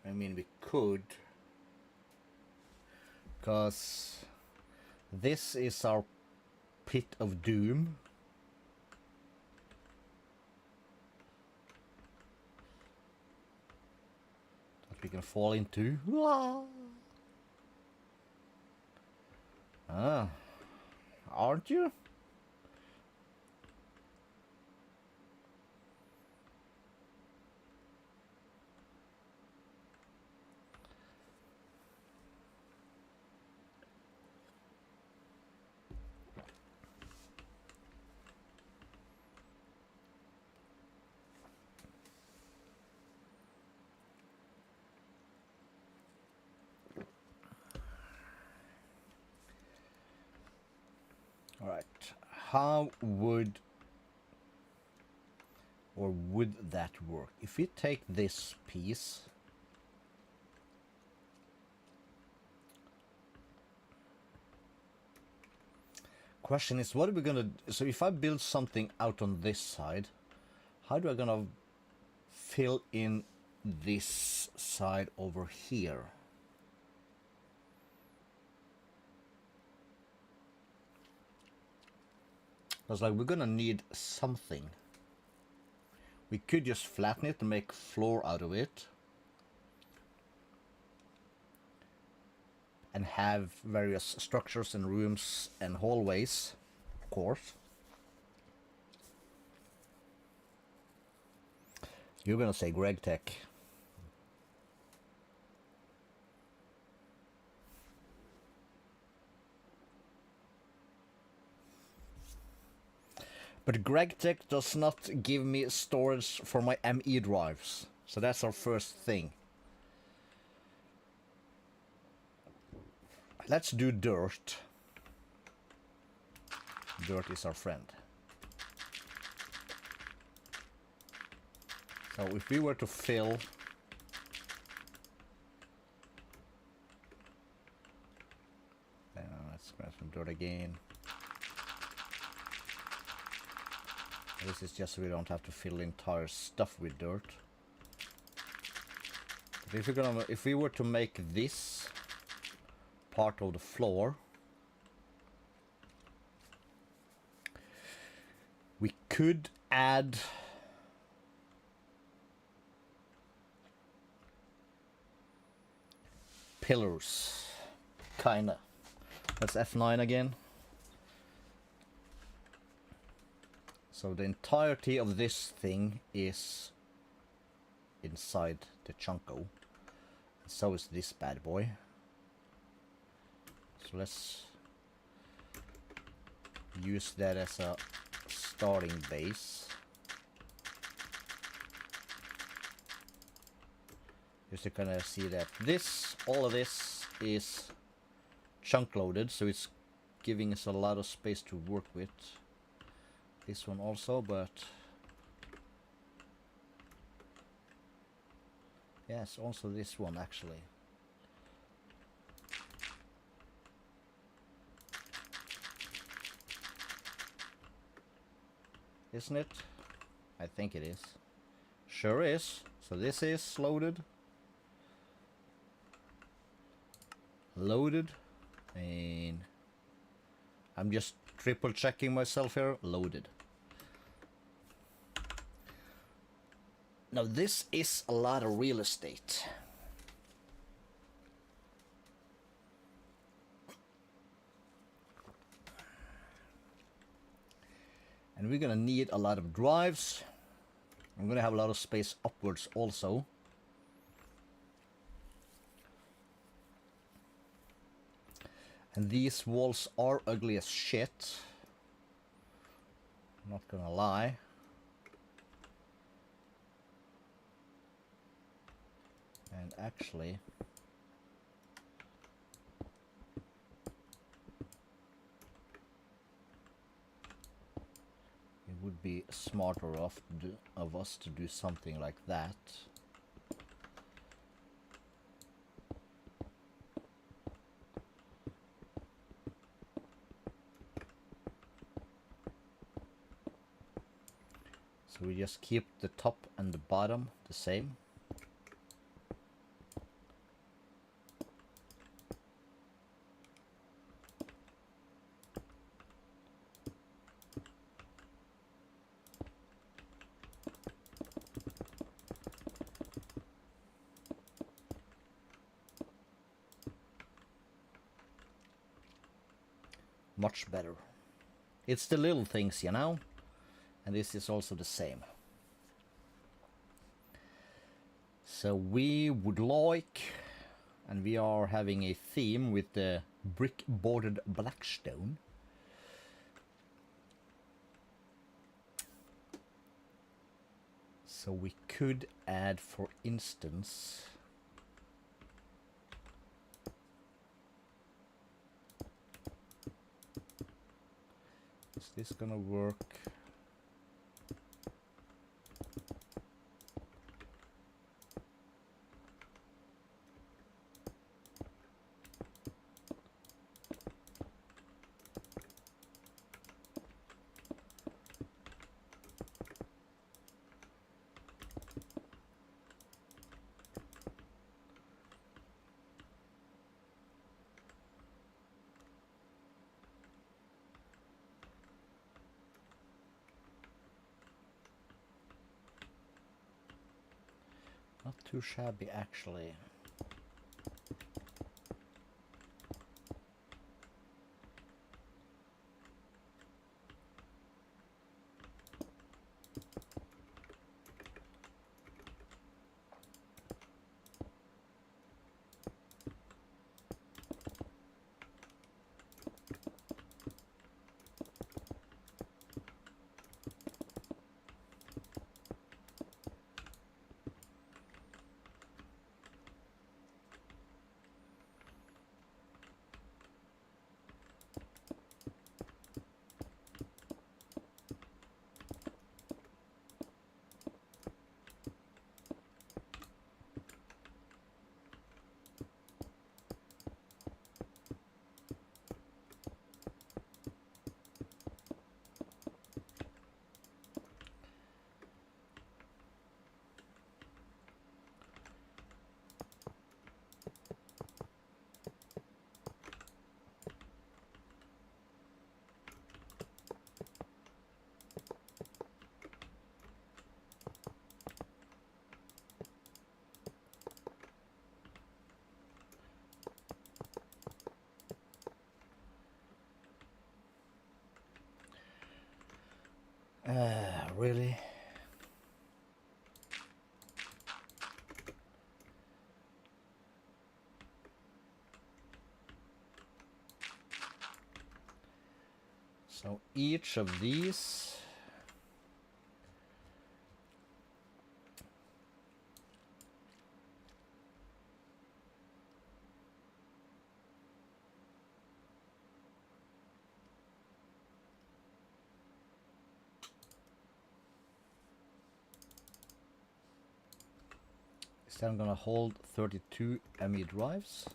I mean, we could, because this is our pit of doom. That we can fall into. Ah, aren't you? how would that work? If we take this piece, question is, what are we gonna, so if I build something out on this side, how do I gonna fill in this side over here? Because like we're gonna need something. We could just flatten it and make floor out of it. And have various structures and rooms and hallways, of course. You're gonna say Greg Tech. But Greg Tech does not give me storage for my ME drives. So that's our first thing. Let's do dirt. Dirt is our friend. So if we were to fill let's grab some dirt again. This is just so we don't have to fill the entire stuff with dirt. But if we were to make this part of the floor, we could add pillars, kinda. That's F9 again. So the entirety of this thing is inside the chunko. And so is this bad boy. So let's use that as a starting base. Just to kind of see that all of this is chunk loaded, so it's giving us a lot of space to work with. This one also, but yes, also this one actually. Isn't it? I think it is. Sure is. So this is loaded. Loaded. And I'm just triple checking myself here. Loaded. Now this is a lot of real estate. And we're gonna need a lot of drives. I'm gonna have a lot of space upwards also. And these walls are ugly as shit. I'm not gonna lie. And actually, it would be smarter of us to do something like that. So we just keep the top and the bottom the same. Much better. It's the little things, you know? And this is also the same. So we would like, and we are having a theme with the brick bordered blackstone. So we could add, for instance, let's this gonna work? Not too shabby, actually. Really? So each of these is then gonna hold 32 ME drives.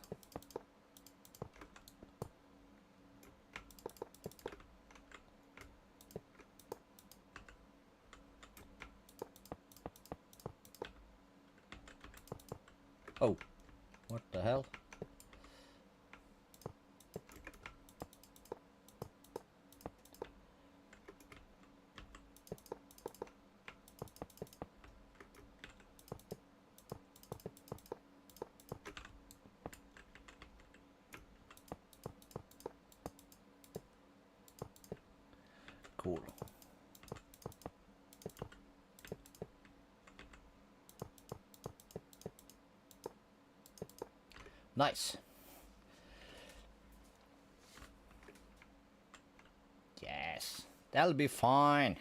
Oh, what the hell? Cool. Nice. Yes, that'll be fine.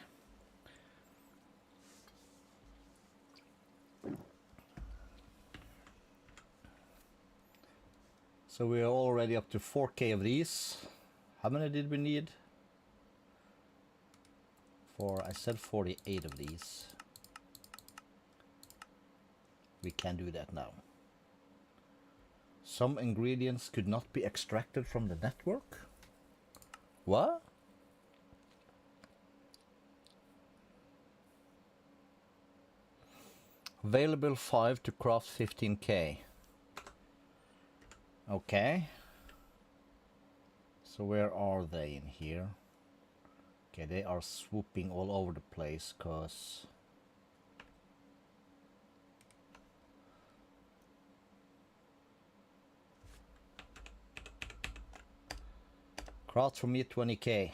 So we're already up to 4K of these. How many did we need? I said 48 of these. We can do that now. Some ingredients could not be extracted from the network? What? Available 5 to craft 15K. Okay. So where are they in here? Okay, they are swooping all over the place, cause craft for me 20K.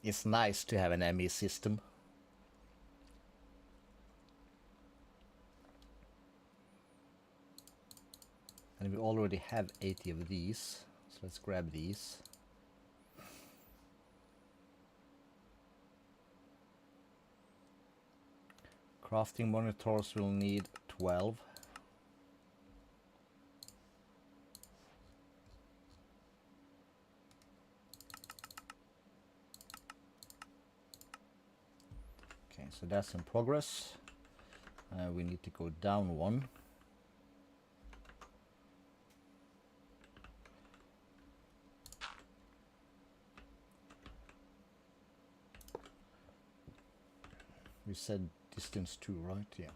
It's nice to have an ME system. And we already have 80 of these, so let's grab these. Crafting monitors will need 12. so that's in progress. We need to go down one. We said distance 2, right? Yeah.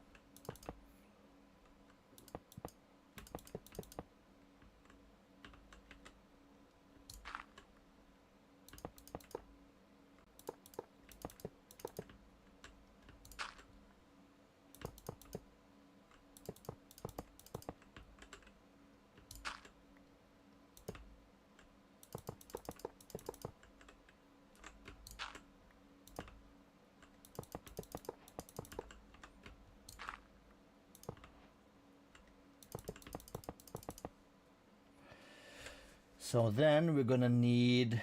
So then we're gonna need,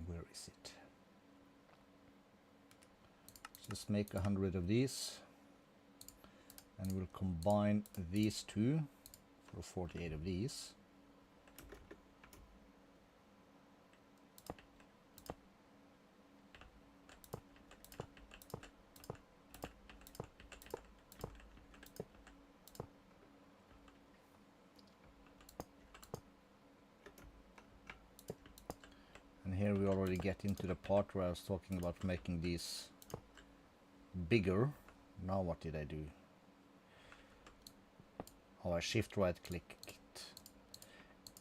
where is it? Just make 100 of these, and we'll combine these two for 48 of these. And here we already get into the part where I was talking about making these bigger. Now what did I do? Oh, I shift right click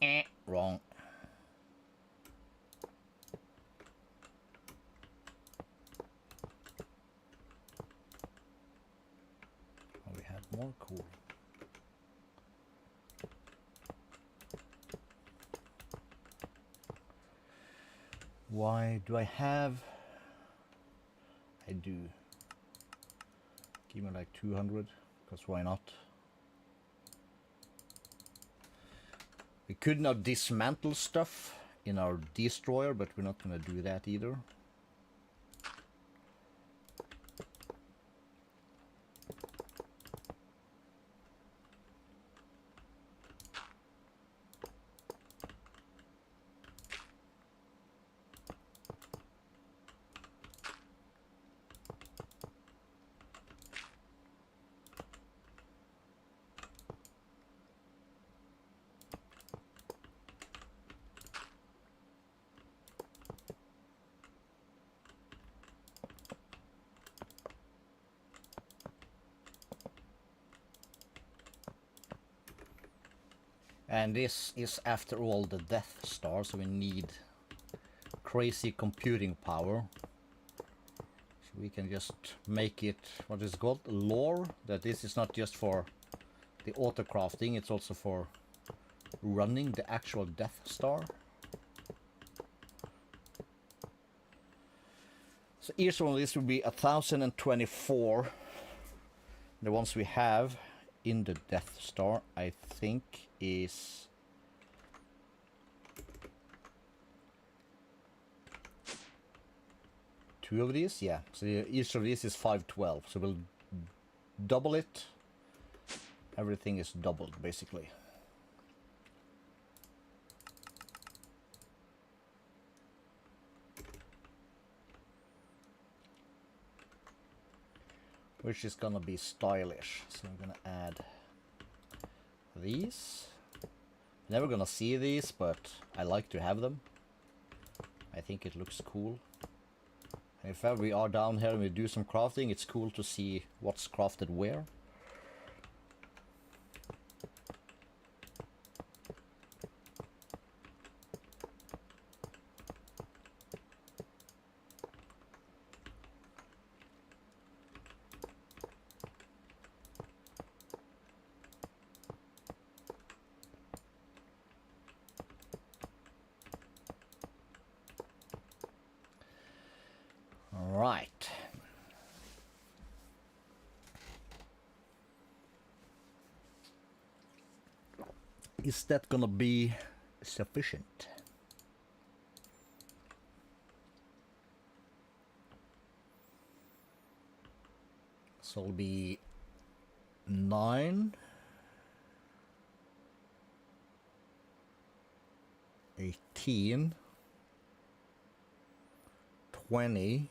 it. Wrong. Oh, we have more cool. Why do I have? I do. Give me like 200, because why not? We could now dismantle stuff in our destroyer, but we're not going to do that either. And this is after all the Death Star, so we need crazy computing power. So we can just make it, what is it called? Lore, that this is not just for the auto crafting, it's also for running the actual Death Star. So each one of these will be 1024. The ones we have in the Death Star, I think, is two of these. Yeah, so each of these is 512, so we'll double it. Everything is doubled basically. Which is gonna be stylish. So I'm gonna add these. Never gonna see these, but I like to have them. I think it looks cool. And if ever we are down here and we do some crafting, it's cool to see what's crafted where. Right. Is that gonna be sufficient? So it'll be 9, 18, 20,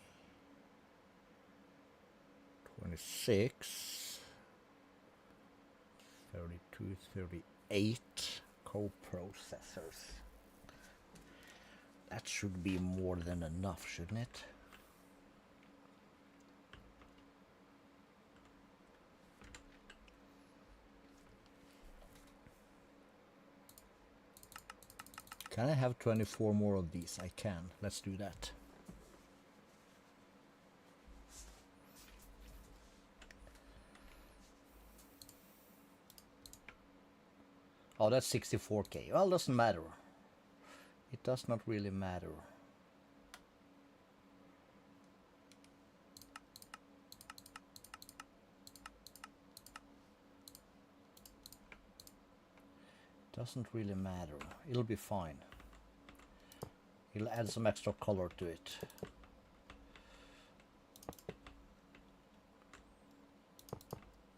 26, 32, 38 coprocessors. That should be more than enough, shouldn't it? Can I have 24 more of these? I can. Let's do that. Oh, that's 64K. Well, doesn't matter. It does not really matter. Doesn't really matter. It'll be fine. It'll add some extra color to it.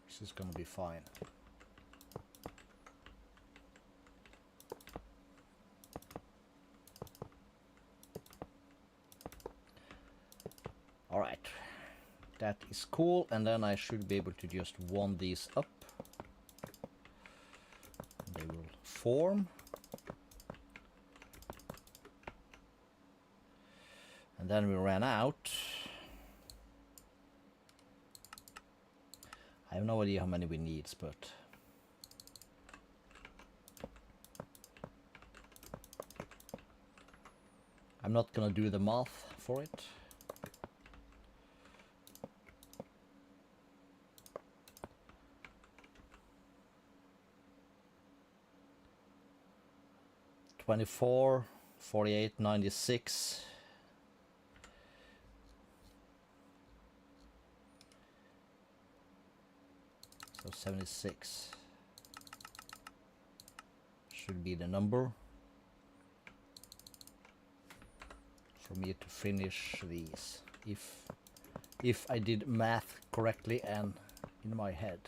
This is gonna be fine. Alright. That is cool, and then I should be able to just wand these up. They will form. And then we ran out. I have no idea how many we need, but I'm not gonna do the math for it. $24, $48, $96. So 76 should be the number for me to finish these, if I did math correctly and in my head.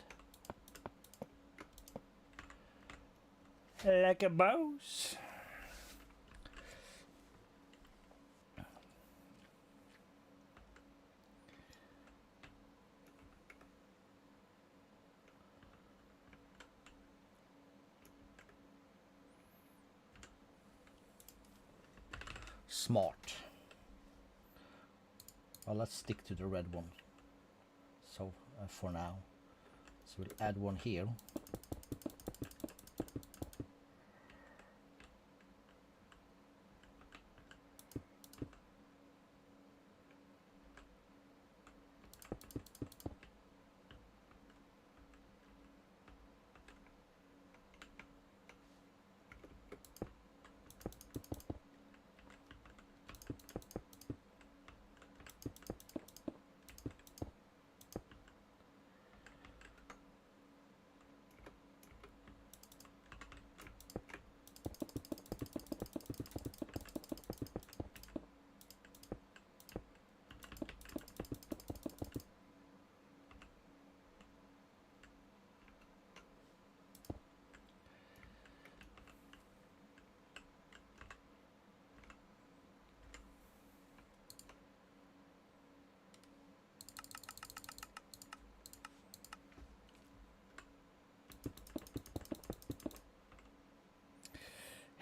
Like a mouse. Smart. Well, let's stick to the red one. So for now, so we'll add one here.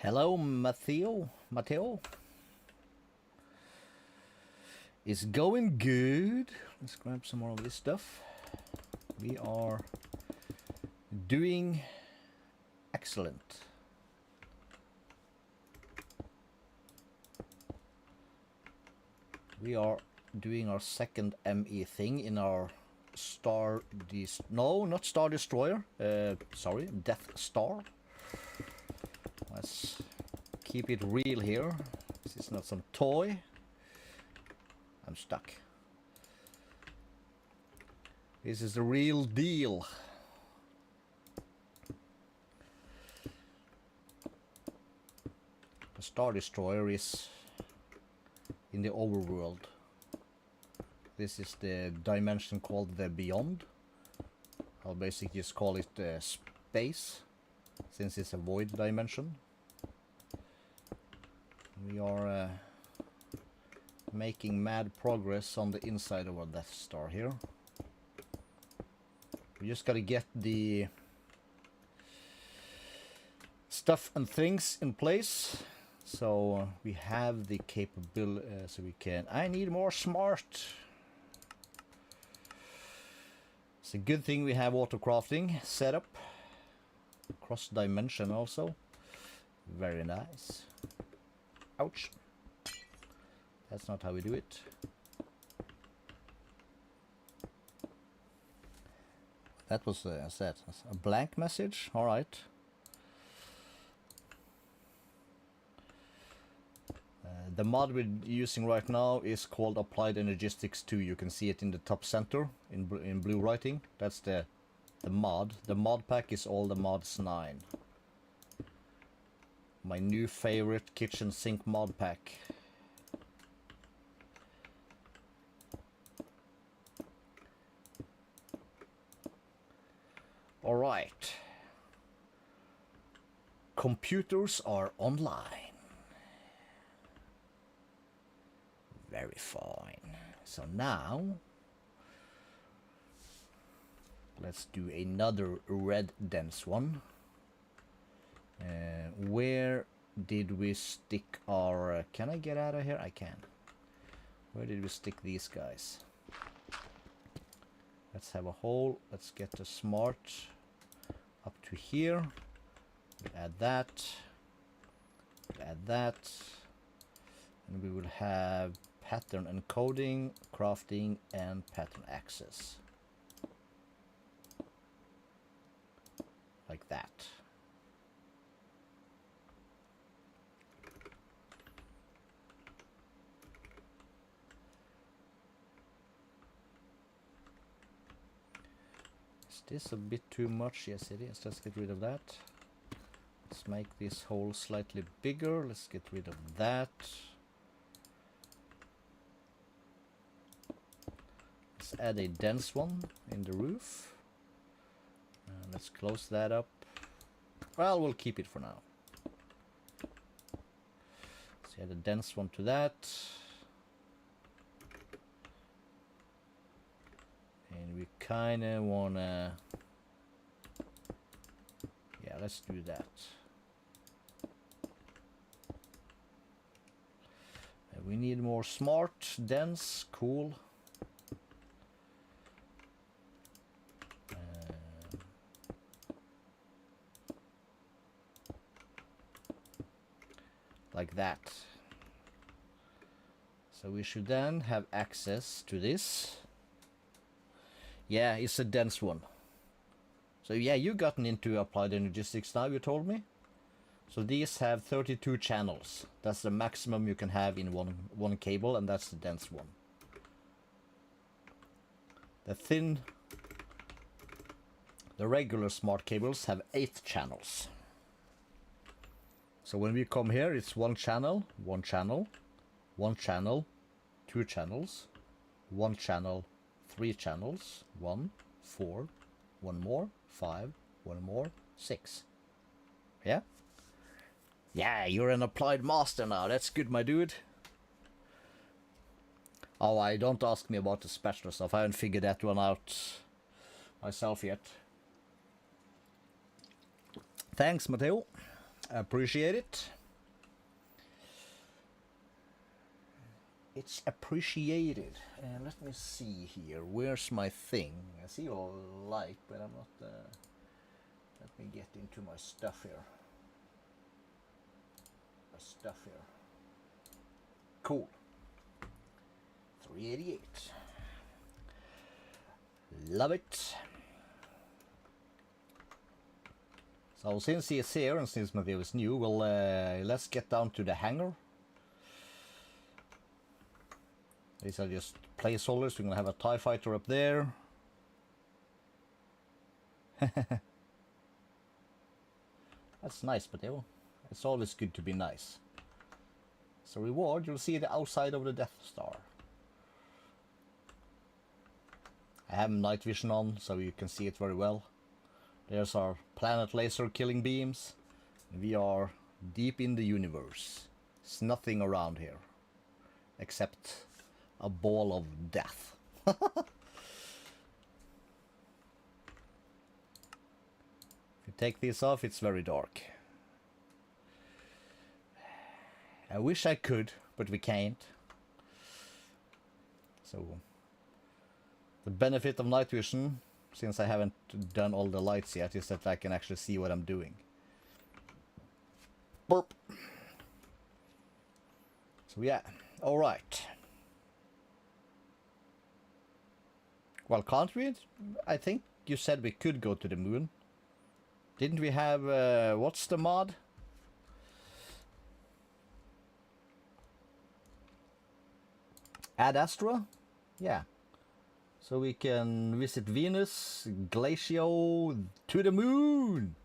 Hello, Matteo. It's going good. Let's grab some more of this stuff. We are doing excellent. We are doing our second ME thing in our not Star Destroyer. Sorry, Death Star. Let's keep it real here. This is not some toy. I'm stuck. This is the real deal. The Star Destroyer is in the overworld. This is the dimension called the Beyond. I'll basically just call it space, since it's a void dimension. We are making mad progress on the inside of our Death Star here. We just gotta get the stuff and things in place. So we have the capability, so we can... I need more smart. It's a good thing we have auto crafting set up. Cross dimension also. Very nice. Ouch. That's not how we do it. That was a blank message. All right. The mod we're using right now is called Applied Energistics 2. You can see it in the top center in blue writing. That's the mod. The mod pack is all the mods 9. My new favorite kitchen sink mod pack. All right. Computers are online. Very fine. So now, let's do another red dense one. Where did we stick our... can I get out of here? I can. Where did we stick these guys? Let's have a hole. Let's get the smart up to here. We'll add that. We'll add that. And we will have pattern encoding, crafting, and pattern access. Like that. Is this a bit too much? Yes, it is. Let's get rid of that. Let's make this hole slightly bigger. Let's get rid of that. Let's add a dense one in the roof. Let's close that up. Well, we'll keep it for now. Let's add a dense one to that. And we kind of want to... yeah, let's do that. We need more smart, dense, cool. Like that. So we should then have access to this. Yeah, it's a dense one. So yeah, you've gotten into Applied Energistics now, you told me. So these have 32 channels. That's the maximum you can have in one cable, and that's the dense one. The regular smart cables have 8 channels. So when we come here, it's one channel, one channel, one channel, 2 channels, one channel, 3 channels, 1, 4, 1 more, 5, 1 more, 6. Yeah? Yeah, you're an applied master now. That's good, my dude. Oh, don't ask me about the spatula stuff. I haven't figured that one out myself yet. Thanks, Matteo. Appreciate it. It's appreciated. And let me see here. Where's my thing? I see your light, but I'm not... let me get into my stuff here. Cool. 388. Love it. So since he is here and since Matteo is new, we'll let's get down to the hangar. These are just placeholders. We're gonna have a TIE fighter up there. That's nice, Matteo. It's always good to be nice. So reward, you'll see the outside of the Death Star. I have night vision on, so you can see it very well. There's our planet laser killing beams. We are deep in the universe. There's nothing around here. Except a ball of death. take this off, it's very dark. I wish I could, but we can't. So, the benefit of night vision, since I haven't done all the lights yet, is that I can actually see what I'm doing. Burp. So yeah, alright. Well, can't we? I think you said we could go to the moon. Didn't we have, what's the mod? Ad Astra? Yeah. So we can visit Venus, Glacio, to the moon!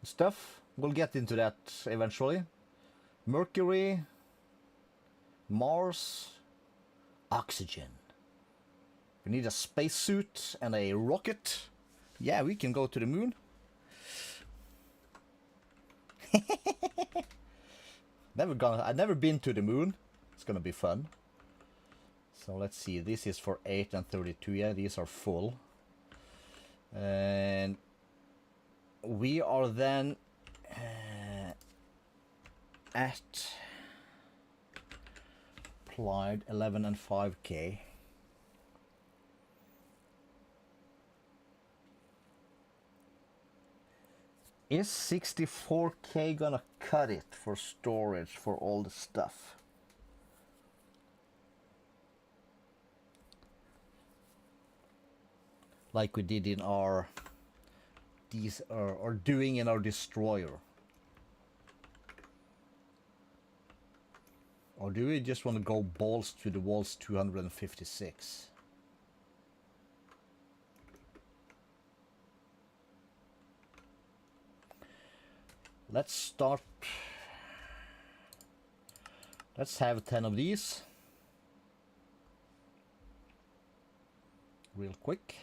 Stuff. We'll get into that eventually. Mercury, Mars, oxygen. We need a spacesuit and a rocket. Yeah, we can go to the moon. I've never been to the moon. It's gonna be fun. So let's see. This is for 8 and 32. Yeah, these are full. And we are then at applied 11 and 5K. Is 64K gonna cut it for storage for all the stuff? Like we did in our or doing in our destroyer. Or do we just want to go balls to the walls 256? Let's start. Let's have 10 of these. Real quick.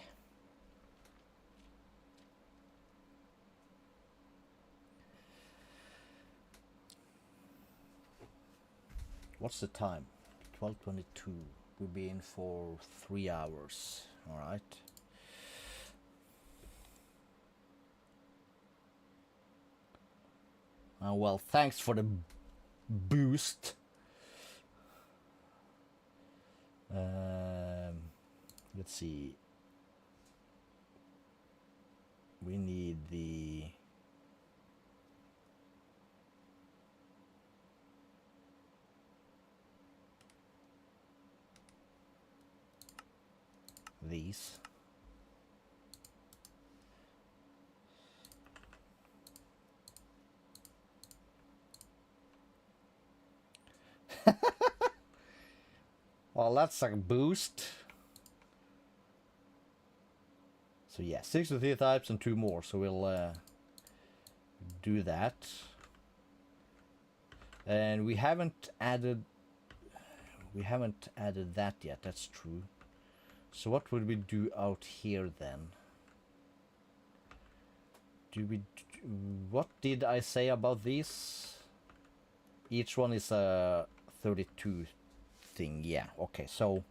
What's the time? 12:22. We'll be in for 3 hours. All right. Well, thanks for the boost. Let's see. We need these. Well, that's a boost. So yeah, 6 of 3 types and 2 more. So we'll do that. And we haven't added that yet. That's true. So what would we do out here then? What did I say about these? Each one is a 32 thing. Yeah, okay, so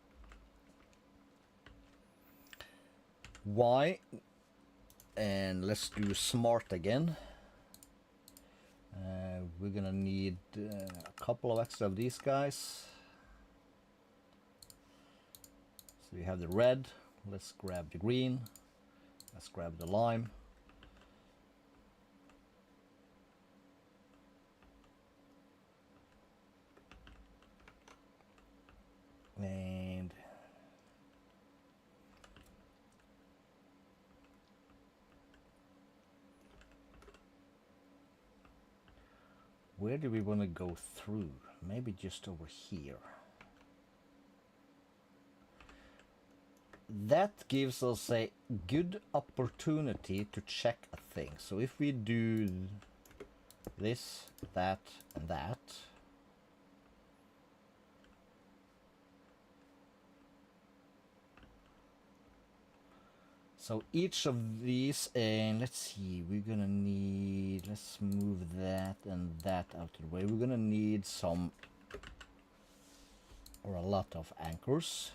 Y, and let's do smart again. We're gonna need a couple of extra of these guys. So we have the red, let's grab the green, let's grab the lime. And where do we want to go through? Maybe just over here. That gives us a good opportunity to check a thing. So if we do this, that, and that, so each of these, and let's see, we're gonna need, let's move that and that out of the way. We're gonna need some, or a lot of anchors.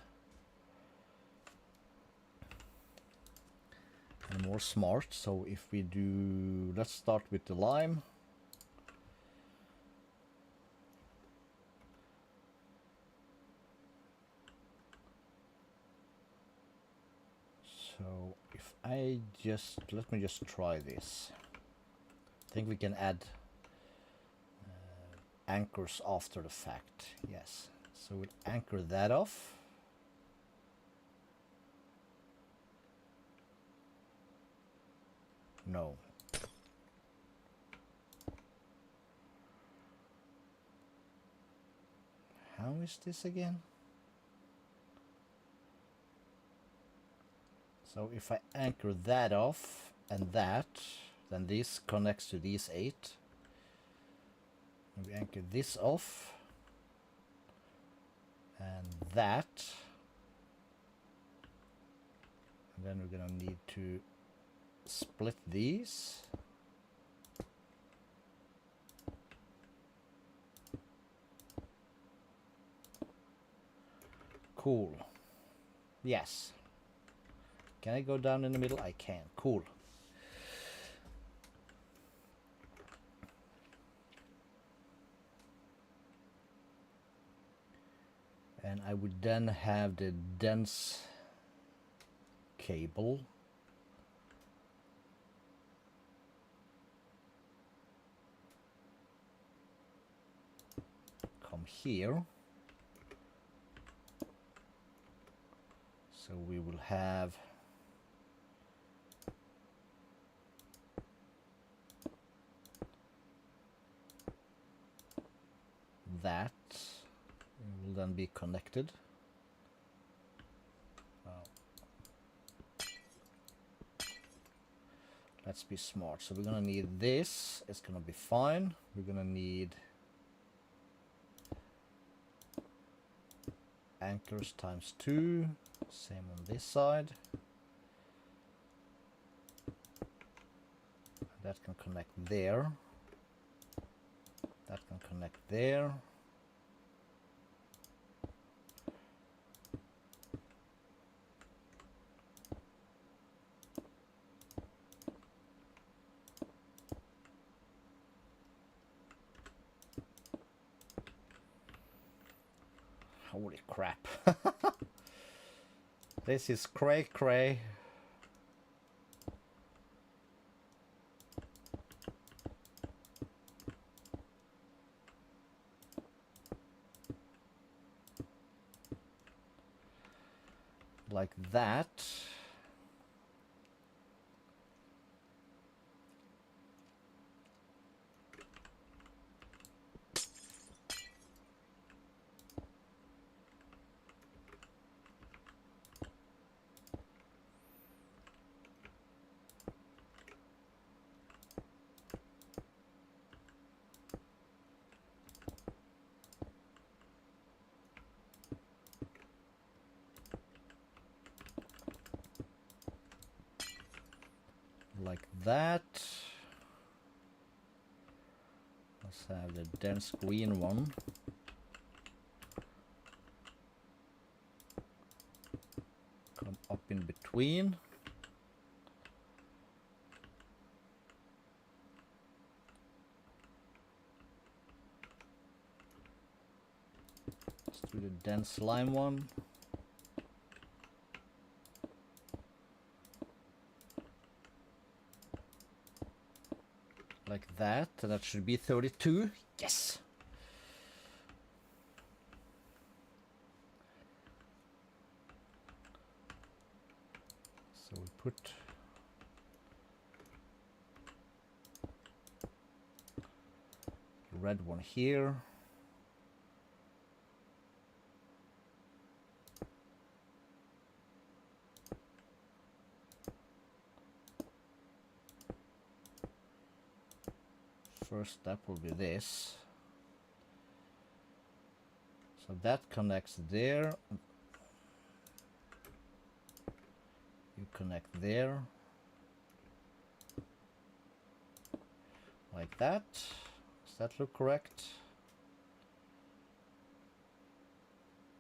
more smart. So if we do, let's start with the lime. So if I just, let me just try this. I think we can add anchors after the fact. Yes. So we'll anchor that off. No. How is this again? So if I anchor that off and that, then this connects to these 8. And we anchor this off and that. And then we're gonna need to split these. Cool. Yes. Can I go down in the middle? I can. Cool. And I would then have the dense cable. Come here. So we will have that. It will then be connected. Let's be smart. So we're gonna need this. It's gonna be fine. We're gonna need anchors times 2. Same on this side. That can connect there. That can connect there. Holy crap. This is cray. Like that. Like that. Let's have the dense green one. Come up in between. Let's do the dense lime one. Like that, and that should be 32. Yes! So we put the red one here. First step will be this. So that connects there. You connect there. Like that. Does that look correct?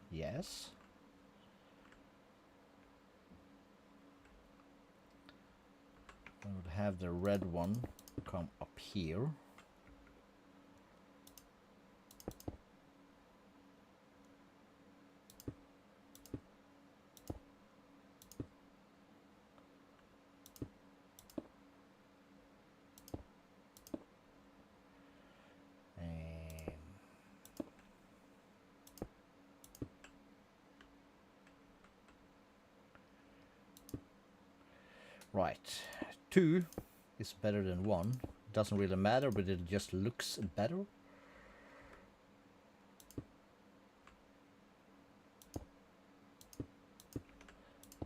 Yes. I would have the red one come up here. Right, 2 is better than 1. Doesn't really matter, but it just looks better.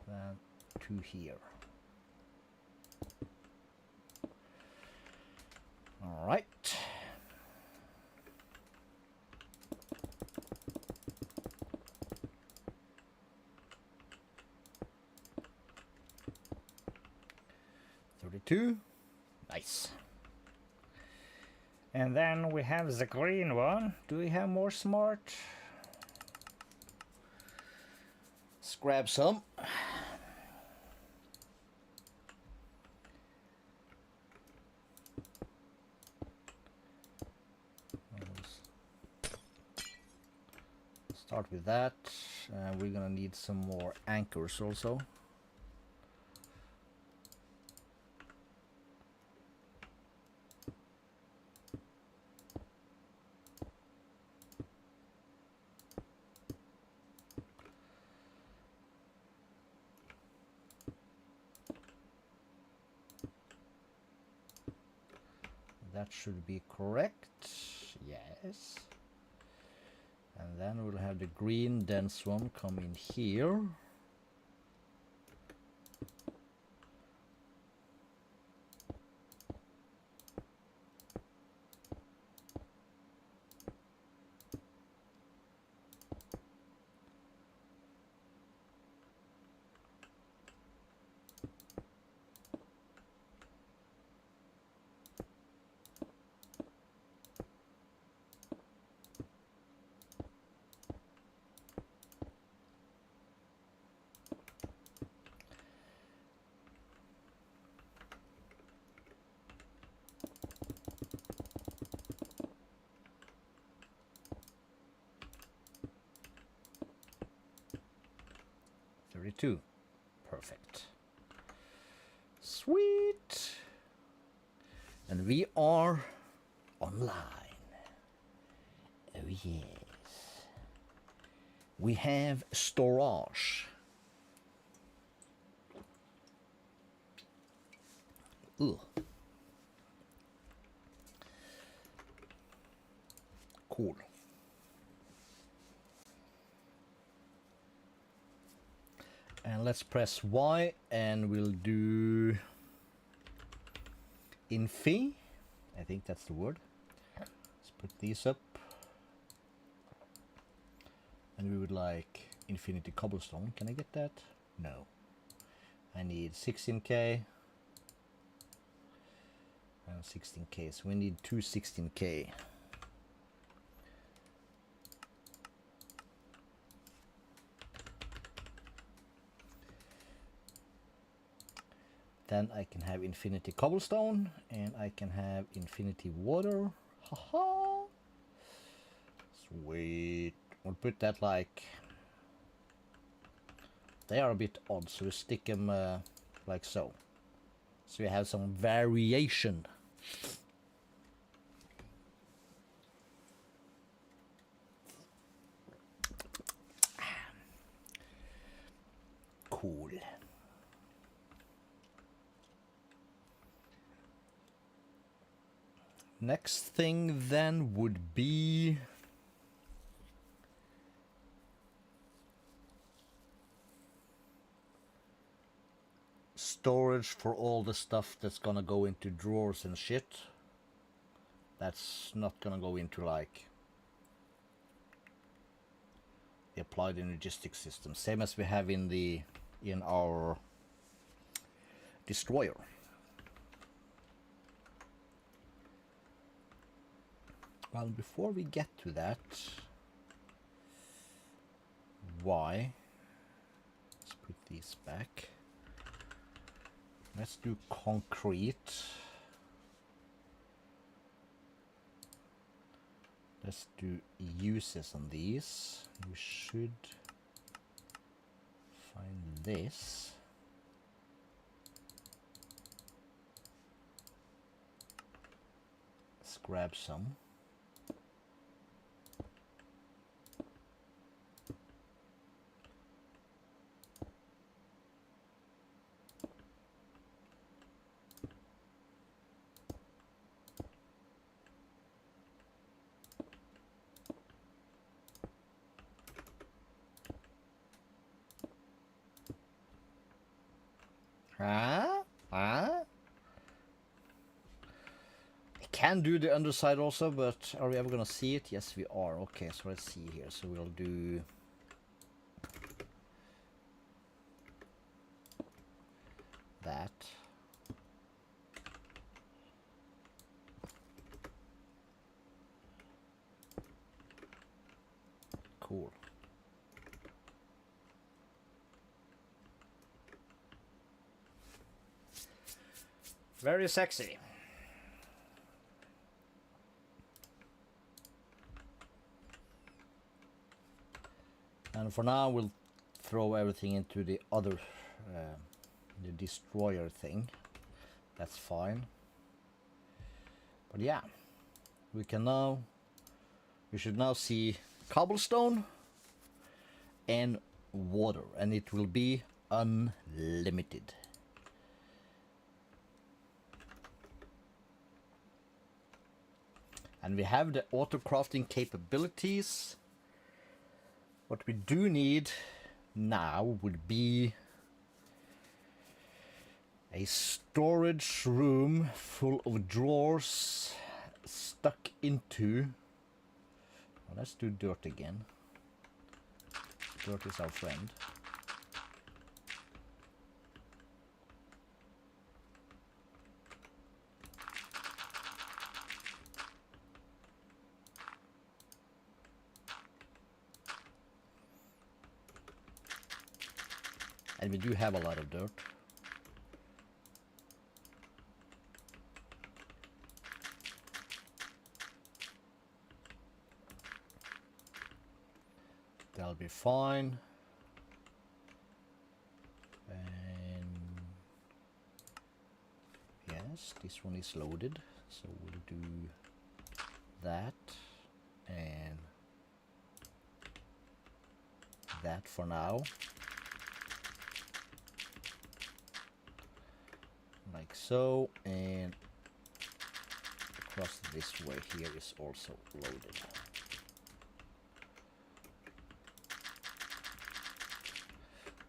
And 2 here. All right. Nice. And then we have the green one. Do we have more smart? Let's grab some. Start with that. We're gonna need some more anchors also. That should be correct. Yes. And then we'll have the green dense one come in here. Perfect. Sweet. And we are online. Oh yes. We have storage. Ugh. Cool. And let's press Y and we'll do infi. I think that's the word. Let's put these up. And we would like infinity cobblestone. Can I get that? No. I need 16k and 16k. So we need two 16k. Then I can have infinity cobblestone and I can have infinity water. Haha. Sweet. We'll put that like, they are a bit odd, so we stick them like so. So we have some variation. Cool. Next thing then would be storage for all the stuff that's gonna go into drawers and shit. That's not gonna go into like the applied logistics system, same as we have in our destroyer. Well, before we get to that, let's put these back. Let's do concrete. Let's do uses on these. We should find this. Let's grab some. Can do the underside also, but are we ever gonna see it? Yes, we are. Okay, so let's see here. So we'll do that. Cool. Very sexy. And for now, we'll throw everything into the other, the destroyer thing. That's fine. But yeah, we should now see cobblestone and water, and it will be unlimited. And we have the auto crafting capabilities. What we do need now would be a storage room full of drawers stuck into... Well, let's do dirt again. Dirt is our friend. And we do have a lot of dirt. That'll be fine. And yes, this one is loaded. So we'll do that and that for now. Like so, and across this way here is also loaded.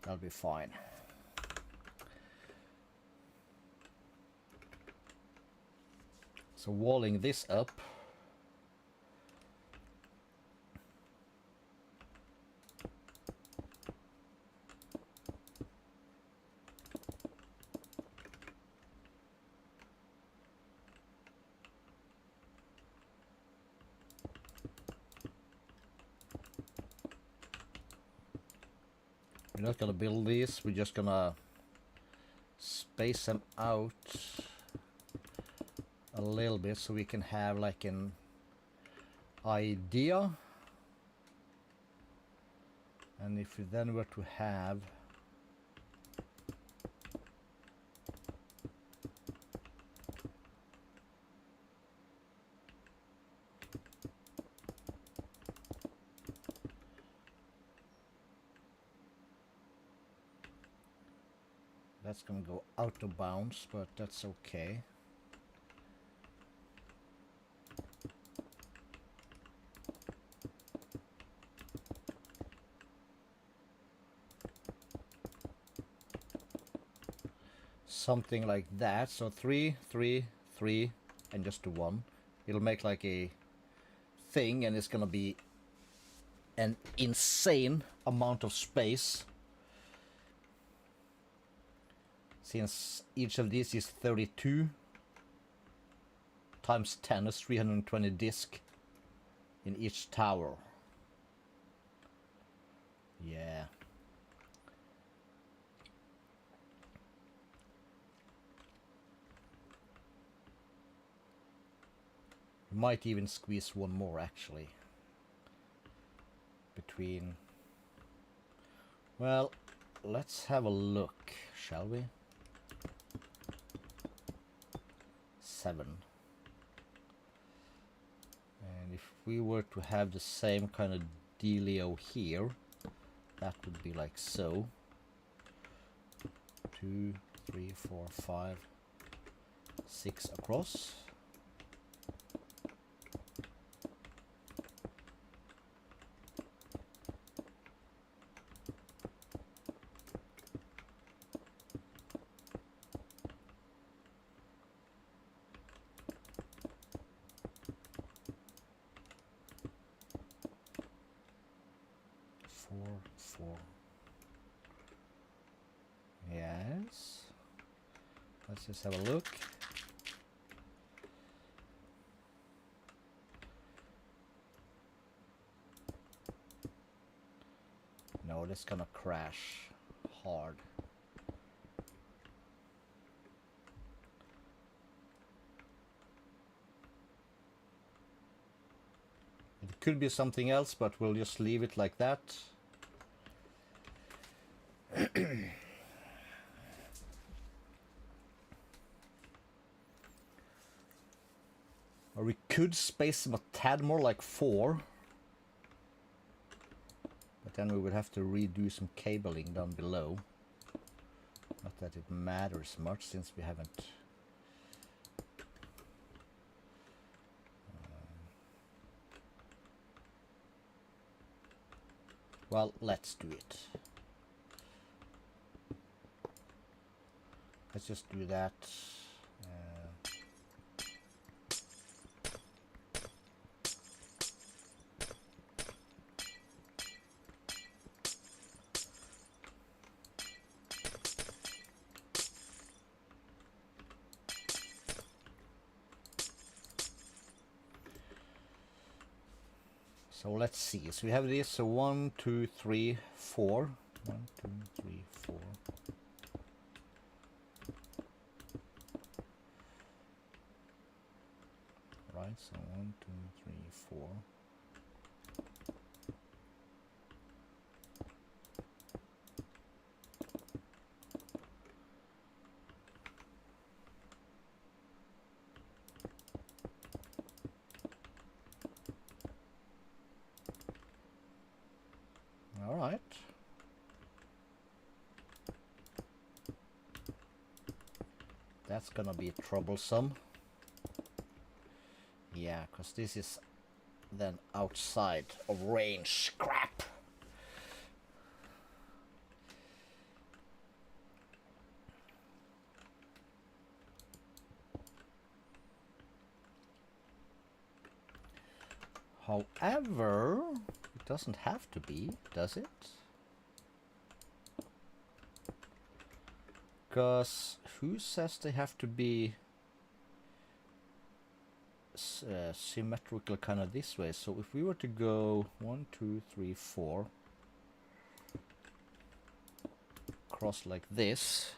That'll be fine. So walling this up, we're not gonna build these, we're just gonna space them out a little bit so we can have like an idea. And if we then were to have that's gonna go out of bounds, but that's okay. Something like that. So 3, 3, 3, and just 1. It'll make like a thing, and it's gonna be an insane amount of space. Since each of these is 32 times 10 is 320 disk in each tower. Yeah. We might even squeeze one more actually. Between... Well, let's have a look, shall we? 7. And if we were to have the same kind of dealio here, that would be like so. 2, 3, 4, 5, 6 across. Four. Yes. Let's just have a look. No, it's gonna crash hard. It could be something else, but we'll just leave it like that. Or we could space them a tad more, like 4. But then we would have to redo some cabling down below. Not that it matters much, since we haven't... Well, let's do it. Let's just do that. So let's see. So we have this. So 1, 2, 3, 4. 1, 2, 3, 4. Right. So 1, 2, 3, 4. All right. That's gonna be troublesome. Yeah, because this is then outside of range. Crap. However, it doesn't have to be, does it? Because who says they have to be symmetrical kind of this way? So if we were to go 1, 2, 3, 4 across like this,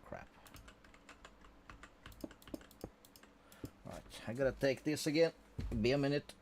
crap. Alright, I gotta take this again. Be a minute.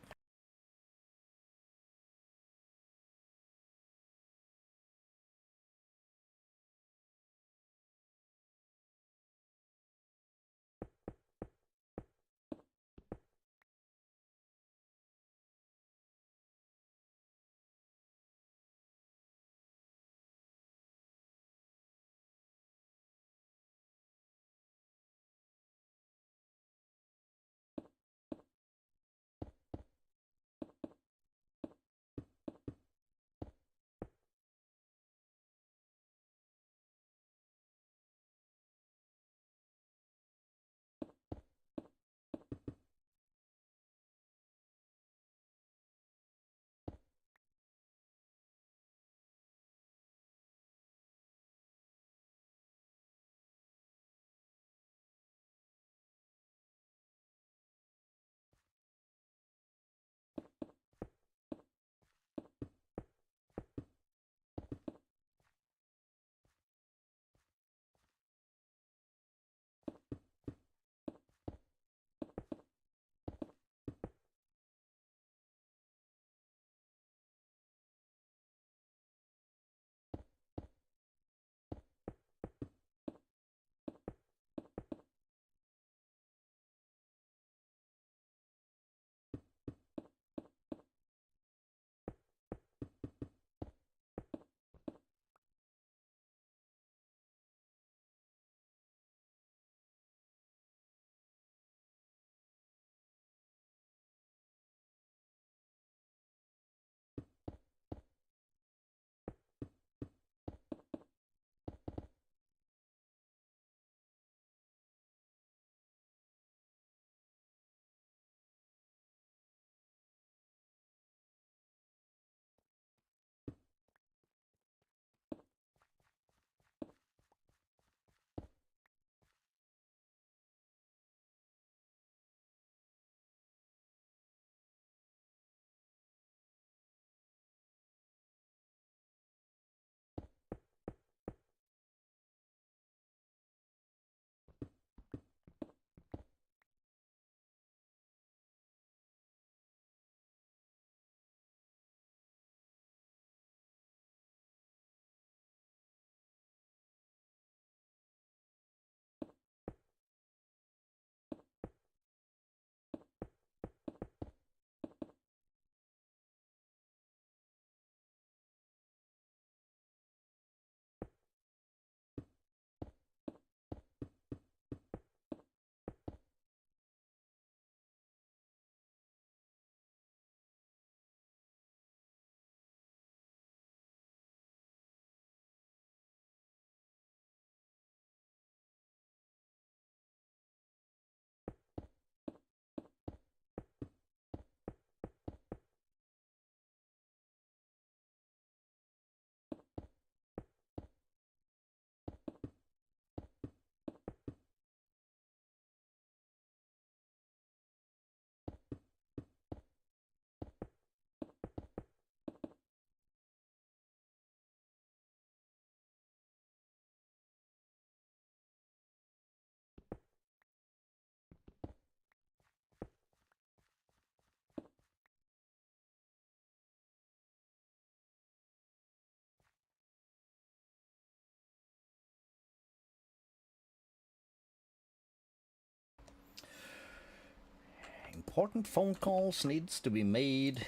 important phone calls needs to be made.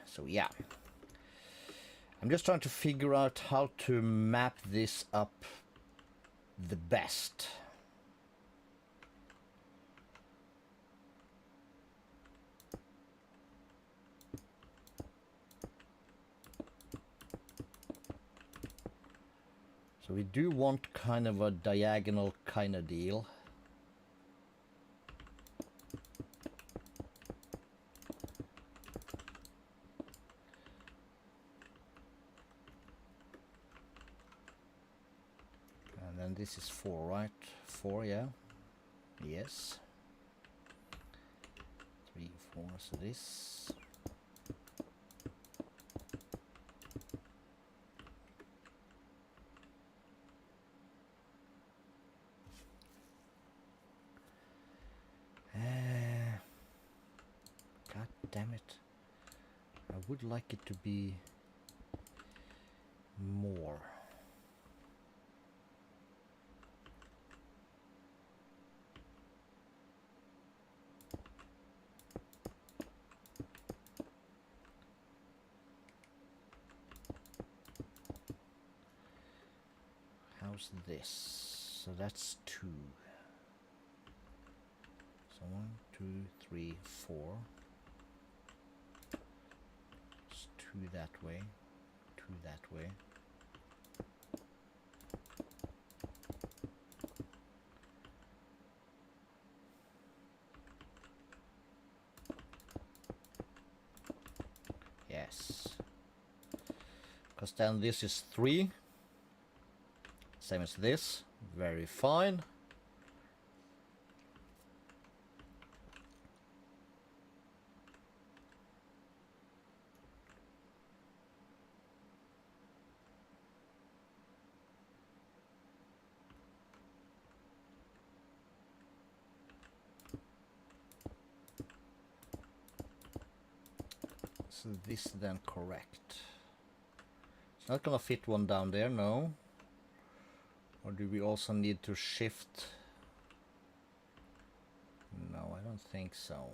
So yeah. I'm just trying to figure out how to map this up the best. So we do want kind of a diagonal kind of deal. And then this is 4, right? 4, yeah. Yes. 3, 4, so this. God damn it. I would like it to be more. How's this? So that's 2. So 1, 2, 3, 4. It's 2 that way, 2 that way. Yes. Because then this is 3. Same as this. Very fine. So this then correct. It's not gonna fit one down there, no. Or do we also need to shift? No, I don't think so.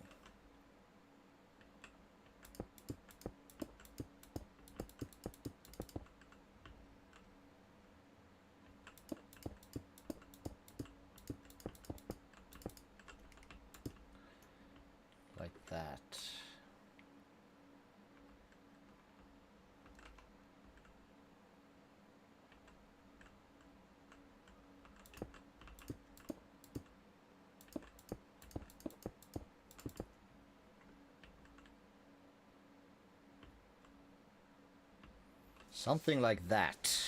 Like that. Something like that.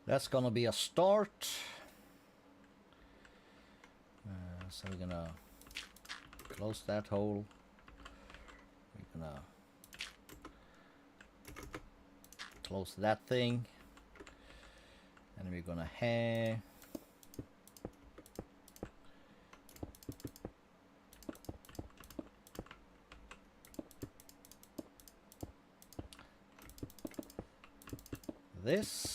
That's gonna be a start. So we're gonna close that hole. We're gonna close that thing. And we're gonna hang. This.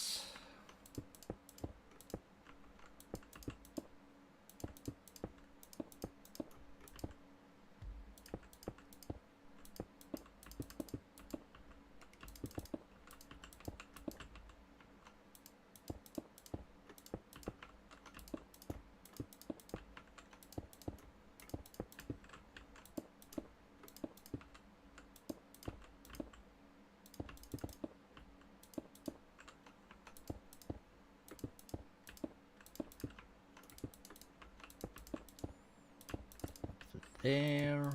There.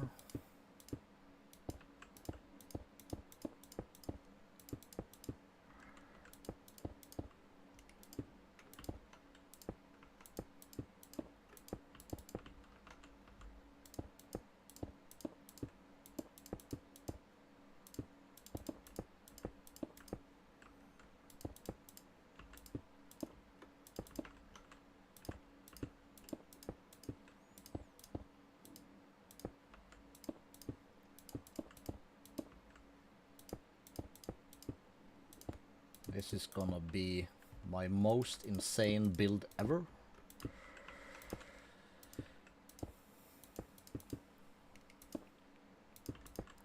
this is gonna be my most insane build ever.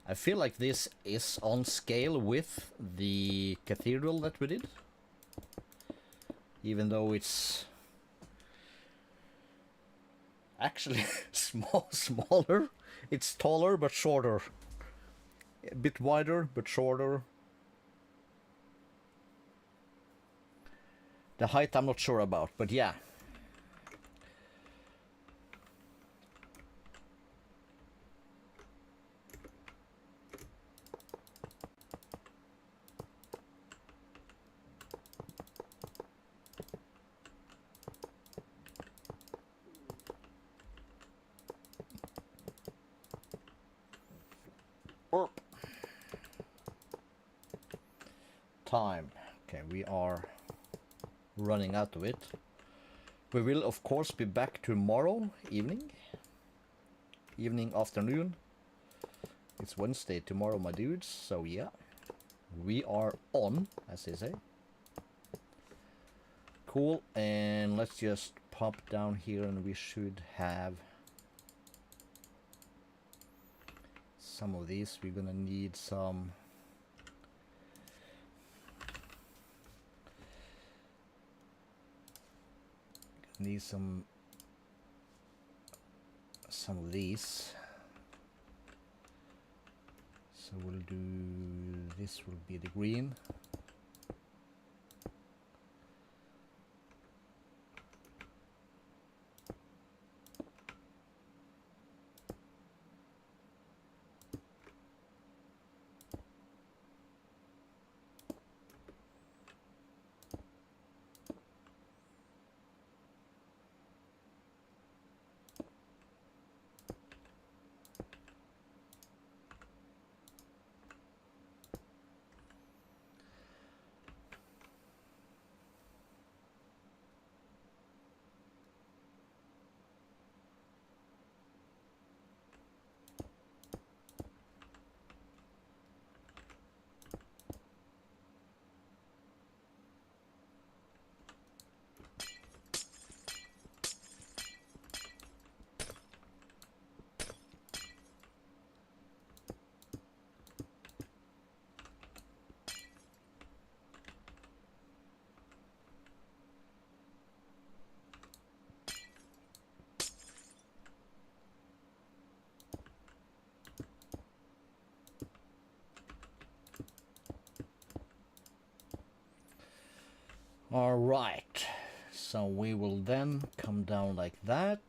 I feel like this is on scale with the cathedral that we did. Even though it's actually smaller. It's taller but shorter. A bit wider but shorter. The height I'm not sure about, but yeah. Time. Okay, we are running out of it. We will of course be back tomorrow evening. Afternoon. It's Wednesday tomorrow, my dudes, so yeah. We are on, as they say. Cool, and let's just pop down here and we should have some of these. We're gonna need some some of these. So we'll do, this will be the green. All right, so we will then come down like that.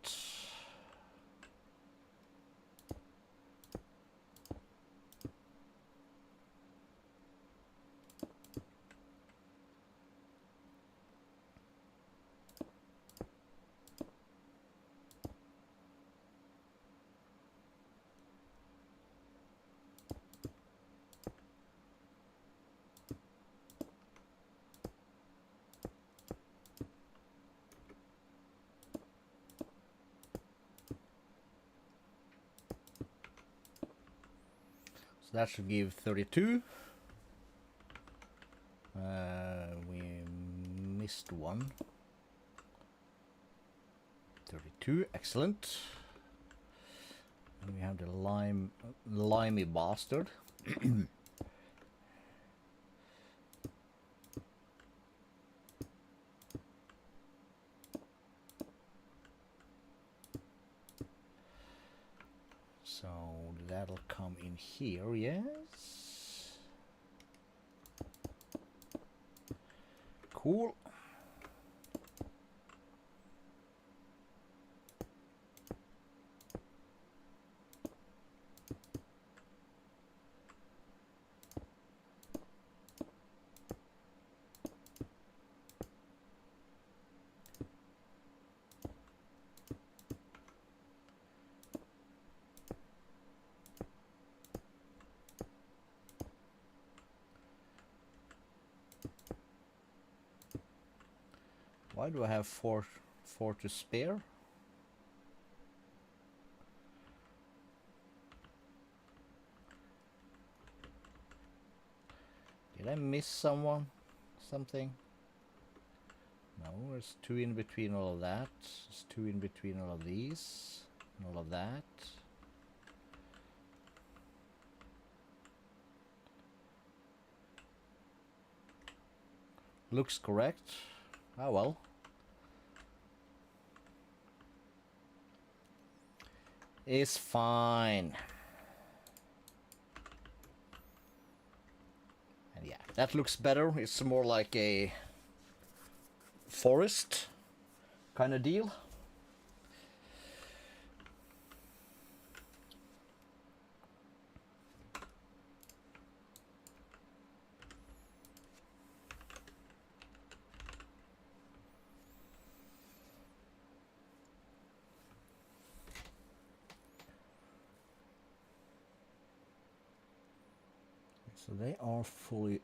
That should give 32. We missed one. 32, excellent. And we have the limey bastard. So that'll come in here, yes. Cool. Why do I have four to spare? Did I miss someone? something? No, there's 2 in between all of that. There's 2 in between all of these. And all of that. Looks correct. Ah well. It's fine. And yeah, that looks better. It's more like a forest kind of deal. So they are fully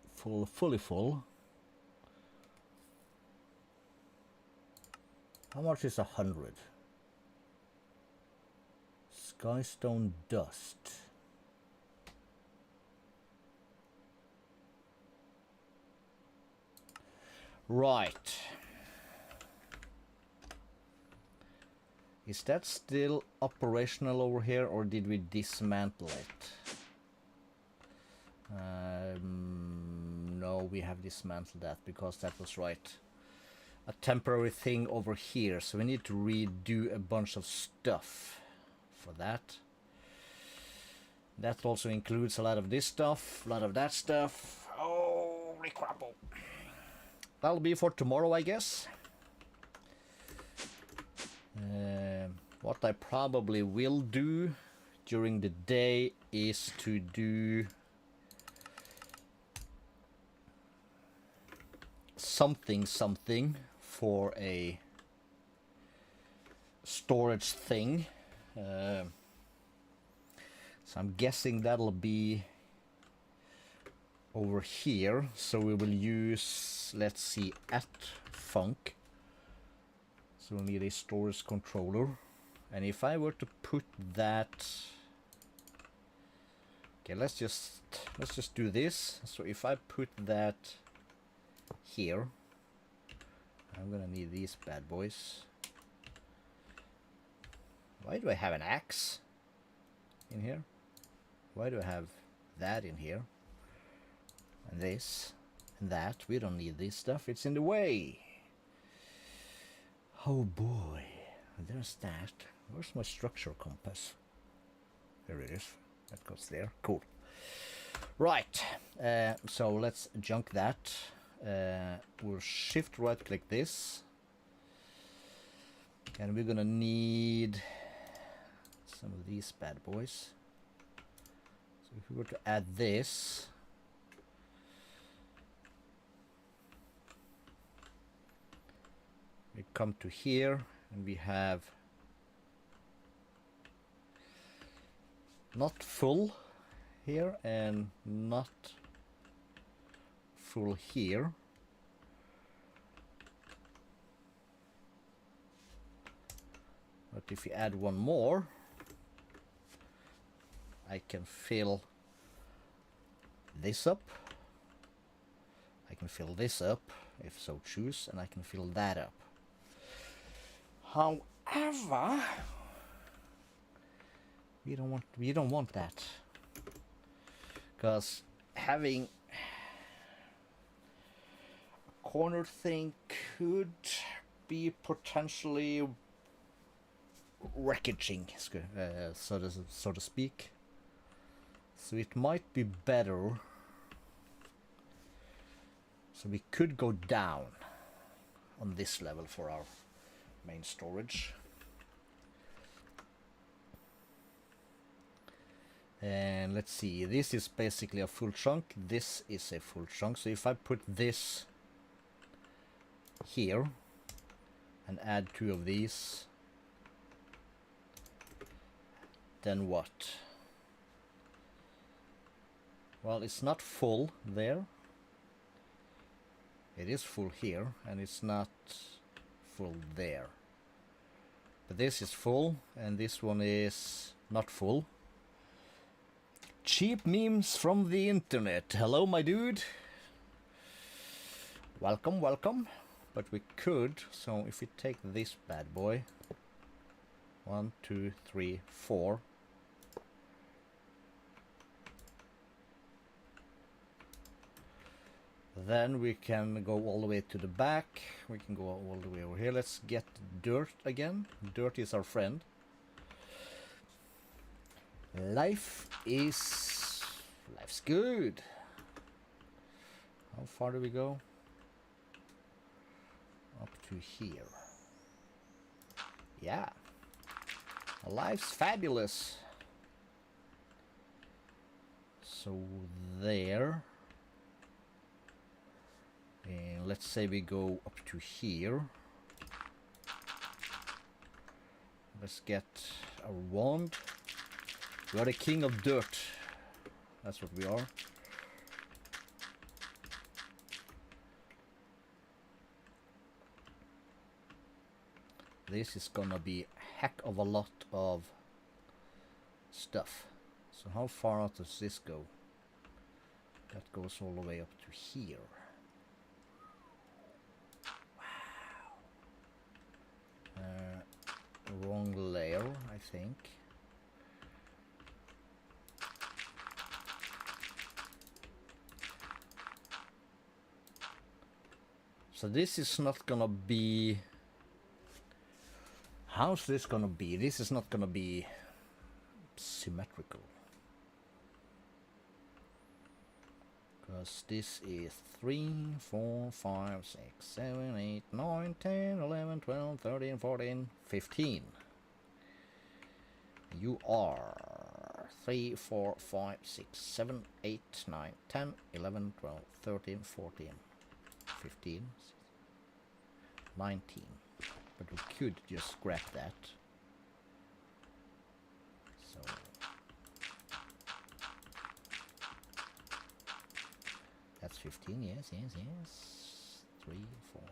full. How much is 100? Skystone dust. Right. Is that still operational over here, or did we dismantle it? No, we have dismantled that because that was right. A temporary thing over here, so we need to redo a bunch of stuff for that. That also includes a lot of this stuff, a lot of that stuff. Holy crapple. That'll be for tomorrow, I guess. What I probably will do during the day is to do something for a storage thing. So I'm guessing that'll be over here. So we will use, let's see, @func. So we'll need a storage controller. And if I were to put that, okay, let's just do this. So if I put that here, I'm gonna need these bad boys. Why do I have an axe in here? Why do I have that in here? And this and that. We don't need this stuff. It's in the way. Oh boy. There's that. Where's my structure compass? There it is. That goes there. Cool. Right. So let's junk that. We'll shift right click this. And we're gonna need some of these bad boys. So if we were to add this, we come to here and we have not full here and not full here. But if you add one more, I can fill this up. I can fill this up if so choose, and I can fill that up. However, we don't want that, because having a corner thing could be potentially wreckaging, so to speak. So it might be better. So we could go down on this level for our main storage. And let's see, this is basically a full chunk, this is a full chunk. So if I put this here and add 2 of these, then what? Well, it's not full there. It is full here, and it's not full there. But this is full, and this one is not full. Cheap memes from the internet. Hello, my dude. Welcome, welcome. But we could, so if we take this bad boy, 1, 2, 3, 4. Then we can go all the way to the back. We can go all the way over here. Let's get dirt again. Dirt is our friend. Life's good. How far do we go? Up to here. Yeah. Life's fabulous. So there. And let's say we go up to here. Let's get a wand. We are the king of dirt. That's what we are. This is gonna be a heck of a lot of stuff. So how far out does this go? That goes all the way up to here. Wrong layer, I think. So this is not gonna be... How's this gonna be? This is not gonna be symmetrical. Because this is 3, 4, 5, 6, 7, 8, 9, 10, 11, 12, 13, 14, 15. You are 3, 4, 5, 6, 7, 8, 9, 10, 11, 12, 13, 14, 15, 19. But we could just scrap that. So... That's 15, yes, yes, yes. 3, 4.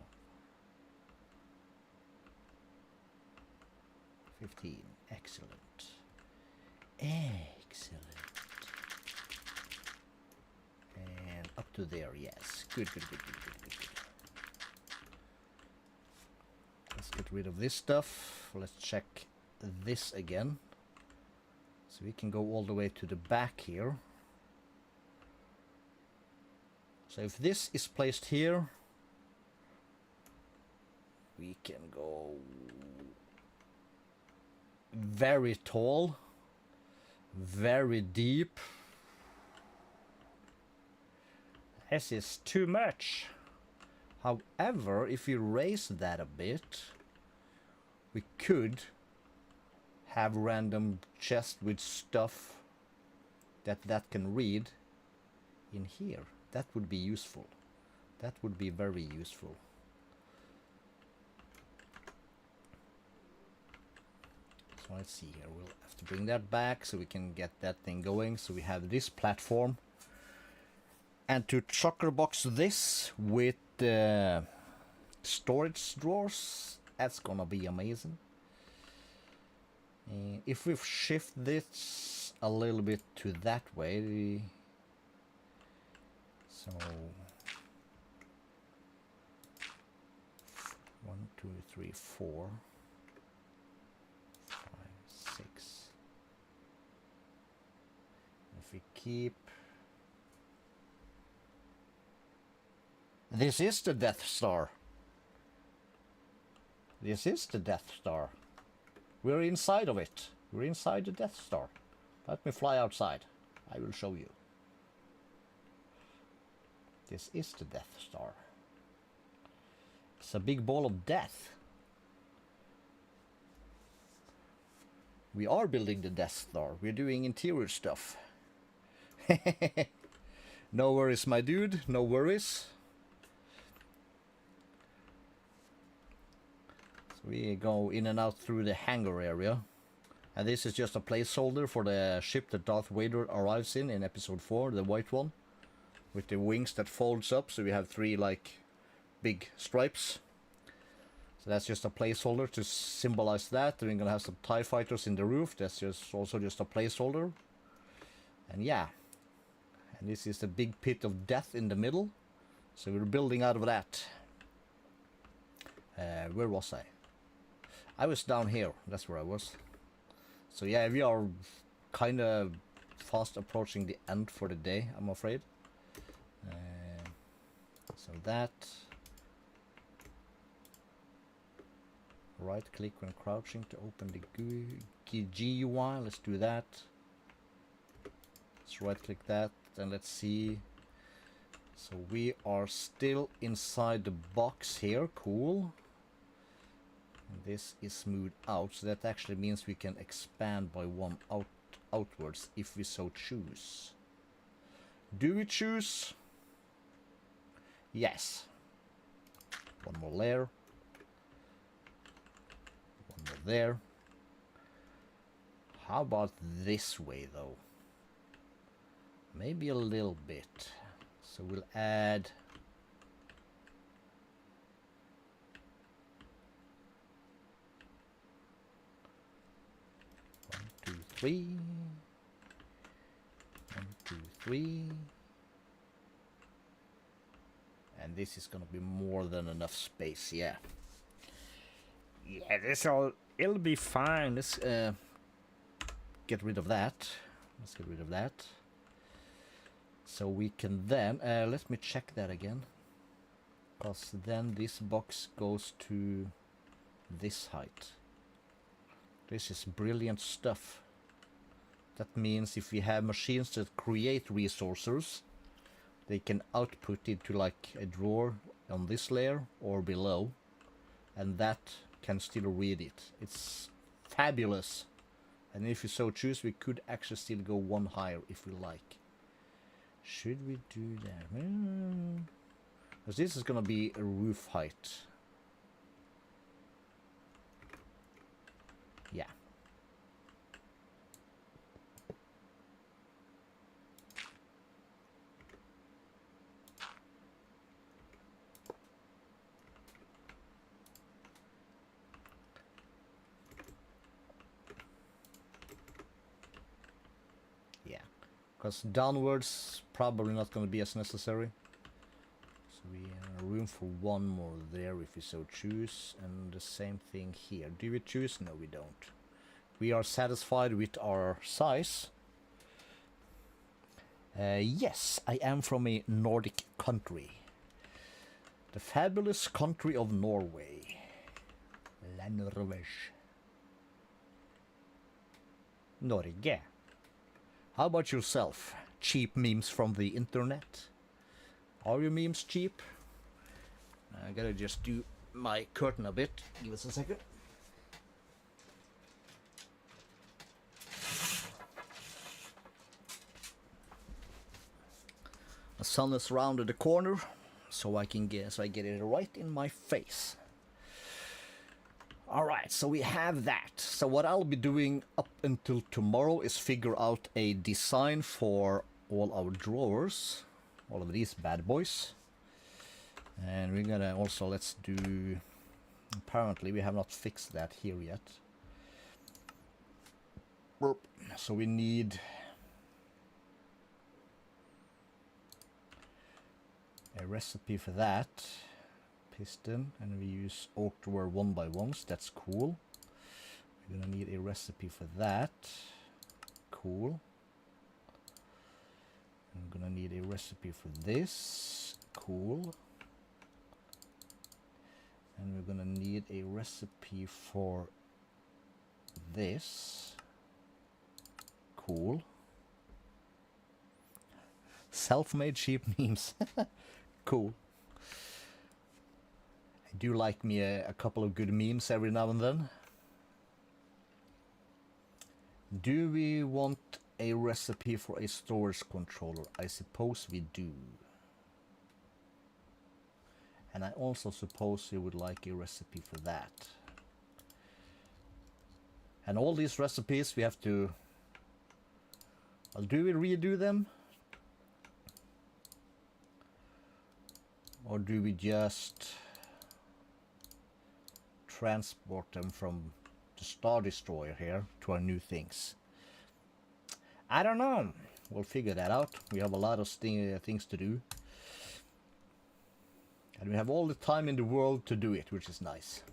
15, excellent. Excellent. And up to there, yes. Good, good, good, good, good, good, good. Let's get rid of this stuff. Let's check this again. So we can go all the way to the back here. So if this is placed here, we can go very tall, very deep. This is too much. However, if we raise that a bit, we could have random chests with stuff that can read in here. That would be useful. That would be very useful. So let's see here. We'll have to bring that back so we can get that thing going. So we have this platform. And to chocker box this with storage drawers, that's gonna be amazing. And if we shift this a little bit to that way, so 1, 2, 3, 4, 5, 6. If we keep... This is the Death Star. This is the Death Star. We're inside of it. We're inside the Death Star. Let me fly outside. I will show you. This is the Death Star. It's a big ball of death. We are building the Death Star. We're doing interior stuff. No worries, my dude. No worries. So we go in and out through the hangar area. And this is just a placeholder for the ship that Darth Vader arrives in episode 4, the white one. With the wings that folds up, so we have 3 like big stripes. So that's just a placeholder to symbolize that. Then we're gonna have some TIE fighters in the roof. That's just also just a placeholder. And yeah. And this is the big pit of death in the middle. So we're building out of that. Where was I? I was down here. That's where I was. So yeah, we are kind of fast approaching the end for the day, I'm afraid. So that. Right click when crouching to open the GUI. Let's do that. Let's right click that and let's see. So we are still inside the box here. Cool. And this is smoothed out, so that actually means we can expand by one outwards if we so choose. Do we choose? Yes. One more layer. One more there. How about this way though? Maybe a little bit. So we'll add one, two, three. 1, 2, 3. And this is gonna be more than enough space, yeah. Yeah, it'll be fine. Let's get rid of that. Let's get rid of that. So we can then, let me check that again. Because then this box goes to this height. This is brilliant stuff. That means if we have machines that create resources, they can output into like a drawer on this layer or below, and that can still read it. It's fabulous. And if you so choose, we could actually still go one higher if we like. Should we do that? Because this is gonna be a roof height. Yeah. Because downwards probably not going to be as necessary. So we have room for one more there if we so choose, and the same thing here. Do we choose? No, we don't. We are satisfied with our size. Yes, I am from a Nordic country. The fabulous country of Norway. La Norvège. Norge. How about yourself? Cheap memes from the internet? Are your memes cheap? I gotta just do my curtain a bit. Give us a second. The sun is rounded the corner, so I get it right in my face. Alright, so we have that. So what I'll be doing up until tomorrow is figure out a design for all our drawers. All of these bad boys. And we're gonna also, let's do... Apparently we have not fixed that here yet. So we need... a recipe for that. Piston, and we use oak drawer 1x1s. That's cool. We're gonna need a recipe for that. Cool. I'm gonna need a recipe for this. Cool. And we're gonna need a recipe for this. Cool. Self-made cheap memes. Cool. I do like me a couple of good memes every now and then. Do we want a recipe for a storage controller? I suppose we do. And I also suppose you would like a recipe for that. And all these recipes we have to... Well, do we redo them? Or do we just transport them from the Star Destroyer here to our new things? I don't know. We'll figure that out. We have a lot of things to do. And we have all the time in the world to do it, which is nice.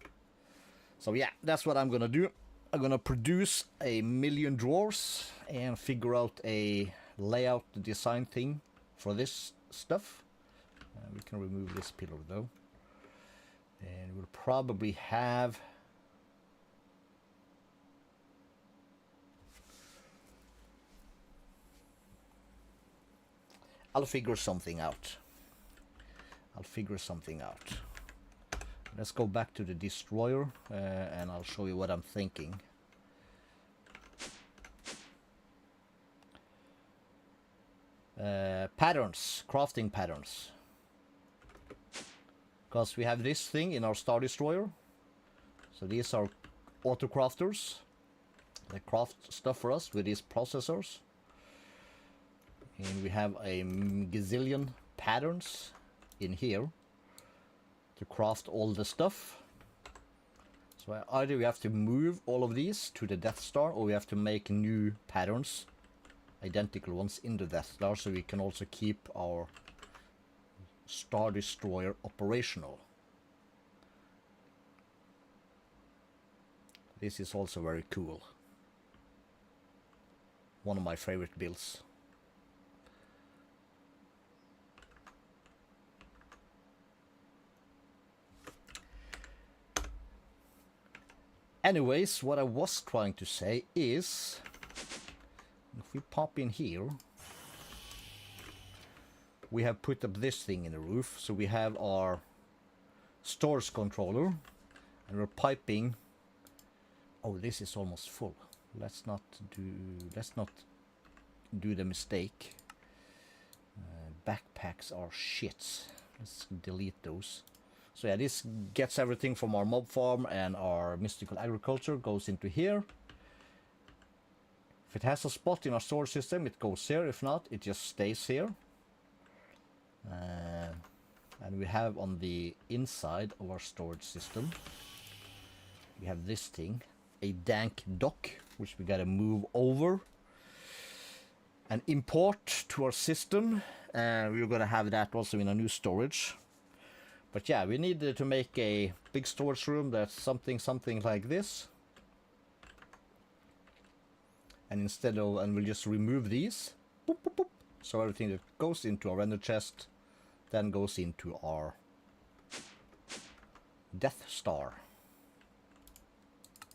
So yeah, that's what I'm gonna do. I'm gonna produce a million drawers and figure out a layout design thing for this stuff. We can remove this pillar though. And we'll probably have... I'll figure something out. Let's go back to the destroyer and I'll show you what I'm thinking. Patterns, crafting patterns. Because we have this thing in our Star Destroyer. So these are auto crafters. They craft stuff for us with these processors. And we have a gazillion patterns in here to craft all the stuff. So either we have to move all of these to the Death Star, or we have to make new patterns, identical ones, in the Death Star, so we can also keep our Star Destroyer operational. This is also very cool. One of my favorite builds. Anyways, what I was trying to say is, if we pop in here, we have put up this thing in the roof, so we have our storage controller, and we're piping. Oh, this is almost full. Let's not do the mistake. Backpacks are shit. Let's delete those. So yeah, this gets everything from our mob farm, and our mystical agriculture goes into here. If it has a spot in our storage system, it goes here. If not, it just stays here. And we have on the inside of our storage system, we have this thing, a dank dock, which we gotta move over and import to our system. We're gonna have that also in a new storage. But yeah, we need to make a big storage room that's something like this. And we'll just remove these. Boop, boop, boop. So everything that goes into our render chest then goes into our Death Star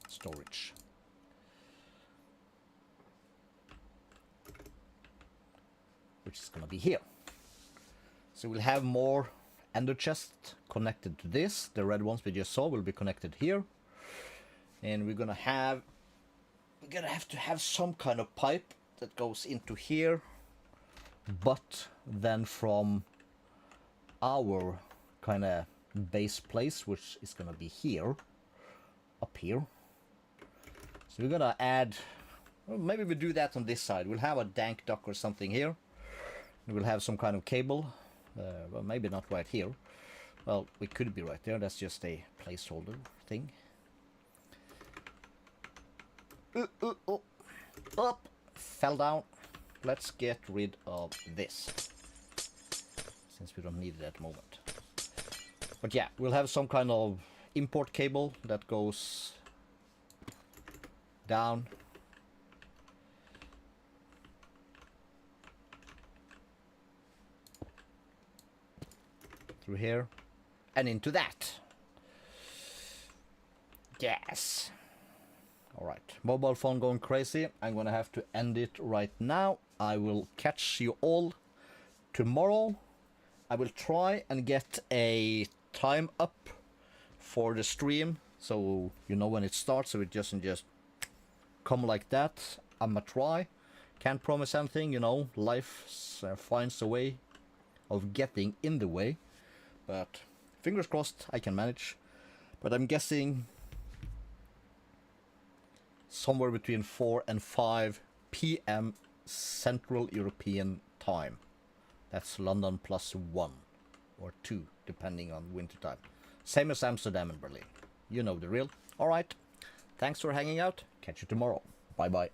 storage. Which is gonna be here. So we'll have more ender chest connected to this. The red ones we just saw will be connected here, and we're gonna have to have some kind of pipe that goes into here, but then from our kind of base place, which is gonna be here, up here. So we're gonna add, well, maybe we do that on this side. We'll have a dank dock or something here, and we'll have some kind of cable. Well, maybe not right here. Well, we could be right there. That's just a placeholder thing. Up, fell down. Let's get rid of this, since we don't need it at the moment. But yeah, we'll have some kind of import cable that goes down through here and into that. Yes. All right, mobile phone going crazy. I'm gonna have to end it right now. I will catch you all tomorrow. I will try and get a time up for the stream, so you know when it starts, so it doesn't just come like that. I'ma try. Can't promise anything, you know, life finds a way of getting in the way. But fingers crossed I can manage. But I'm guessing somewhere between 4 and 5 p.m. Central European time. That's London +1 or 2, depending on winter time. Same as Amsterdam and Berlin. You know the real. Alright, thanks for hanging out. Catch you tomorrow. Bye bye.